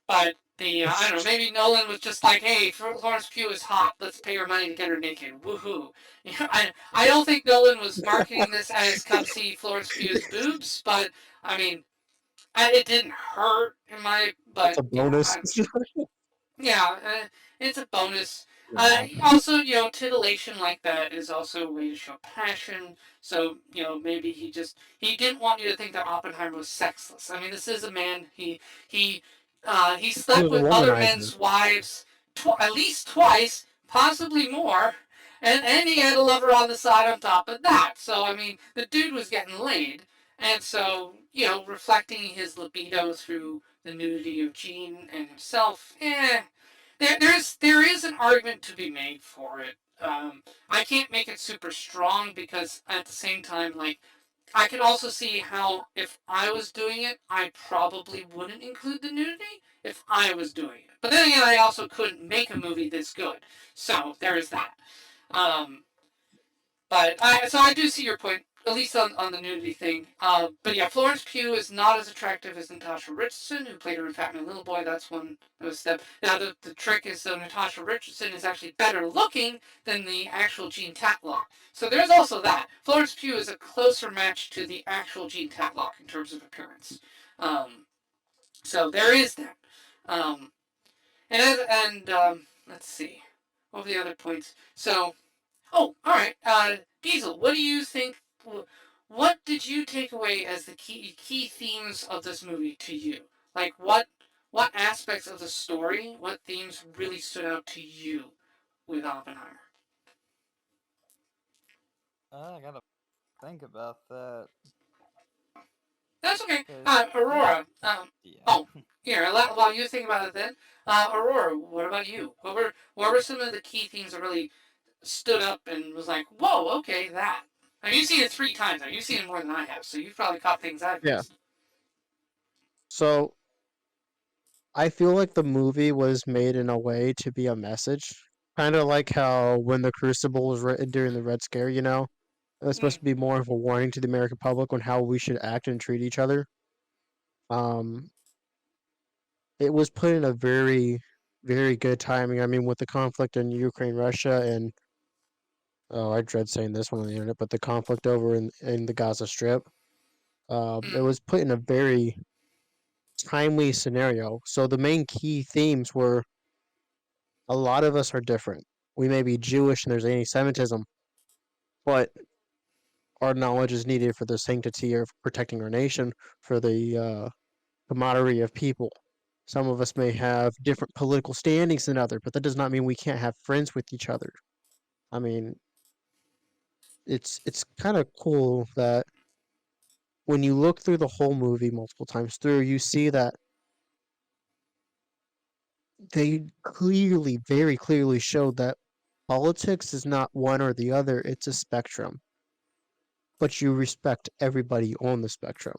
but I don't know. Maybe Nolan was just like, hey, Florence Pugh is hot. Let's pay her money to get her naked. Woohoo! I don't think Nolan was marketing this as come see Florence Pugh's boobs, but I mean, it didn't hurt in my. It's But a bonus. yeah, it's a bonus. Yeah. Also, titillation like that is also a way to show passion. So, maybe he didn't want you to think that Oppenheimer was sexless. I mean, this is a man. He He slept was a with other womanizer. men's wives at least twice, possibly more, and he had a lover on the side on top of that. So, I mean, the dude was getting laid, and so reflecting his libido through the nudity of Jean and himself, there is an argument to be made for it. I can't make it super strong because at the same time, like, I could also see how if I was doing it, I probably wouldn't include the nudity if I was doing it. But then again, I also couldn't make a movie this good, so there is that. Um, so I do see your point, at least on the nudity thing. But yeah, Florence Pugh is not as attractive as Natasha Richardson, who played her in Fat Man Little Boy. That's one that was step. Now the trick is that Natasha Richardson is actually better looking than the actual Jean Tatlock. So there's also that. Florence Pugh is a closer match to the actual Jean Tatlock in terms of appearance. Um, so there is that. Um, and let's see. What were the other points? So oh, all right. Diesel, what do you think? What did you take away as the key themes of this movie to you? Like what aspects of the story, what themes really stood out to you with Oppenheimer? I gotta think about that. That's okay. 'Cause not Aurora. yeah. Oh, here. While you think about it, then, Aurora. What about you? What were some of the key themes that really stood up and was like, whoa, okay, that. Now, you've seen it 3 times now. You've seen it more than I have, so you've probably caught things I've Yeah. missed. So I feel like the movie was made in a way to be a message. Kind of like how when the Crucible was written during the Red Scare, it was supposed Mm, to be more of a warning to the American public on how we should act and treat each other. Um, it was put in a very, very good timing. I mean, with the conflict in Ukraine, Russia, and oh, I dread saying this one on the internet, but the conflict over in the Gaza Strip, it mm, was put in a very timely scenario. So the main key themes were a lot of us are different. we may be Jewish and there's anti-Semitism, but our knowledge is needed for the sanctity of protecting our nation, for the camaraderie of people. Some of us may have different political standings than others, but that does not mean we can't have friends with each other. I mean, it's kind of cool that when you look through the whole movie multiple times through, you see that they clearly, very clearly showed that politics is not one or the other, it's a spectrum. But you respect everybody on the spectrum.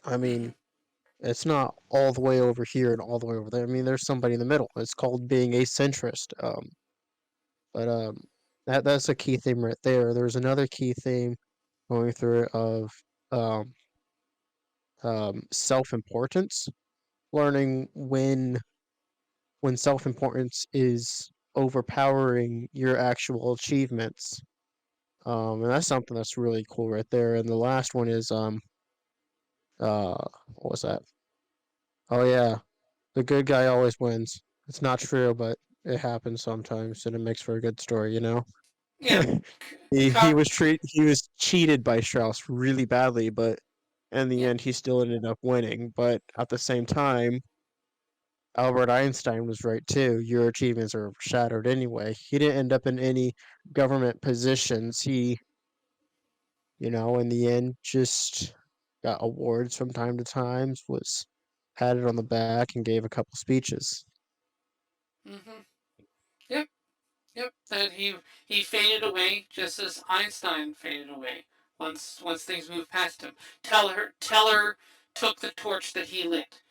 I mean, it's not all the way over here and all the way over there. I mean, there's somebody in the middle. It's called being a centrist. But that's a key theme right there. There's another key theme going through it of um, self-importance, learning when self-importance is overpowering your actual achievements. And that's something that's really cool right there. And the last one is what was that? Oh yeah, the good guy always wins. It's not true, but it happens sometimes, and it makes for a good story, you know. Yeah. He was cheated by Strauss really badly, but in the end, he still ended up winning. But at the same time, Albert Einstein was right too. Your achievements are shattered anyway. He didn't end up in any government positions. He, in the end, just got awards from time to time, was patted on the back, and gave a couple speeches. Mm-hmm. Yep. Yep. And he faded away just as Einstein faded away. Once things moved past him, Teller took the torch that he lit.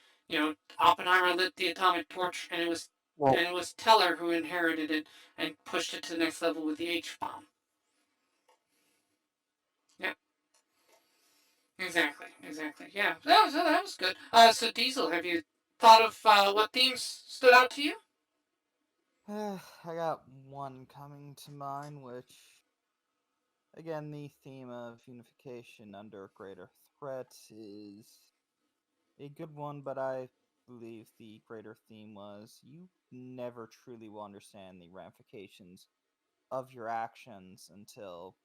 Oppenheimer lit the atomic torch, and Well, it was Teller who inherited it and pushed it to the next level with the H bomb. Yep. Exactly. Exactly. Yeah. That was good. So Diesel, have you thought of what themes stood out to you? I got one coming to mind, which, again, the theme of unification under greater threat is a good one, but I believe the greater theme was you never truly will understand the ramifications of your actions until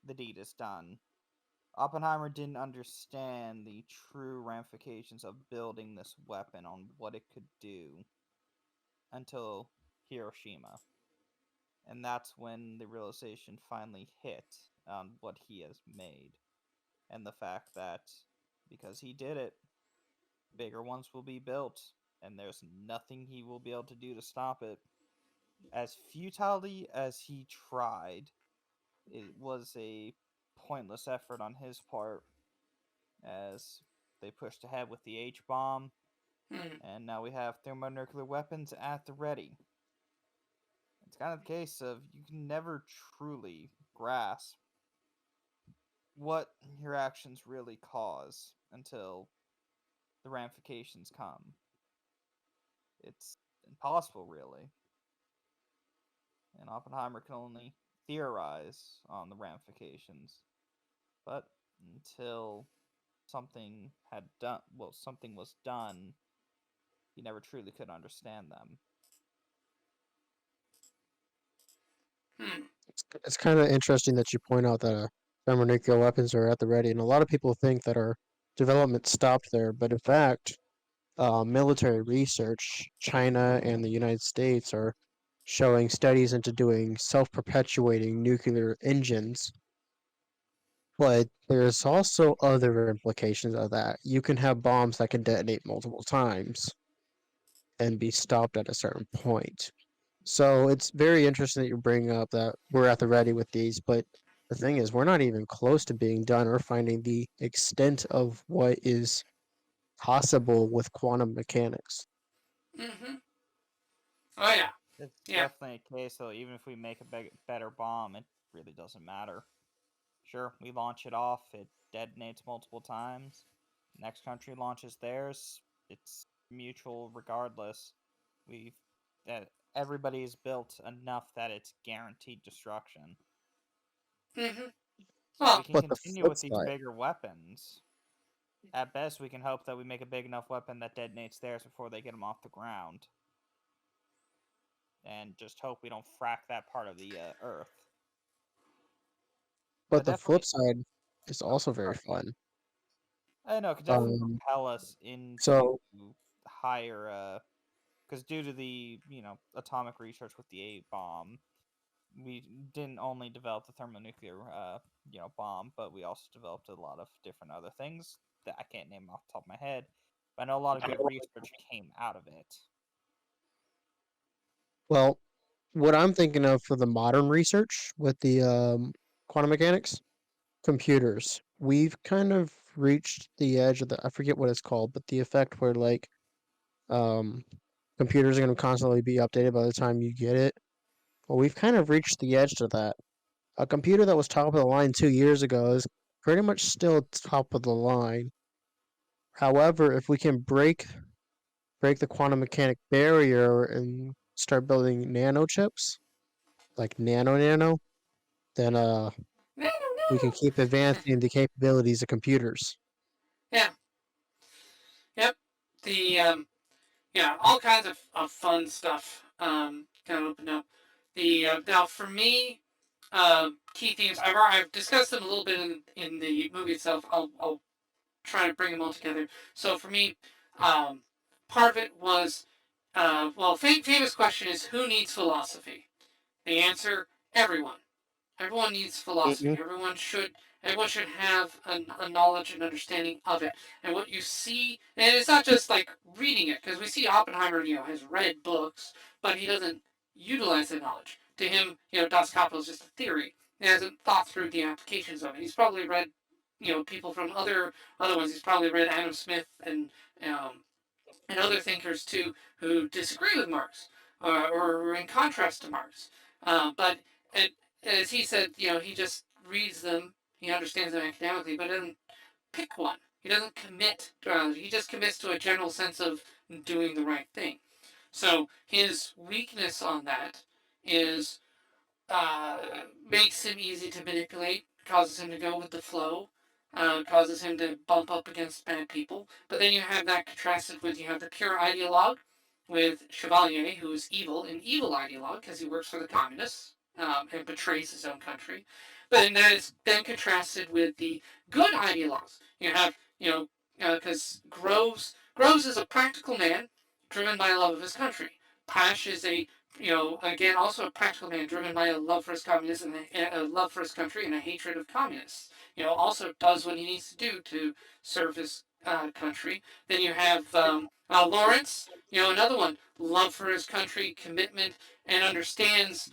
the deed is done. Oppenheimer didn't understand the true ramifications of building this weapon on what it could do until Hiroshima. And that's when the realization finally hit on what he has made. And the fact that because he did it, bigger ones will be built, and there's nothing he will be able to do to stop it. As futilely as he tried, it was a pointless effort on his part as they pushed ahead with the H bomb, and now we have thermonuclear weapons at the ready. It's kind of the case of you can never truly grasp what your actions really cause until the ramifications come. It's impossible, really. And Oppenheimer can only theorize on the ramifications. But until something was done, he never truly could understand them. it's kind of interesting that you point out that thermonuclear weapons are at the ready, and a lot of people think that our development stopped there, but in fact, military research, China and the United States are showing studies into doing self-perpetuating nuclear engines. But there's also other implications of that. You can have bombs that can detonate multiple times and be stopped at a certain point. So it's very interesting that you bring up that we're at the ready with these, but the thing is, we're not even close to being done or finding the extent of what is possible with quantum mechanics. Mm-hmm. Oh yeah. It's Yeah. definitely a case, though, even if we make a better bomb, it really doesn't matter. Sure, we launch it off, it detonates multiple times. Next country launches theirs, it's mutual regardless. We've that everybody's built enough that it's guaranteed destruction. Mm-hmm. So we Well. can But the continue flip with these side, bigger weapons. At best, we can hope that we make a big enough weapon that detonates theirs before they get them off the ground. and just hope we don't frack that part of the Earth. But the definitely, flip side is also very fun. I know, it could definitely Um, propel us into so higher, because due to the atomic research with the A bomb, we didn't only develop the thermonuclear bomb, but we also developed a lot of different other things that I can't name off the top of my head. But I know a lot of good research came out of it. well, what I'm thinking of for the modern research with the quantum mechanics, computers. We've kind of reached the edge of the, I forget what it's called, but the effect where like um computers are going to constantly be updated by the time you get it. Well, we've kind of reached the edge to that. A computer that was top of the line 2 years ago is pretty much still top of the line. However, if we can break the quantum mechanic barrier and start building nano chips, like nano, then No, we can no. keep advancing the capabilities of computers. Yeah. Yep. The yeah, all kinds of fun stuff kind of open up. The now for me, key themes I've discussed them a little bit in the movie itself. I'll try to bring them all together. So for me, part of it was well, famous question is who needs philosophy? The answer: everyone. Everyone needs philosophy. Mm-mm. Everyone should have a knowledge and understanding of it. And what you see, and it's not just like reading it, because we see Oppenheimer, has read books, but he doesn't utilize the knowledge. To him, Das Kapital is just a theory. He hasn't thought through the applications of it. He's probably read, people from other ones. He's probably read Adam Smith um, and other thinkers too who disagree with Marx or are in contrast to Marx. But it, as he said, he just reads them, he understands them academically, but doesn't pick one. He doesn't commit to reality. He just commits to a general sense of doing the right thing. So his weakness on that is uh, makes him easy to manipulate, causes him to go with the flow, causes him to bump up against bad people. But then you have that contrasted with you have the pure ideologue with Chevalier, who is evil, an evil ideologue because he works for the communists and betrays his own country. But then that is then contrasted with the good ideologues. You have, because Groves is a practical man driven by a love of his country. Pash is again, also a practical man driven by a love for his communism, a love for his country, and a hatred of communists. Also does what he needs to do to serve his country. Then you have Lawrence, another one, love for his country, commitment, and understands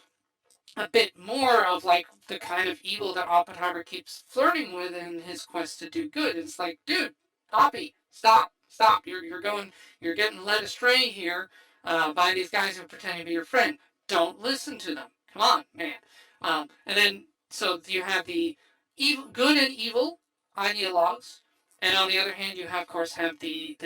a bit more of like the kind of evil that Oppenheimer keeps flirting with in his quest to do good. It's like, dude, Oppie, stop. You're getting led astray here by these guys who pretend to be your friend. Don't listen to them. Come on, man. And then so you have the evil, good and evil ideologues, and on the other hand, you of course have the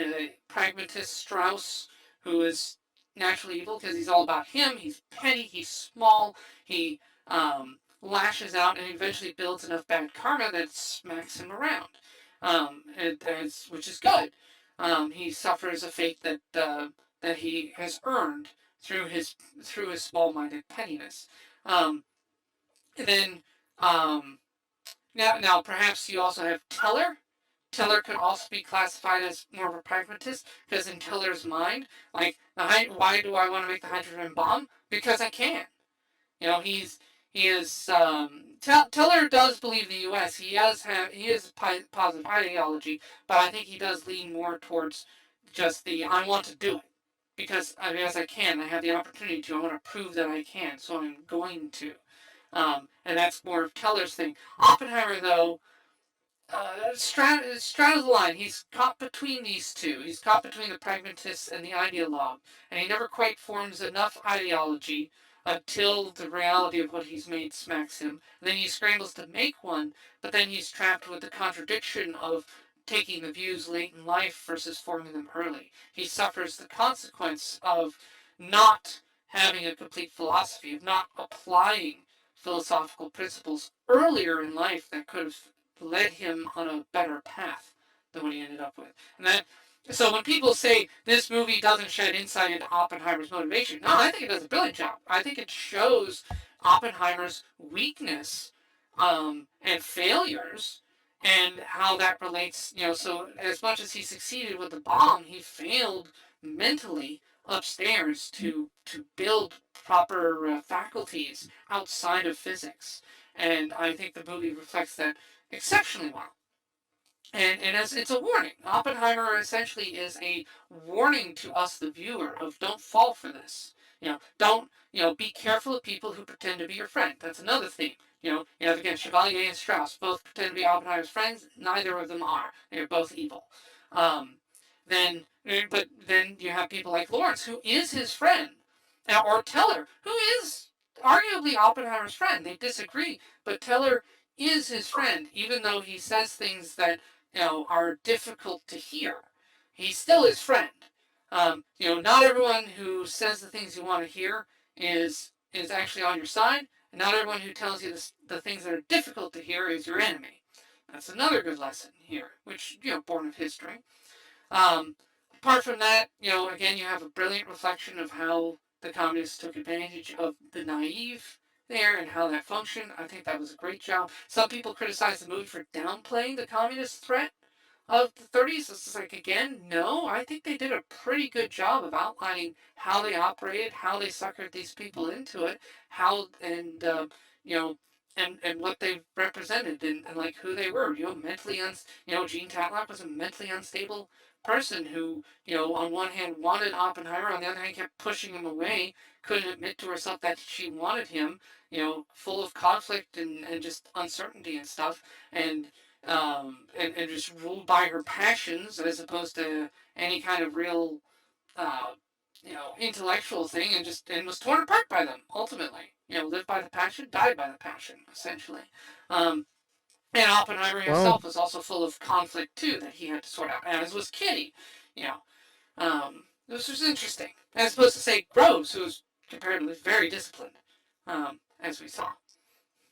pragmatist Strauss, who is naturally evil because he's all about him. He's petty. He's small. He lashes out and eventually builds enough bad karma that smacks him around, which is good. He suffers a fate that he has earned through his small-minded pettiness. Um, and then now perhaps you also have Teller. Teller could also be classified as more of a pragmatist because in Teller's mind, like why do I want to make the hydrogen bomb? Because I can. He is Teller does believe the U.S. He is positive ideology, but I think he does lean more towards just the I want to do it because as I can, I have the opportunity to. I want to prove that I can, so I'm going to. And that's more of Teller's thing. Oppenheimer, though, straddles the line. He's caught between these two. He's caught between the pragmatist and the ideologue, and he never quite forms enough ideology until the reality of what he's made smacks him. And then he scrambles to make one, but then he's trapped with the contradiction of taking the views late in life versus forming them early. He suffers the consequence of not having a complete philosophy, of not applying philosophical principles earlier in life that could have led him on a better path than what he ended up with. And So when people say this movie doesn't shed insight into Oppenheimer's motivation, no, I think it does a brilliant job. I think it shows Oppenheimer's weakness and failures and how that relates. So as much as he succeeded with the bomb, he failed mentally upstairs to build proper faculties outside of physics. And I think the movie reflects that exceptionally well. And as it's a warning, Oppenheimer essentially is a warning to us, the viewer, of don't fall for this. Don't be careful of people who pretend to be your friend. That's another theme. You have again Chevalier and Strauss both pretend to be Oppenheimer's friends. Neither of them are. They're both evil. Um, but then you have people like Lawrence, who is his friend, or Teller, who is arguably Oppenheimer's friend. They disagree, but Teller is his friend, even though he says things that are difficult to hear. He's still his friend. Not everyone who says the things you want to hear is actually on your side, and not everyone who tells you the things that are difficult to hear is your enemy. That's another good lesson here, which born of history. Apart from that, again, you have a brilliant reflection of how the communists took advantage of the naive there and how that functioned. I think that was a great job. Some people criticize the movie for downplaying the communist threat of the 30s. It's like, again, no, I think they did a pretty good job of outlining how they operated, how they suckered these people into it, how and what they represented and like who they were. Mentally Jean Tatlock was a mentally unstable person who, on one hand wanted Oppenheimer, on the other hand kept pushing him away, couldn't admit to herself that she wanted him, full of conflict and just uncertainty and stuff, and just ruled by her passions as opposed to any kind of real, uh, intellectual thing, and was torn apart by them ultimately. Lived by the passion, died by the passion, essentially. Um, and Oppenheimer Well, himself was also full of conflict too that he had to sort out, as was Kitty. You know, this was interesting, as opposed to say Groves, who was comparatively very disciplined, as we saw.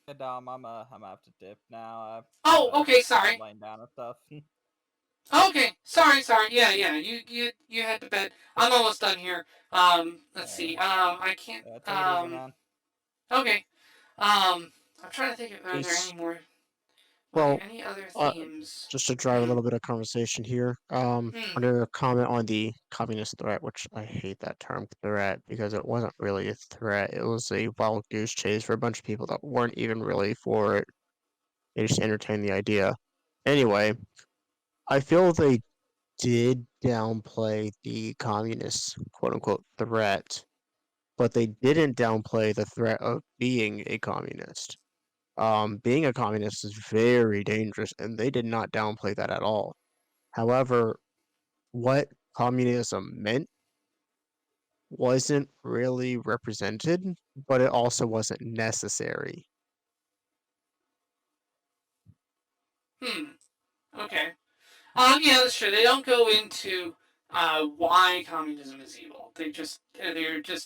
Hey, Dom, I'm have to dip now. I've Oh, okay, sorry. laying down and stuff. Okay, sorry. Yeah. You had to bed. I'm almost done here. Let's see. I can't. Yeah, take it easy, man. Okay. I'm trying to think if are there Peace. any more. Well, Any other uh, themes? just to drive a little bit of conversation here, under a comment on the communist threat, which I hate that term threat because it wasn't really a threat. It was a wild goose chase for a bunch of people that weren't even really for it. They just entertained the idea. Anyway, I feel they did downplay the communist quote unquote threat, but they didn't downplay the threat of being a communist. Being a communist is very dangerous, and they did not downplay that at all. However, what communism meant wasn't really represented, but it also wasn't necessary. Okay. Yeah, that's true. They don't go into why communism is evil. They're just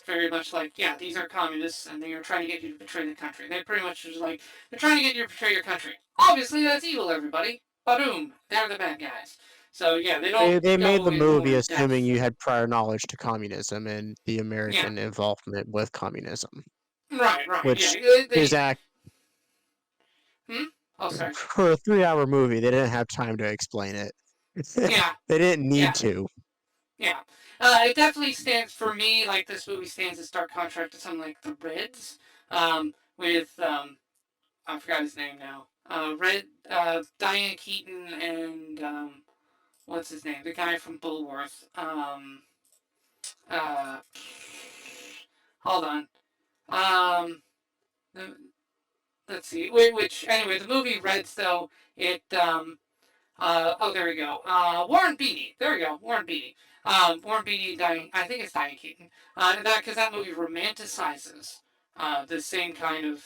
very much like, yeah, these are communists and they are trying to get you to betray the country. They pretty much just like they're trying to get you to betray your country. Obviously, that's evil. Everybody, boom, they're the bad guys. So yeah, they don't They made go the in more movie in assuming depth. you had prior knowledge to communism and the Yeah, American involvement with communism, right. Yeah, which his act Hmm. Oh, sorry. for a 3-hour movie, they didn't have time to explain it. Yeah, They didn't need yeah. to. Yeah. It definitely stands for me. Like this movie stands in stark contrast to something like The Reds, with I forgot his name now. Diane Keaton and what's his name? The guy from Bulworth. Uh, hold on. Um, let's see. Which anyway, the movie Reds though there we go. Warren Beatty. There we go. Warren Beatty. Warren Beatty dying. I think it's Diane Keaton. Because that movie romanticizes the same kind of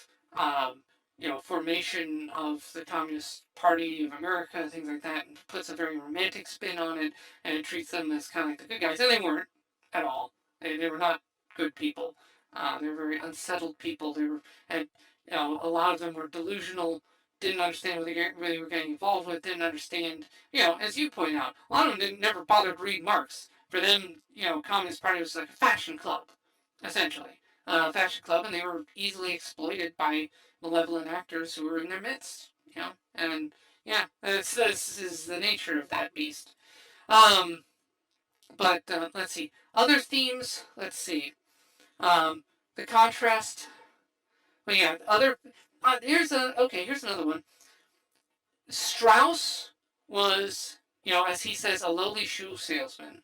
formation of the Communist Party of America, things like that, and puts a very romantic spin on it, and it treats them as kind of like the good guys, and they weren't at all. They were not good people. They were very unsettled people. They were, and a lot of them were delusional didn't understand what they were getting involved with, didn't understand, as you point out, a lot of them never bothered to read Marx. For them, Communist Party was like a fashion club, essentially. Fashion club, and they were easily exploited by malevolent actors who were in their midst, and yeah, this is the nature of that beast. But let's see. Other themes, let's see. The contrast. But yeah, here's another one. Strauss was, as he says, a lowly shoe salesman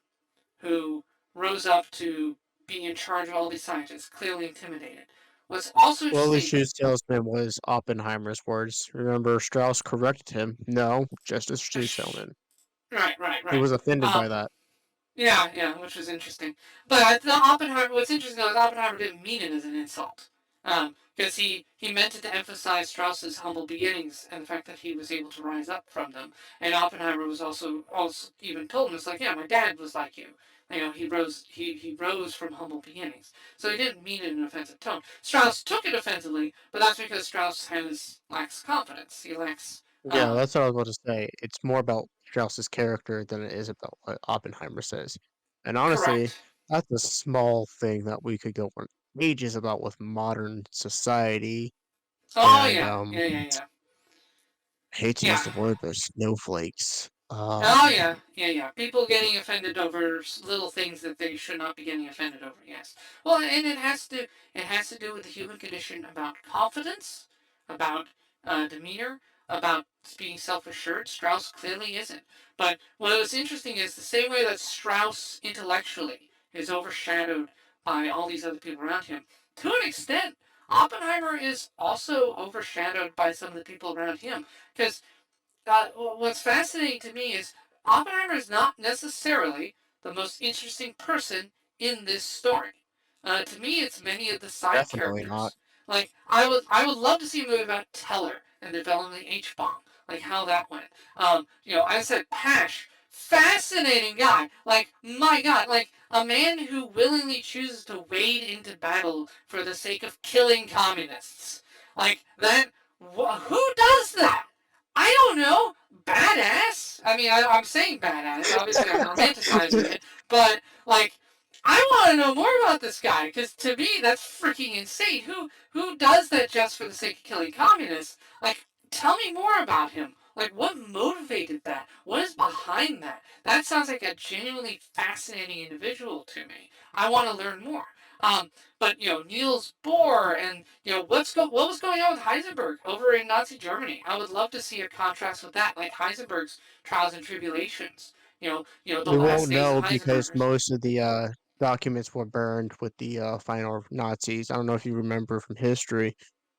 who rose up to be in charge of all these scientists, clearly intimidated. What's also Well, the interesting. shoe salesman was Oppenheimer's words. Remember, Strauss corrected him. No, just a shoe salesman. Right. He was offended by that. Yeah, which was interesting. But Oppenheimer, what's interesting is Oppenheimer didn't mean it as an insult. Because he meant it to emphasize Strauss's humble beginnings and the fact that he was able to rise up from them. And Oppenheimer was also even told him, it's like, yeah, my dad was like you. He rose from humble beginnings. So he didn't mean it in an offensive tone. Strauss took it offensively, but that's because Strauss lacks confidence. He lacks. Yeah, that's what I was about to say. It's more about Strauss's character than it is about what Oppenheimer says. And honestly, Correct. that's a small thing that we could go on ages about with modern society. Oh And yeah. I hate to use the word, but snowflakes. Oh yeah. People getting offended over little things that they should not be getting offended over. Yes. Well, and it has to do with the human condition about confidence, about demeanor, about being self-assured. Strauss clearly isn't. But what was interesting is the same way that Strauss intellectually is overshadowed by all these other people around him. To an extent, Oppenheimer is also overshadowed by some of the people around him because what's fascinating to me is Oppenheimer is not necessarily the most interesting person in this story. To me, it's many of the side Definitely not. characters. Like I would love to see a movie about Teller and developing the H bomb, like how that went. I said Pash, fascinating guy. Like my God, like a man who willingly chooses to wade into battle for the sake of killing communists. Like that. Who does that? I don't know. Badass? I mean, I'm saying badass. Obviously, I'm romanticizing it. But, like, I want to know more about this guy. Because to me, that's freaking insane. Who does that just for the sake of killing communists? Like, tell me more about him. Like, what motivated that? What is behind that? That sounds like a genuinely fascinating individual to me. I want to learn more. But Niels Bohr and what was going on with Heisenberg over in Nazi Germany. I would love to see a contrast with that, like Heisenberg's trials and tribulations. The We last won't days of know because Heisenberg's. most of the documents were burned with the final Nazis. I don't know if you remember from history,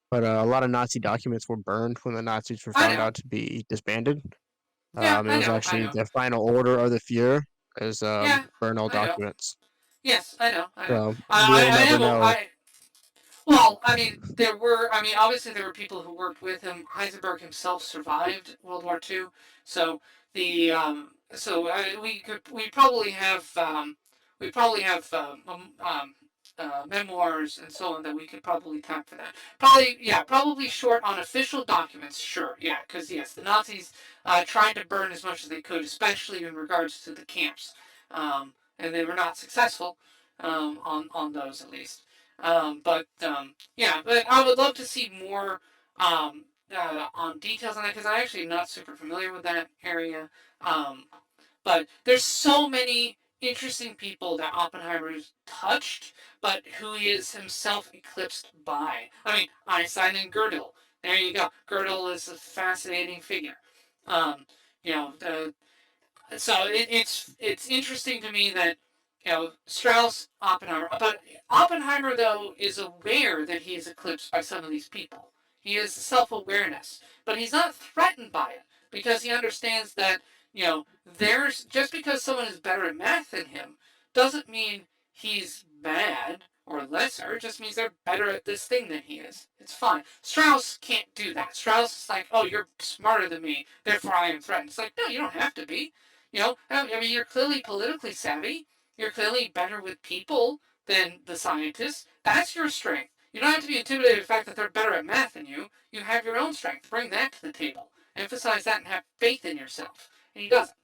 but a lot of Nazi documents were burned when the Nazis were I found know. out to be disbanded. Yeah, It I was know. actually the final order of the Fuhrer is Yeah, burn all I know. documents. Yes, I know. So I, we'll I, I never am. know. Well, I mean, obviously there were people who worked with him. Heisenberg himself survived World War II, so we probably have memoirs and so on that we could probably tap for that. Probably short on official documents. Sure, yeah, because yes, the Nazis tried to burn as much as they could, especially in regards to the camps, and they were not successful on those at least. But I would love to see more on details on that because I'm actually not super familiar with that area. Um, but there's so many interesting people that Oppenheimer's touched, but who he is himself eclipsed by. I mean, Einstein and Gödel. There you go. Gödel is a fascinating figure. Um, you know, the so it's interesting to me that Strauss, Oppenheimer, but Oppenheimer though is aware that he is eclipsed by some of these people. He has self-awareness, but he's not threatened by it because he understands that there's just because someone is better at math than him doesn't mean he's bad or lesser. It just means they're better at this thing than he is. It's fine. Strauss can't do that. Strauss is like, oh, you're smarter than me, therefore I am threatened. It's like, no, you don't have to be. I mean, you're clearly politically savvy. You're clearly better with people than the scientists. That's your strength. You don't have to be intimidated by the fact that they're better at math than you. You have your own strength. Bring that to the table. Emphasize that and have faith in yourself. And he doesn't.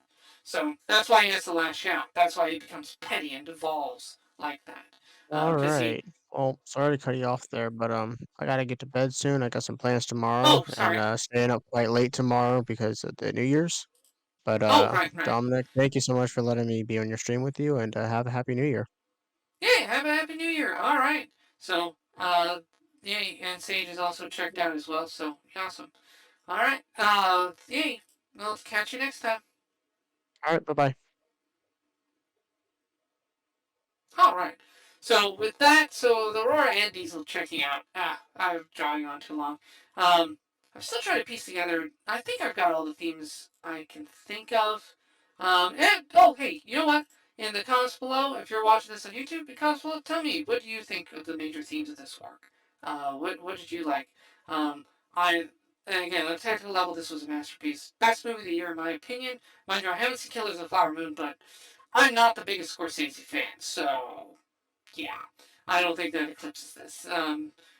So that's why he has the last shout. That's why he becomes petty and devolves like that. All Because right. Well, sorry to cut you off there, but I gotta get to bed soon. I got some plans tomorrow, Oh, and sorry. staying up quite late tomorrow because of the New Year's. But Oh, right. Dominic, thank you so much for letting me be on your stream with you, and have a happy New Year. Yeah, have a happy New Year. All right. So, yeah, and Sage is also checked out as well. So awesome. All right. Yay. Well, catch you next time. All right, bye bye. All right. So with that, so the Aurora and Diesel checking out. I'm drawing on too long. I'm still trying to piece together. I think I've got all the themes I can think of. And oh, hey, you know what? In the comments below, if you're watching this on YouTube, in the comments below, tell me what do you think of the major themes of this work. What did you like? I and again, on a technical level, this was a masterpiece. Best movie of the year, in my opinion. Mind you, I haven't seen Killers of the Flower Moon, but I'm not the biggest Scorsese fan, so yeah, I don't think that eclipses this.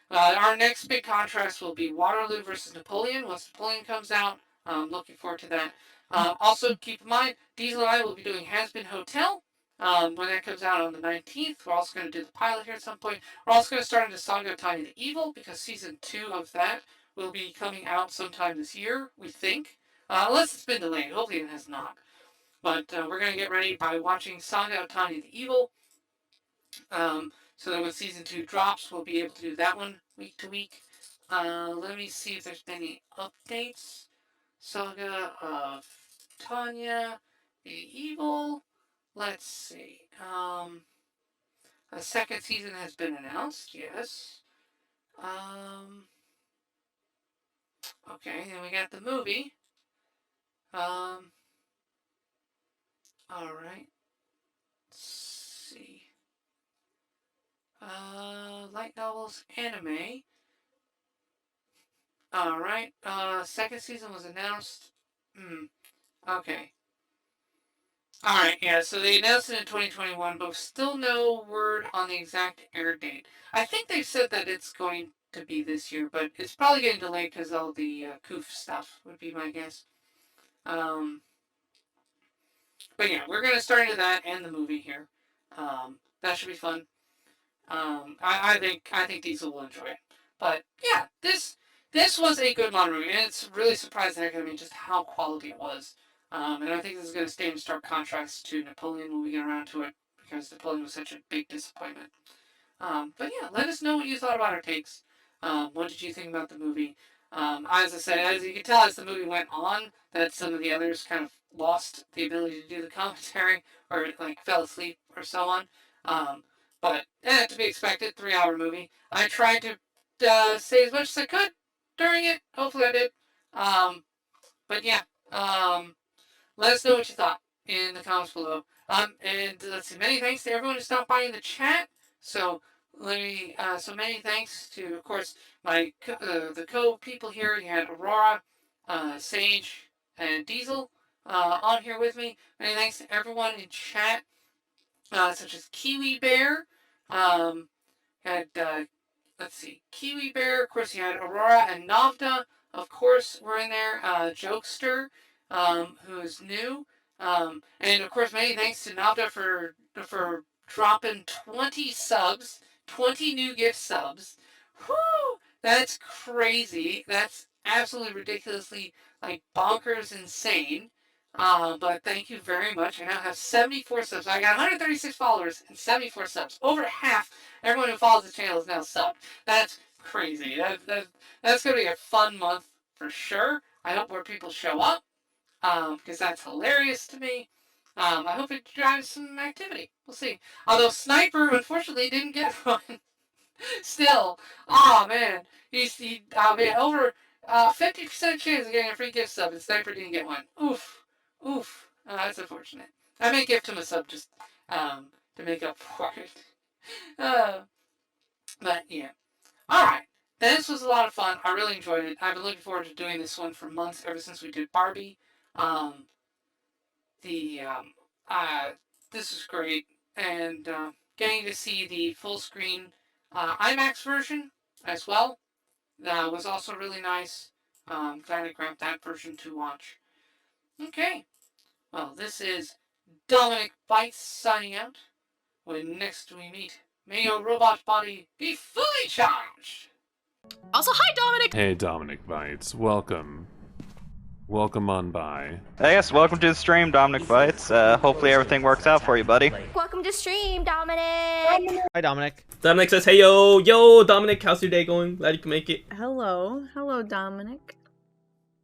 Our next big contrast will be Waterloo versus Napoleon once Napoleon comes out. Looking forward to that. Also, keep in mind, Diesel and I will be doing Has Been Hotel when that comes out on the 19th. We're also going to do the pilot here at some point. We're also going to start into Saga of Tiny the Evil because season 2 of that will be coming out sometime this year, we think. Unless it's been delayed. Hopefully it has not. But we're going to get ready by watching Saga of Tiny the Evil. So that when season 2 drops, we'll be able to do that one week to week. Let me see if there's been any updates. Saga of Tanya the Evil. Let's see. A second season has been announced, yes. Okay, and we got the movie. Alright. Let's see. Light novels, anime. Alright. Second season was announced. Okay. Alright, yeah, so they announced it in 2021, but still no word on the exact air date. I think they've said that it's going to be this year, but it's probably getting delayed because all the COOF stuff would be my guess. But yeah, we're going to start into that and the movie here. That should be fun. I think Diesel will enjoy it. But yeah, this was a good modern movie, and it's really surprised the heck out of me just how quality it was. And I think this is going to stay in stark contrast to Napoleon when we get around to it, because Napoleon was such a big disappointment. But yeah, let us know what you thought about our takes. What did you think about the movie? As I said, as you can tell, as the movie went on, that some of the others kind of lost the ability to do the commentary or like fell asleep or so on. But to be expected, 3 hour movie. I tried to say as much as I could during it. Hopefully, I did. But yeah, let us know what you thought in the comments below. And let's see, many thanks to everyone who stopped by in the chat. So so many thanks to, of course, the co-people here. You had Aurora, Sage, and Diesel on here with me. Many thanks to everyone in chat, such as Kiwi Bear. Had let's see, Kiwi Bear. Of course, you had Aurora and Navda. Of course, were in there. Jokester, who is new. And of course, many thanks to Navda for dropping 20 subs, 20 new gift subs. Whoo! That's crazy. That's absolutely ridiculously like bonkers insane. But thank you very much. I now have 74 subs. I got 136 followers and 74 subs. Over half everyone who follows the channel is now subbed. That's crazy. That's going to be a fun month for sure. I hope more people show up because that's hilarious to me. I hope it drives some activity. We'll see. Although Sniper, unfortunately, didn't get one. Still, oh man, over 50% chance of getting a free gift sub, and Sniper didn't get one. Oof, oof. That's unfortunate. I may gift him a sub just to make up for it. But yeah. Alright. This was a lot of fun. I really enjoyed it. I've been looking forward to doing this one for months, ever since we did Barbie. The this was great, and getting to see the full screen IMAX version as well. That was also really nice. Glad I grabbed that version to watch. Okay, well, this is Dominic Bytes signing out. When next we meet, may your robot body be fully charged! Also, hi, Dominic! Hey, Dominic Bytes. Welcome. Welcome on by. Hey, yes, welcome to the stream, Dominic Bytes. Hopefully everything works out for you, buddy. Welcome to stream, Dominic! Hi, Dominic. Dominic says, hey, yo, Dominic, how's your day going? Glad you can make it. Hello, Dominic.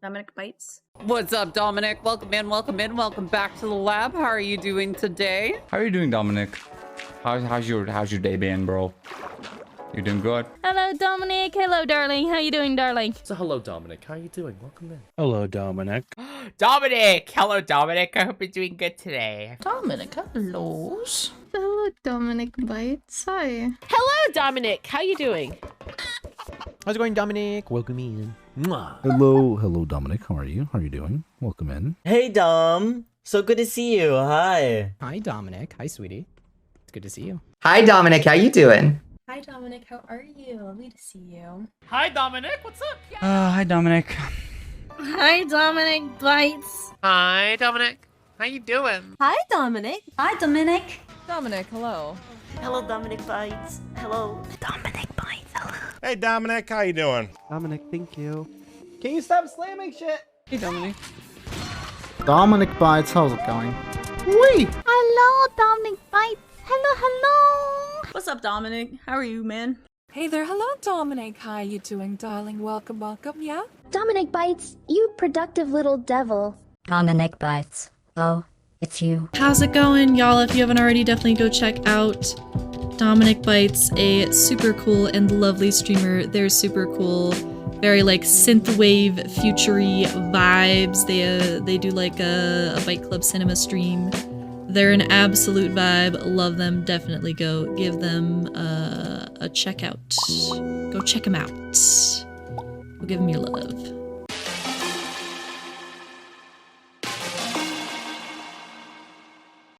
Dominic Bytes. What's up, Dominic? Welcome in, welcome back to the lab. How are you doing today? How are you doing, Dominic? How's your day been, bro? You doing good? Hello, Dominic. Hello, darling. How you doing, darling? So, hello, Dominic. How are you doing? Welcome in. Hello, Dominic. Dominic! Hello, Dominic. I hope you're doing good today. Dominic, hello. Hello, Dominic Bytes. Hi. Hello, Dominic. How you doing? How's it going, Dominic? Welcome in. Mwah. Hello, Dominic. How are you? How are you doing? Welcome in. Hey, Dom. So good to see you. Hi. Hi, Dominic. Hi, sweetie. It's good to see you. Hi, Dominic. How you doing? Hi, Dominic. How are you? Lovely to see you. Hi, Dominic. What's up? Hi, Dominic. Hi, Dominic Bytes. Hi, Dominic. How you doing? Hi, Dominic. Hi, Dominic. Dominic, hello. Hello, Dominic Bytes. Hello. Dominic Bytes. Hello. Hey, Dominic, how you doing? Dominic, thank you. Can you stop slamming shit? Hey, Dominic. Dominic Bytes, how's it going? Wee! Hello, Dominic Bytes. Hello. What's up, Dominic? How are you, man? Hey there, hello, Dominic. How you doing, darling? Welcome, yeah? Dominic Bytes, you productive little devil. Dominic Bytes. Oh, it's you. How's it going, y'all? If you haven't already, definitely go check out Dominic Bytes, a super cool and lovely streamer. They're super cool. Very like synthwave, futury vibes. They do like a Byte Club cinema stream. They're an absolute vibe. Love them. Definitely go give them a check out. Go check them out. Go give them your love.